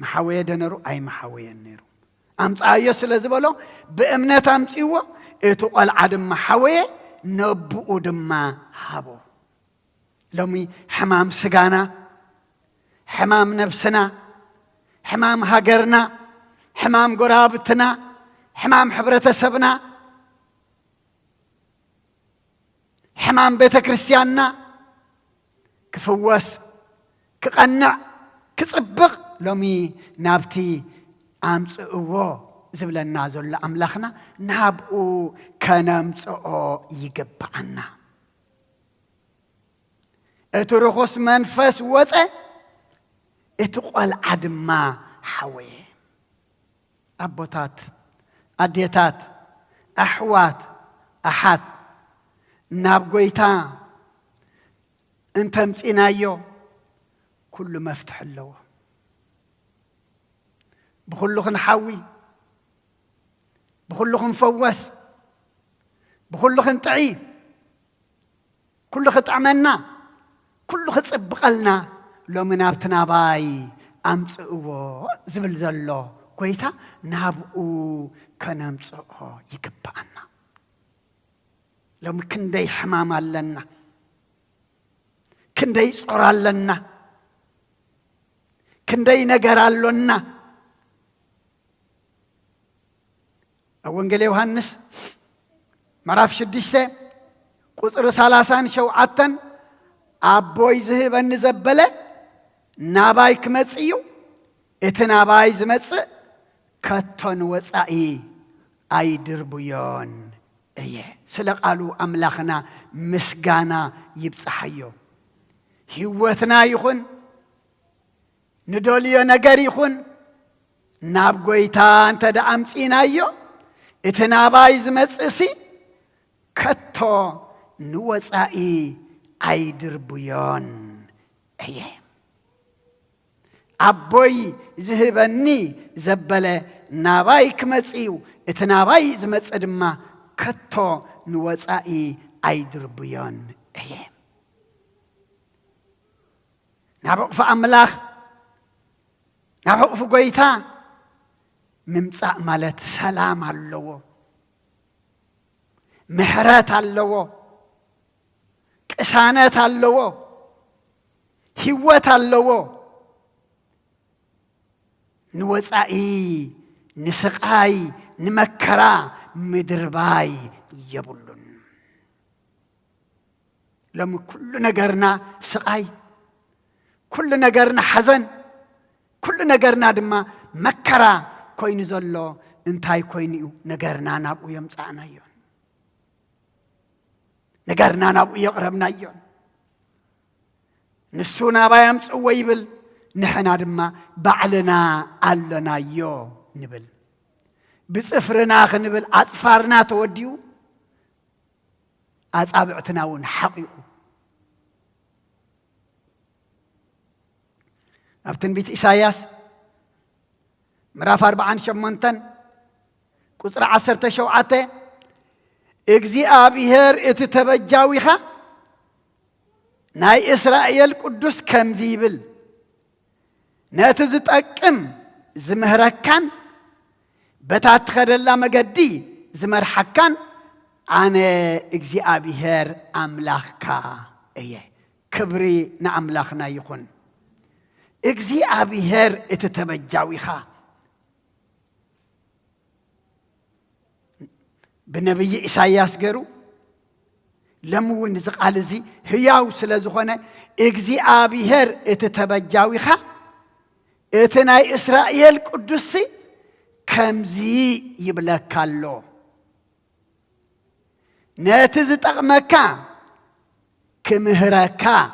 መሓወየ ደነሩ ኣይመሓወየን ነይሩ ኣምጻእዮ ስለ ዝበሎ ብእምነት ኣምጺዎ እቲ ቆልዓ ድማ ሓወየ ነብኡ ድማ ሃቦ ሎሚ ሕማም ስጋና ሕማም ነፍስና ሕማም ሃገርና ሕማም ጎራብትና ሕማም ሕብረተሰብና ሕማም ቤተ ክርስቲያንና ክፍወስ ክቐንዕ ክጽብቕ ሎሚ ናብቲ ኣምጽእዎ ዝብለና ዘሎ ኣምላኽና ናብኡ ከነምጽኦ ይግባአና እቲ ርኩስ መንፈስ ወፀ እቲ ቆልዓ ድማ ሓወየ ኣቦታት ኣዴታት ኣሕዋት ኣሓት ናብ ጎይታ እንተምፂናዮ ኩሉ መፍትሕ ኣለዎ ብኩሉ ክንሓዊ ብኩሉ ክንፈወስ ብኩሉ ክንጥዒ ኩሉ ክጥዕመና ኩሉ ክጽብቐልና ሎሚ ናብቲ ናባይ ኣምጽእዎ ዝብል ዘሎ ጎይታ ናብኡ ከነምጽኦ ይግባአና ሎሚ ክንደይ ሕማም ኣለና ክንደይ ጾር ኣለና ክንደይ ነገር ኣሎና ኣብ ወንጌል ዮሐንስ ምዕራፍ 6 ቁጥሪ 37 ኣቦይ ዝህበኒ ዘበለ ናባይ ክመጽእ እዩ እቲ ናባይ ዝመጽእ ከቶ ንወጻኢ ኣይድርብዮን እየ ስለ ቃሉ ኣምላኽና ምስጋና ይብጽሓዮ ህይወትና ይኹን ንደልዮ ነገር ይኹን ናብ ጎይታ እንተ ደኣ ኣምጺናዮ እቲ ናባይ ዝመጽእሲ ከቶ ንወጻኢ ኣይድርብዮን እየ ኣቦይ ዝህበኒ ዘበለ ናባይ ክመጽእ እዩ እቲ ናባይ ዝመጽእ ድማ كتو نوصائي أيدربيون إيه نابق فأملاخ نابق فقويتا ممصاء مالت سلام اللو محرات اللو كسانات اللو هوات اللو نوصائي نسقاي نمكرا مدرباي يبلون لما كل نجرنا سقاي كل نجرنا حزن كل نجرنا دما مكرا كوين زلو انتاي كوينيو نجرنا نابو يمصانا يون نجرنا نابو يقربنا يون نسونا بايمص ويبل نحنا دما بعلنا علنا يو نبل بصفرنا خنبل اصفارنا توديو اصابعتنا ون حقيقو ابتن بيت إساياس مراف 48 قصر 17 እግዚአብሔር እትተበጃዊኻ ናይ እስራኤል ቅዱስ ከምዚብል ነቲ ዝጠቅም ዝምህረካን በታትኸደላ መገዲ ዝመርሐካን አነ እግዚአብሔር አምላኽካ እየ ክብሪ ንአምላኽና ይኹን እግዚአብሔር እትተበጃዊኻ بنبي إساياس قرو لمون زقال زي هياو سلازخونة እግዚአብሔር اتتبجاويخ اتناي إسرائيل قدسي كمزي يبلكالو ناتز تغمكا كمهركا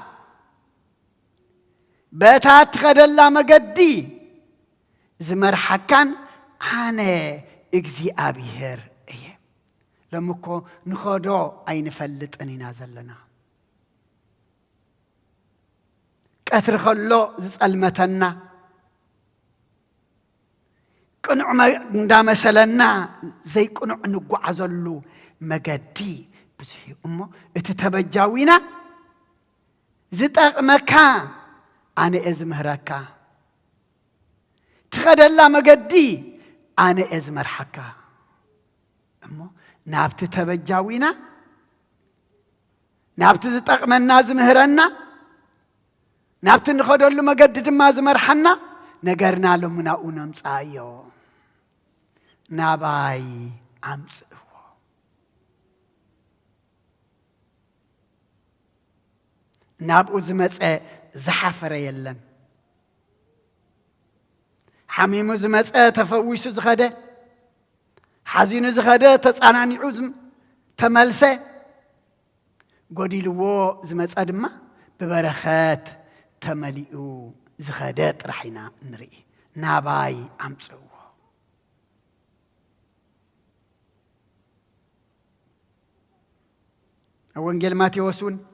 باتات خدلا مقدي زمرحكان أنا እግዚአብሔር لمكو نخدو أين فلت أني نازل لنا كثر خلو زلمتنا كنوع دا مثلنا زي كنوع نقع زلو مقدي بزحي أمه اتتبجاوينا زتاق مكا أنا ازمهركا تخدلا مقدي أنا ازمرحكا أمه نابت تبجاوينا نابت زتقمنا زمهرنا نابت نخدلو مقدد ما زمرحنا نقرنا له مناؤنا مصايو ناباي عمصو نابو زمص زحفر يلن حميم زمص تفويس زخده حزين زخده تصاناني عزم تملسه قديلو زمص ادما ببرخات تمليو زخده طرحنا نري ناباي امصو وانجيل ماتيوسون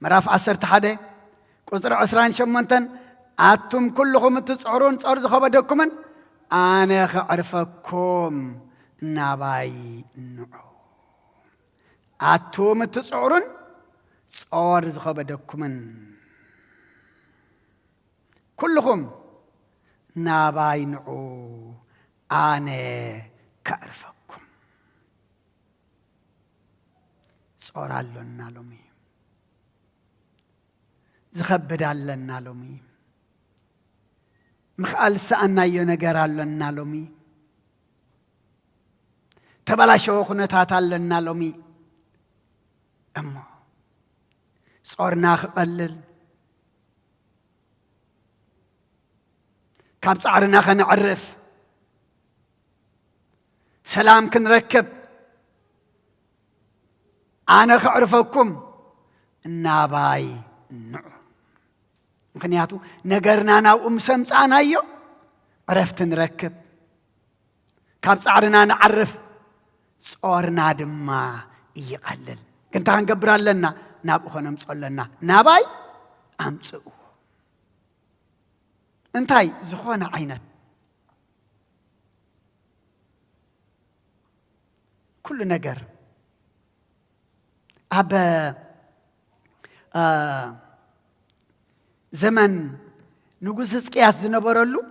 مراف 11 قصر 28 اتم كلكم تتصعرون صار زخبدكم أنا أعرفكم نباي نعو أتوم تسعرون صار زخبدكم كلكم نباي نعو أنا كأعرفكم صار لنا لومي زخبد لنا لومي مخال سأنا ينقر لنا لومي تبلا شوخنا تاتلنا لومي أما صورنا خبلل كاب صعرنا خنعرف سلام كنركب أنا خعرفكم الناباي نعو مخنياتو نقرنا ناو سمصانا يو عرفت نركب كاب صعرنا نعرف صورنا دما يقلل كنت هنقبر لنا نابو خنا مصول لنا ناباي امصو انتاي زخونا عينت كل نجر أب زمن نقول سكياس نبرلو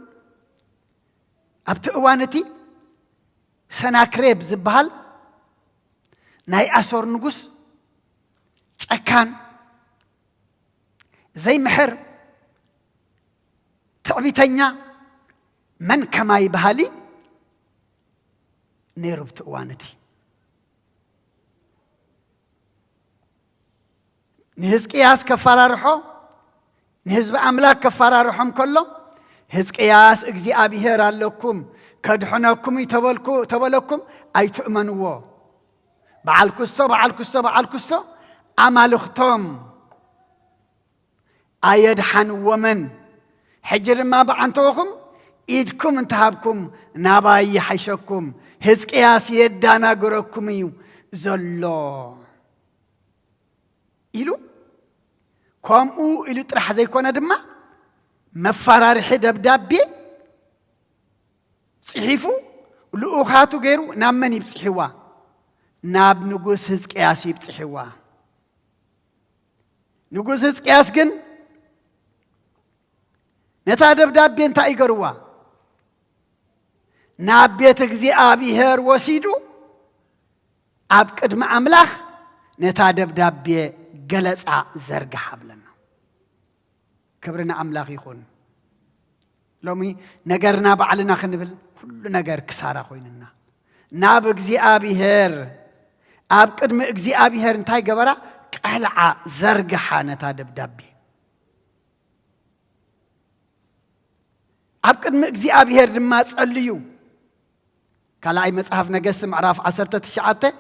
أبتقوانتي سناكريب زبهال ناي أسور نقص أكان زي محر تعبيتنيا من كما يبهالي نيرو بتقوانتي نهزقياس كفارة روحو نهزب أملاك كفارة روحهم كله هزقياس اجزي أبيهر لكم كدحناكم تبلكم أي تؤمنوا بعالكسو أمالختم أيدحن ومن حجر ما بعنتوكم إيدكم انتهابكم ناباي حيشكم هزقياس يدانا قركم زلو إلو كومو إلو ترح زي كونا دما مفرار حدب دابي صحيفو لأوخاتو غيرو نامني بصحيوا ناب نقوس هزقياسي بصحيوا نقوس هزقياس جن نتا دبدابي انتا ايقروا ناب بيتك زي آبيهر وسيدو آب قدم أملاخ نتا دبدابي قلس زرق حبلنا كبرنا أملاخ يخون لومي نجرنا بعلنا خنبل كل نجر كسارة خويننا ناب اجزي أبيهر أب قدم اجزي أبيهر انتاي جبرا قلعة زرق حانة دبدابي أب قدم اجزي أبيهر لما تسأليو كلا أي مصحف نجس معرف 10 تشعته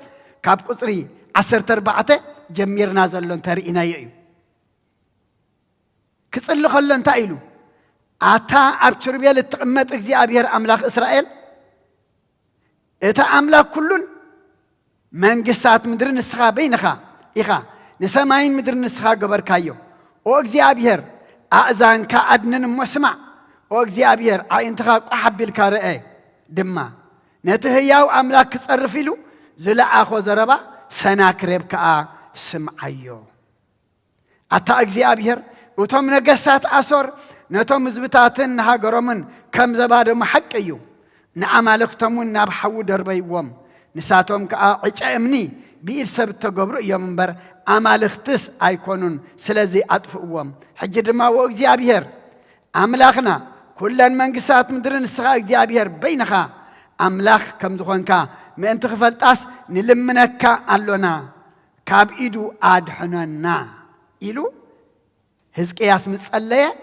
كاب قصري 10 4 جميرنا زلون ترينا يعيو كسلو خلون تايلو أتا أبشر بيا للتقمت اجزي أبيهر أملاك إسرائيل إتا أملاك كلون من قصات مدر نسخة بينخا إخا نسماين مدر نسخة قبر كايو او اجزي أبيهر أأذان كأدنن مسمع او اجزي أبيهر أنتخاب أحب الكارئي دما نتهياو أملاك تصرفيلو زلا أخو زربا سناكريب كأ سمعيو أتا اجزي أبيهر وتم نقصات أسور نتم زبطاتن هاقرمن كم زباد محقيو نعمالكتمون نابحو دربيوم نساتهم كأعجأمني بإر سبت قبرو يمبر أمالختس أيكونون سلزي أطفئوم حجد ما وقزي أبيهر أملاخنا كلن منقصات مدرن السغاق دي أبيهر بينخا أملاخ كم دخونكا ما انت خفلتاس نلمنكا ألونا كاب إيدو آدحننا إلو هزقياس متصلية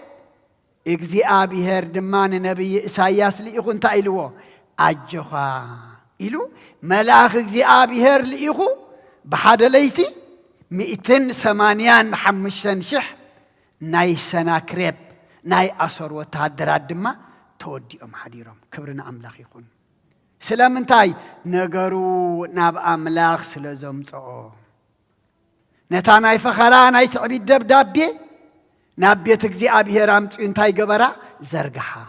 اجزي أبيهر دمان نبي إساياس لإخون تايلو أجخا إلو ملاخ اجزي أبيهر لإخو بحاد ليتي 285 شح ناي سناكريب ناي أسر وتهدرات دما تودي حديرهم كبرنا أملاخ يخون سلام انتاي نقرو ناب أملاخ سلزم تعو نتا ناي فخرا ناي تعبيد دبدابي نابيت اجزي أبيهر أمت انتاي قبرا زرقها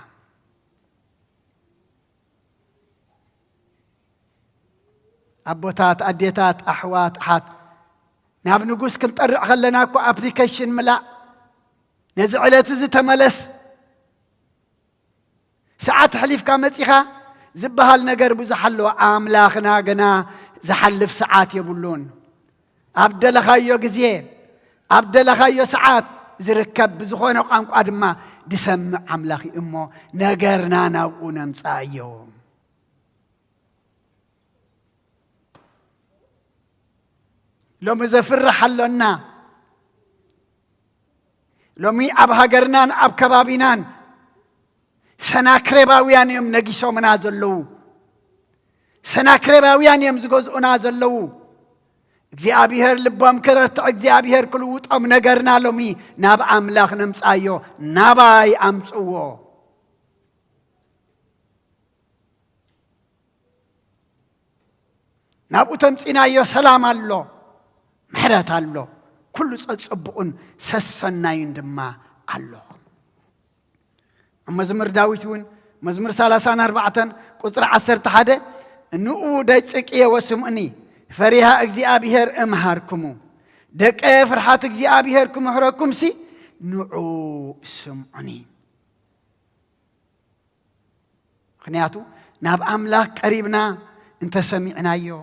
أبوتات أديتات أحوات أحات ناب نقوس كنت أرع خلناكو أبليكيشن ملا نزعلت زي تملس ساعات حليف كامتيخا زبها النقر بزحلو أملاخنا قنا زحلف ساعات يبولون أبدل خيو قزيه أبدل خيو ساعات زركب بزخونا وقامكو أدما دسمع أملاخي إمو نقرنا ناقونا متايوم لو مزفر حلونا لو مي أب هاجرنان أب كبابينان سناكريباويان يوم نجيسو منازلو سناكريباويان يوم زجوز أنازلو اجزي أبيهر لبام كرت اجزي أبيهر كلوت أم نجرنا لو مي ناب أملاخ نمتايو ناباي أمسوو نابو تمتينا يو سلام الله محرات الله كل صبقون سسناين دما الله مزمر داويتون مزمر 34 قصر 11 نؤو دقيقه وسمعني ፈሪሃ እግዚአብሔር እምሃርኩሙ ደቀ ፍርሃት እግዚአብሔር ክምሕረኩም ሲ ንዑ ስምዑኒ ምክንያቱ ናብ ኣምላኽ ቀሪብና እንተሰሚዕናዮ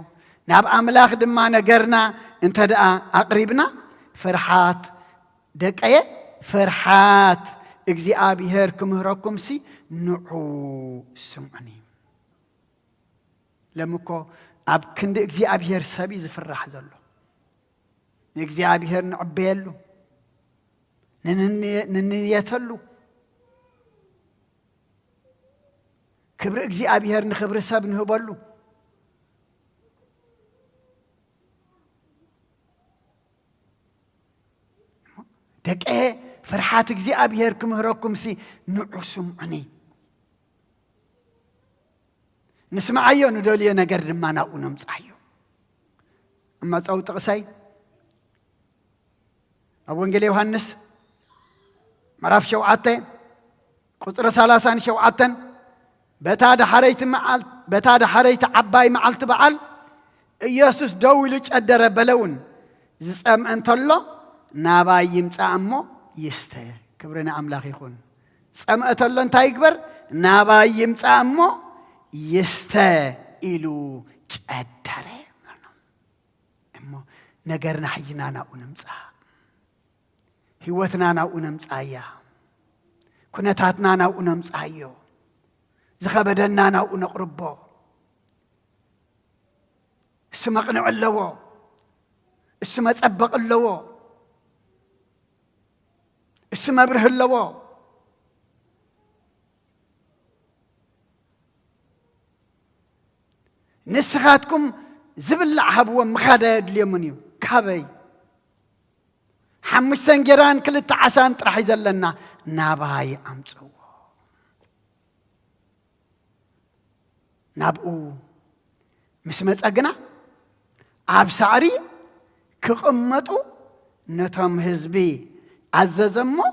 ናብ ኣምላኽ ድማ ነገርና እንተ ደኣ ኣቕሪብና ፍርሃት ደቀየ ፍርሃት እግዚአብሔር ክምህረኩም ሲ ንዑ ስምዑኒ ለምኮ ኣብ ክንዲ እግዚአብሔር ሰቢ ዝፍራሕ ዘሎ እግዚአብሔር ንዕበየሉ ንንየተሉ ክብሪ እግዚአብሔር ንክብሪ ሰብ ንህበሉ ደቀ ፍርሃት እግዚአብሔር ክምህረኩም ሲ ንዑ ስምዑኒ نسمعيه ندولي نجر ما نقولهم صحيح أما صوت قصي أبو إنجيل يوحنس مرaf شوعته قصر سلاسان شوعتن بتاد حريت عباي معلت بعل يسوس دولج أدر بلون زسم أنت الله نباي يمتعمو يسته كبرنا أملاك يخون سمعت الله أنت يكبر نباي يمتعمو يستائلو جدره أمو نجرنا حينا ناونمصا هيوتنا ناونمصايا كنتاتنا ناونمصايو زخبدنا ناونقربو اسمقنع اللو اسم تصبق اللو اسم بره اللو نسخاتكم زبلع هبوا مخادا اليمنيو كابي حمش سنجران كل تعسان راح يزلنا ناباي امصو نابو مسمص اغنا اب سعري كقمطو نتم حزبي عززمو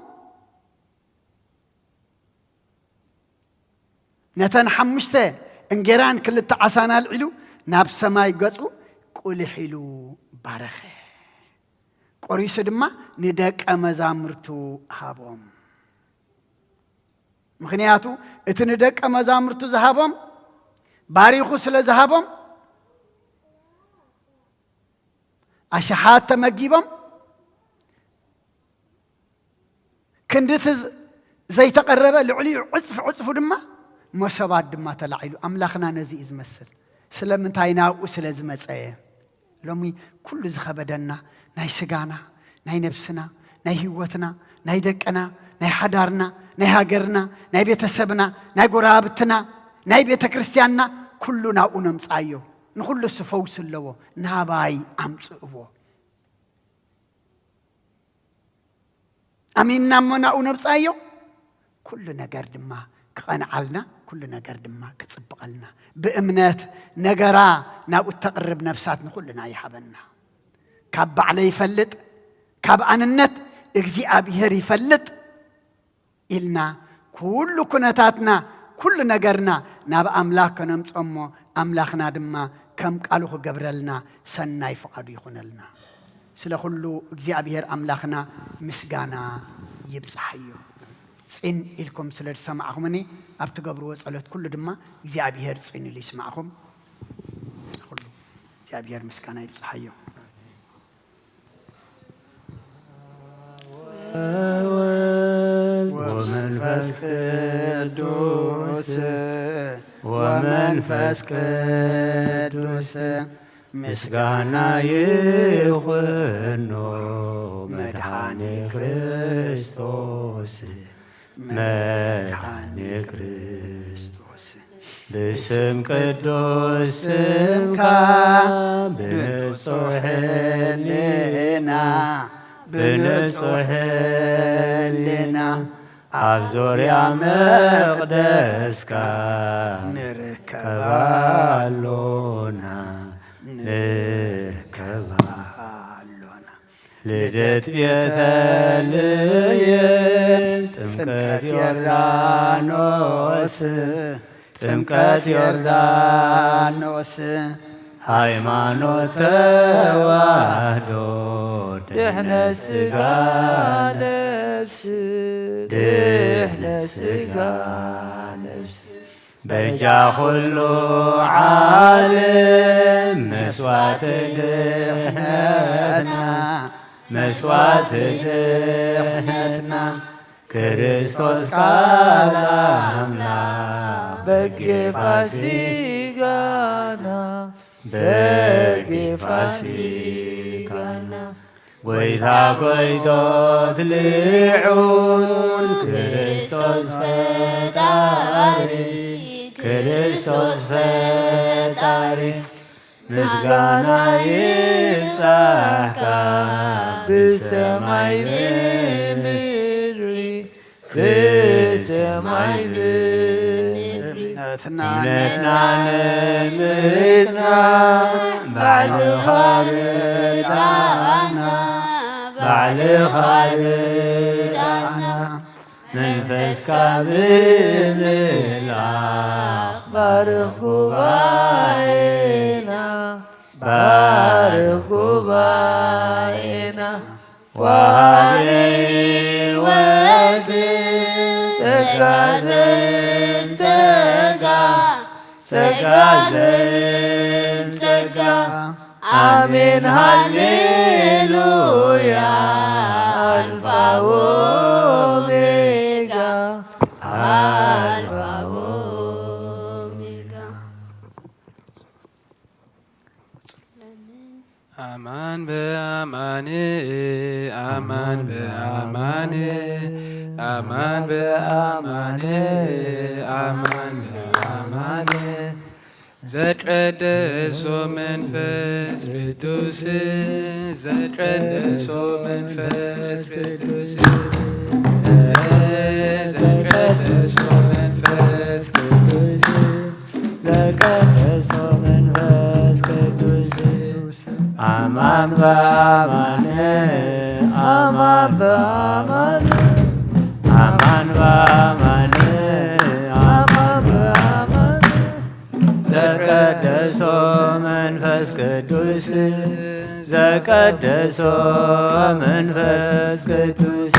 نتن حمشته انجران كل تعسانا العلو ناب سماي قصو قول حلو بارخه قريس دما ندق مزامرتو هابوم مخنياتو اتندق مزامرتو زهابوم باريخو سلا زهابوم اشحات تمجيبوم كندت زي تقرب لعلي عصف دما مشابات دما تلعيلو أملاخنا نزي إزمسل سلام تاينا وسلز مسأة لومي كل زخبدنا ناي سجانا ناي نفسنا ناي هوتنا ناي دكنا ناي حدارنا ناي هاجرنا ناي بيت السبنا ناي قرابتنا ناي بيت كريستياننا كلنا ونمصايو نخل السفوس اللو ناباي أمصو أمين نمنا ونمصايو كلنا قردما قنعلنا كل نجار دما كتصبقلنا بأمنات نجارا ناو تقرب نفساتنا كلنا يحبنا كاب علي يفلت كاب عن النت اجزي أبيهر يفلت إلنا كل كنتاتنا كل نجارنا ناب أملاكنا نمصمو أملاكنا دما كم قالوه جبرلنا سنة يفقد يخونلنا سلا كله اجزي أبيهر أملاكنا مسجانا يبصحيو صين إلكم سلر سمعهم مني أبتقبروا صلوات كل دما زيابير صين اللي يسمعهم كله زيابير مسكنا يبصحيو ومنفس قدوس ومنفس قدوس مسكنا يخونو مدحاني كريستوس مدحاني كريستوس باسم قدوس سمكا بنصح لنا بنصح لنا أبزور يا مقدسك نركبالونا نركبالونا لدت بيتلين تمكت يردانوس تمكت يردانوس ሃይማኖት ተዋህዶ ድሕነት ስጋ ነፍስ ድሕነት ስጋ ነፍስ በጃ ኩሉ ዓለም መስዋዕት ድሕነትና መስዋዕት ድሕነትና ክርስቶስ ቃል አምላክ በጌ ፋሲካና በጌ ፋሲካና ጎይታ ጎይቶት ልዑል ክርስቶስ ፈጣሪ ክርስቶስ ፈጣሪ ምስጋና ይብጻሕካ ብሰማይ ብምድሪ ብሰማይ እምነትና ንምጽና ባዕልኻ ርዳእና ባዕልኻ ርዳእና መንፈስካ ብምልኣኽ ባርኽ ጉባኤና ባርኽ ጉባኤና ወሃበ ሕይወት ጸጋ ዘንጸጋ ጸጋ ዘንጸጋ አሜን ሃሌሉያ አልፋ ወኦሜጋ አልፋ ወኦሜጋ አማን በአማን አማን በአማን አማን በአማን አማን በአማን ዘቀደሶ መንፈስ ቅዱስ ዘቀደሶ መንፈስ ቅዱስ ዘቀደሶ መንፈስ ቅዱስ ዘቀደሶ መንፈስ ቅዱስ አማን በአማን አማን በአማን አማን በአማን አማን በአማን ዘቀደሶ መንፈስ ቅዱስ ዘቀደሶ መንፈስ ቅዱስ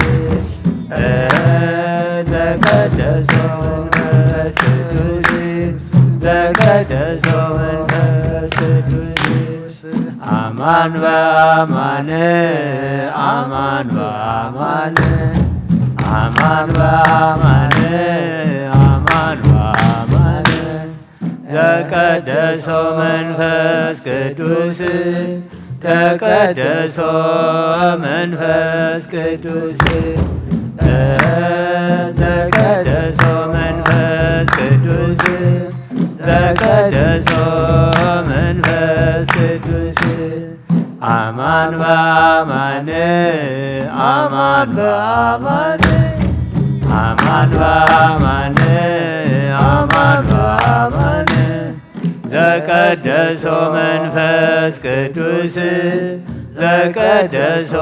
ዘቀደሶ መንፈስ ቅዱስ ዘቀደሶ መንፈስ ቅዱስ አማን በአማን አማን በአማን አማን በአማን አማን በአማን ዘቀደሶ መንፈስ ቅዱስ ዘቀደሶ መንፈስ ቅዱስ ዘቀደሶ መንፈስ ቅዱስ ዘቀደሶ መንፈስ ቅዱስ አማን በአማን አማን በአማን አማን በአማን አማን በአማን ዘቀደሶ መንፈስ ቅዱስ ዘቀደሶ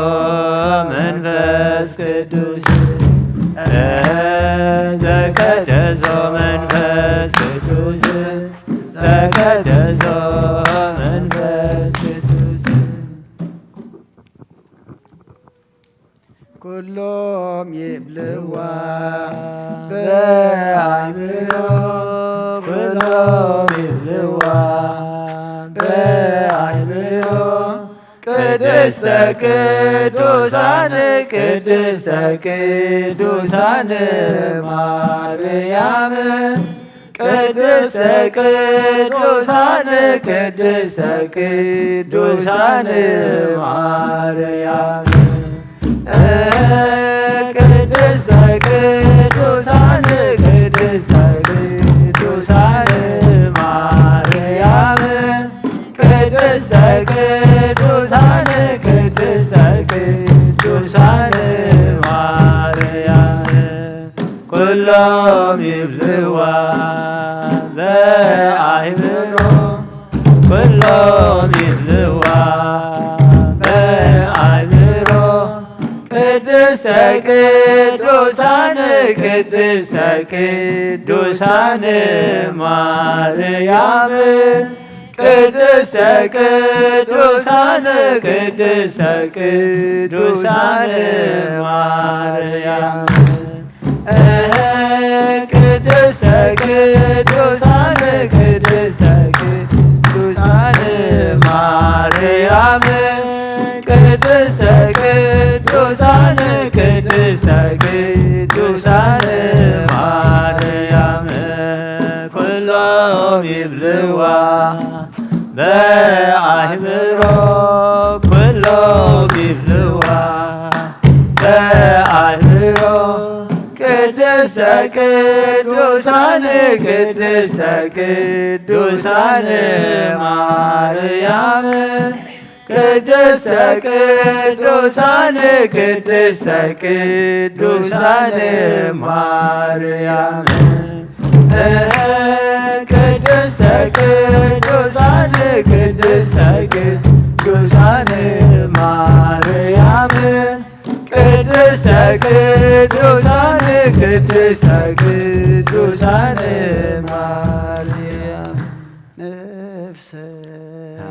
መንፈስ ቅዱስ ዘቀደሶ መንፈስ ቅዱስ ዘቀደሶ መንፈስ ቅዱስ ኩሎም ይብልዋ በአይምሮ ኩሎም ይብልዋ በአይምሮ ቅድስተ ቅዱሳን ቅድስተ ቅዱሳን ማርያም ቅድስተ ቅዱሳን ቅድስተ ቅዱሳን ማርያም ቅድስተ ቅዱሳን ቅድስተ ቅዱሳን ማርያም ቅድስተ ቅዱሳን ቅድስተ ቅዱሳን ማርያም ኩሎም ይብልዋ በአይምሮ ኩሎም ይብልዋ በአይምሮ ቅድስተ ቅዱሳን ቅድስተ ቅዱሳን ማርያም ቅድስተ ቅዱሳን ቅድስተ ቅዱሳን ማርያም ቅድስተ ቅዱሳን ቅድስተ ቅዱሳን ማርያም ቅድስተ ቅዱሳን ቅድስተ ቅዱሳን ማርያም ኩሎም ይብልዋ በአህምሮ ኩሎም ይብልዋ በአህምሮ ቅድስተ ቅዱሳን ቅድስተ ቅዱሳን ማርያም ቅድስተ ቅዱሳን ቅድስተ ቅዱሳን ማርያም ቅድስተ ቅዱሳን ቅድስተ ቅዱሳን ማርያም ቅድስተ ቅዱሳን ቅድስተ ቅዱሳን ማርያም ነፍሰ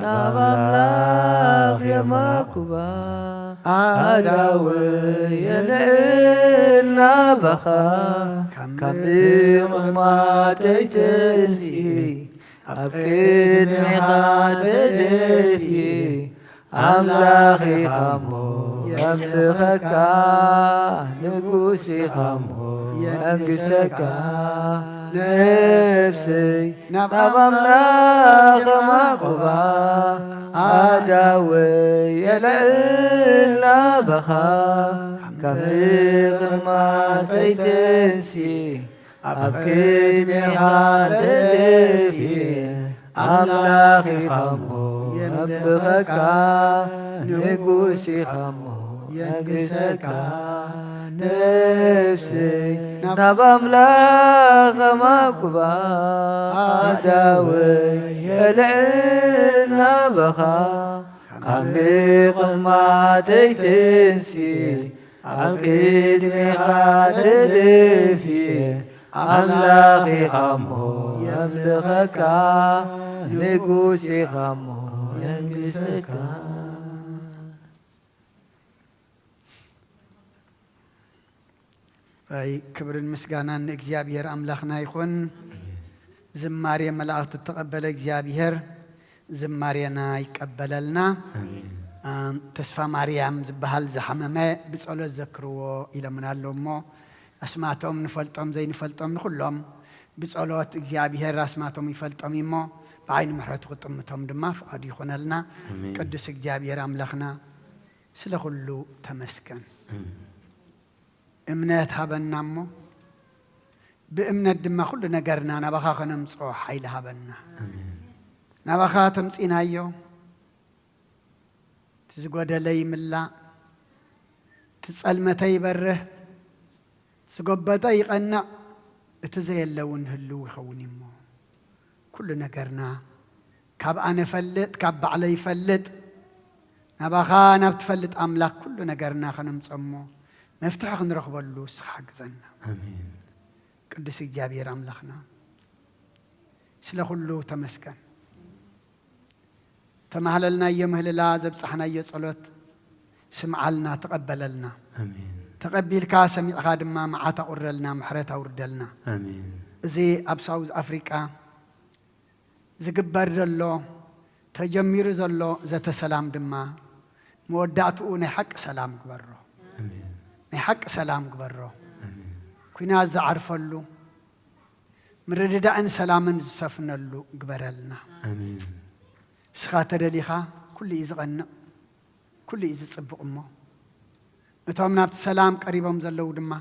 ናባምላኽ የማኩባ አዳው የልዕልና በኻ ካብ ቅድማተይ ተንስኢ ኣብ ቅድሜኻ ተደፍኢ ኣምላኺኻ እሞ የምልኸካ ንጉሲኻ እሞ የንግሰካ ነፍሰይ ናብ ኣምላኽ ማቁባ ኣዳወይ የልዕልና በኻ ካብ ቅድማተይ ተንስኢ ኣብ ቅድሜኻ ተደፍኢ ኣምላኺኻ እሞ የምልኸካ ንጉሲኻ እሞ የንግሰካ ነፍሰይ ናብ ኣምላኽ ማቁባ ኣዳወይ የልዕልና በኻ ካብ ቅድማተይ ተንስኢ ኣብ ቅድሜኻ ተደፍኢ ኣምላኺኻ እሞ የምልኸካ ንጉሲኻ እሞ የንግሰካ ክብርን ምስጋናን እግዚአብሔር አምላክና ይኹን። ዝማሬ መላእክት ተቀበለ እግዚአብሔር ዝማሬና ይቀበለልና። ተስፋ ማርያም ዝበሃል ዝሐመመ ብጸሎት ዘክርዎ ኢለምናለሁ እሞ አስማቶም ንፈልጦም ዘይንፈልጦም ንኩሎም ብጸሎት እግዚአብሔር አስማቶም ይፈልጦም እሞ በዓይን ምሕረቱ ቁጥምቶም ድማ ፍቃዱ ይኹነልና። ቅዱስ እግዚአብሔር አምላክና ስለ ሁሉ ተመስገን። እምነት ሃበና እሞ ብእምነት ድማ ኩሉ ነገርና ናባኻ ኸነምፅኦ ሓይሊ ሃበና። ናባኻ ተምፂናዮ ትዝጎደለ ይምላእ፣ ትጸልመተ ይበርህ፣ ትዝጎበጠ ይቐንዕ፣ እቲ ዘየለውን ህልው ይኸውን እሞ ኩሉ ነገርና ካብ ኣነ ፈልጥ ካብ ባዕለይ ይፈልጥ ናባኻ ናብ ትፈልጥ ኣምላክ ኩሉ ነገርና ኸነምፅኦ እሞ መፍትሒ ክንረኽበሉ እስኻ ሓግዘና። ቅዱስ እግዚአብሔር አምላክና ስለ ሁሉ ተመስገን። ተማህለልናዮ ምህልላ ዘብፅሕናዮ ጸሎት ስምዓልና ተቐበለልና። ተቐቢልካ ሰሚዕኻ ድማ መዓት ኣቁረልና ምሕረት ኣውርደልና። እዚ ኣብ ሳውዝ ኣፍሪቃ ዝግበር ዘሎ ተጀሚሩ ዘሎ ዘተ ሰላም ድማ መወዳእትኡ ናይ ሓቂ ሰላም ግበሮ፣ ናይ ሓቂ ሰላም ግበሮ፣ ኩናት ዝዓርፈሉ ምርድዳእን ሰላምን ዝሰፍነሉ ግበረልና። እስኻ ተደሊኻ ኩሉ እዩ ዝቐንዕ፣ ኩሉ እዩ ዝጽብቕ እሞ እቶም ናብቲ ሰላም ቀሪቦም ዘለዉ ድማ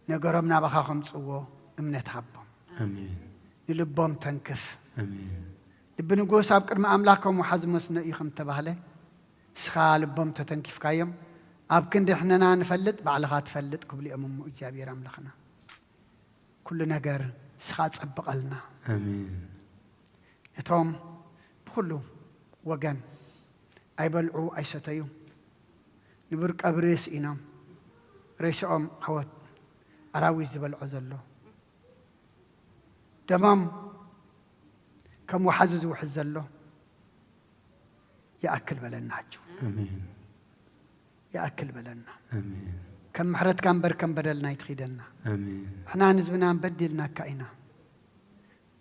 ነገሮም ናባኻ ከምጽዎ እምነት ሃቦም፣ ንልቦም ተንክፍ። ልቢ ንጉስ ኣብ ቅድሚ ኣምላኮም ውሓዝ መስነ እዩ ከም ተባህለ እስኻ ልቦም ተተንኪፍካዮም ኣብ ክንዲ ሕነና ንፈልጥ ባዕልኻ ትፈልጥ ክብልኦም እሞ እግዚአብሔር ኣምላኽና ኩሉ ነገር እስኻ ጸብቐልና። እቶም ብኩሉ ወገን ኣይበልዑ ኣይሰተዩ ንብር ቀብሪ ስኢኖም ሬስኦም ዓወት ኣራዊት ዝበልዖ ዘሎ ደሞም ከም ወሓዚ ዝውሕዝ ዘሎ يأكل بلنا حجو آمين يأكل بلنا آمين كم محرت كان بركم بدلنا يتخيدنا آمين احنا نزبنا نبدلنا كائنا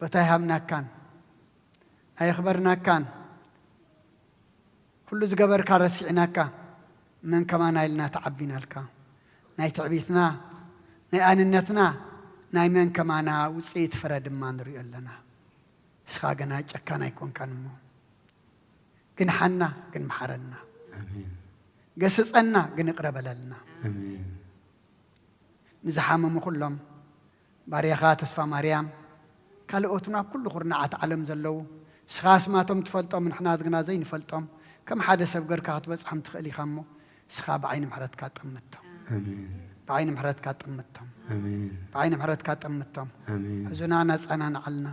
بتايهمنا كان أي خبرنا كان كل زجبر كارسعنا كان من كمان نايلنا تعبينا لك ناي تعبيتنا ناي أننتنا ناي من كمان وصيت فرد ما نري لنا سخاجنا جكنا يكون كان مو كن حنا كن محرنا آمين قصصنا كن قرب لنا آمين نزحام كلهم باريخات اسفا مريم كالوتنا كل خرنعات علم زلو سخاس ما تم تفلطم من حنا دغنا زين فلطم كم حدا سب غركات بصحم تخلي خمو سخا بعين محرت كاطمتهم آمين بعين محرت كاطمتهم آمين بعين محرت كاطمتهم آمين حزنانا صنان علنا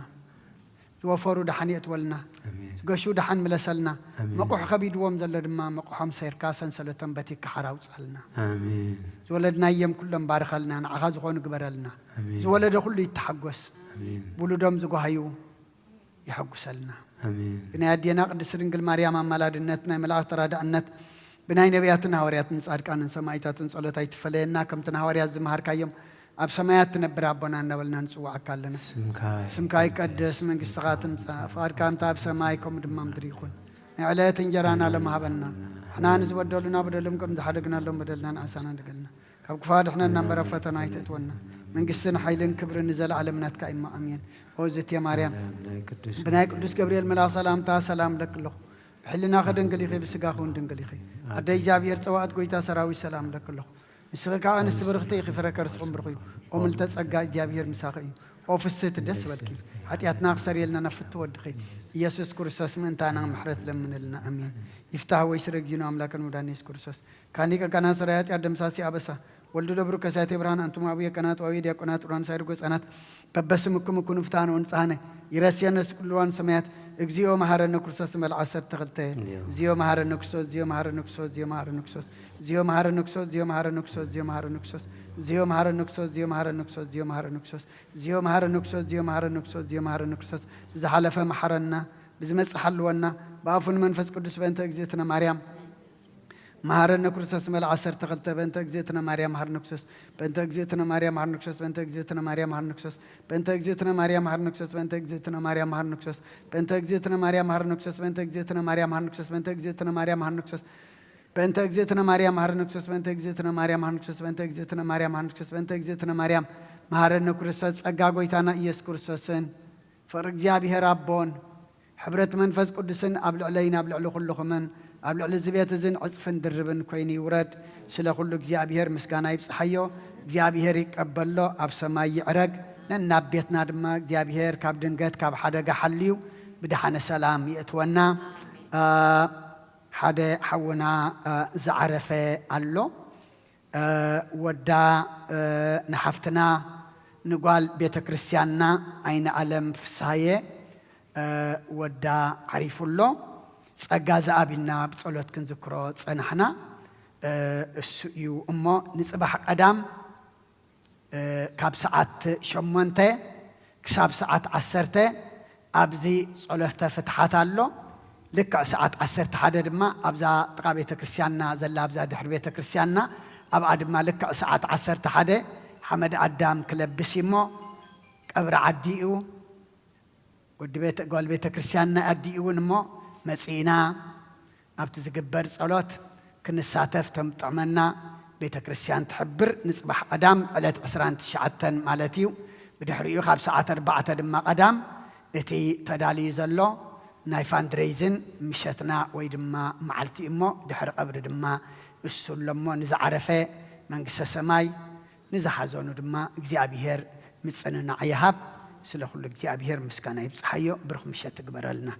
زوفروا دحنيت ولنا آمين قشو دحن ملسلنا آمين. مقوح خبيد وم زل دما مقوحم سير كاسن سلتم بتيك حراو صلنا آمين زولدنا يم كلهم بارخلنا عغاز خون قبرلنا آمين زولد كله يتحقس آمين بولدهم زغهيو يحقسلنا آمين بنادينا قدس رنجل مريم ملادنتنا ملاك ترادأنت بناي نبياتنا هورياتنا صادقان سمايتاتن صلوتاي تفلينا كم تنهوريات زمهر كايم أب سمايات تنبر أبونا نبلنا نسوع أكلنا سمكاي قدس من قصتاتن فار كام تاب سمايكم دمام دريكون عليت انجرانا لما هبلنا احنا نزودلنا بدلمكم زحدقنا لهم بدلنا عسانا دقلنا كاب كفار احنا نمبر فتنا يتتونا من قصنا حيلن كبر نزل على منات كايما امين وزت يا مريم بناي قدس جبريل ملا سلامتا سلام لك له بحلنا خدن قليخي بسقاخون دن قليخي عدي جابير توات قويتا سراوي سلام لك له السقا أنس برختي خفرك رسقم برخيو وملت سقا جابير مساقي وفسيت الدس بالكي حتى أتناقصر يلنا نفت ودخي يسوع كرسوس من تانا محرت لمن لنا أمين يفتح ويسرق جينا أملاك المدانيس كرسوس كانيك كنا سريات أدم ساسي أبسا ولدو دبرو كساتي بران أنتم أبويا كنات وأبيا كنات وران سيرقوس أنات ببسمكم كونوا فتان ونصانة يرسيان كلوان سميات اجزيو مهارن كرسوس مال عصر تغلتي زيو مهارن كرسوس زيو مهارن كرسوس زيو مهارن كرسوس زيو مهارن كرسوس زيو مهارن كرسوس زيو مهارن كرسوس زيو مهارن كرسوس زيو مهارن كرسوس زيو مهارن كرسوس زيو مهارن كرسوس زيو مهارن كرسوس زيو مهارن كرسوس زحلف محرنا بزمص حلونا بافن منفس قدس بنت اجزيتنا مريم مهارن كرسوس مال عصر تغلت بنت اجزيتنا مريم مهارن كرسوس بنت اجزيتنا مريم مهارن كرسوس بنت اجزيتنا مريم مهارن كرسوس بنت اجزيتنا مريم مهارن كرسوس بنت اجزيتنا مريم مهارن كرسوس بنت اجزيتنا مريم مهارن كرسوس بنت اجزيتنا مريم مهارن كرسوس بنت اجزيتنا مريم مهارن كرسوس بنت اجزيتنا مريم مهارن كرسوس بنت اجزيتنا مريم مهارن كرسوس بنت اجزيتنا مريم مهارن كرسوس بنت اجزيتنا مريم مهارن كرسوس ጸጋ ጎይታና ኢየሱስ ክርስቶስን ፍቅሪ እግዚአብሔር አቦን ሕብረት መንፈስ ቅዱስን ኣብ ልዕለይና ኣብ ልዕሊ ኩልኹምን ኣብ ልዕሊ ዝቤት እዝን ዕፅፍን ድርብን ኮይኑ ይውረድ ስለ ኩሉ እግዚአብሔር ምስጋና ይብፅሓዮ እግዚአብሔር ይቀበሎ ኣብ ሰማይ ይዕረግ ነናብ ቤትና ድማ እግዚአብሔር ካብ ድንገት ካብ ሓደጋ ሓልዩ ብድሓነ ሰላም ይእትወና ሓደ ሓውና ዝዓረፈ ኣሎ ወዳ ንሓፍትና ንጓል ቤተ ክርስቲያንና አይነ ዓለም ፍሳየ ወዳ ዓሪፉሎ ጸጋ ዝኣቢና ብጸሎት ክንዝክሮ ጸናሕና እሱ እዩ እሞ ንጽባሕ ቀዳም ካብ ሰዓት 8 ክሳብ ሰዓት 10 ኣብዚ ጸሎተ ፍትሓት ኣሎ ልክዕ ሰዓት 11 ድማ ኣብዛ ጥቃ ቤተ ክርስቲያንና ዘላ ኣብዛ ድሕሪ ቤተ ክርስቲያንና ኣብኣ ድማ ልክዕ ሰዓት 11 حمد أدم كلبسي مو قبر عديو ود بيت قال بيت كريستيان عديو نمو مسينا أبتزقبر صلوت كنساتف تمطعمنا بيت كريستيان تحبر نصبح أدم على 10 شعتن مالتيو بدحريو 5 ساعات 4 دما قدام اتي تدالي زلو ناي فاندريزن مشتنا وي دما معلتي امو دحر قبر دما السلمو نزعرفه منقسه سماي نزحزونو دما እግዚአብሔር ምጽንና አይሃብ ስለ ሁሉ እግዚአብሔር ምስጋና ይብጽሐዮ ብርኽ ምሸት ትግበረልና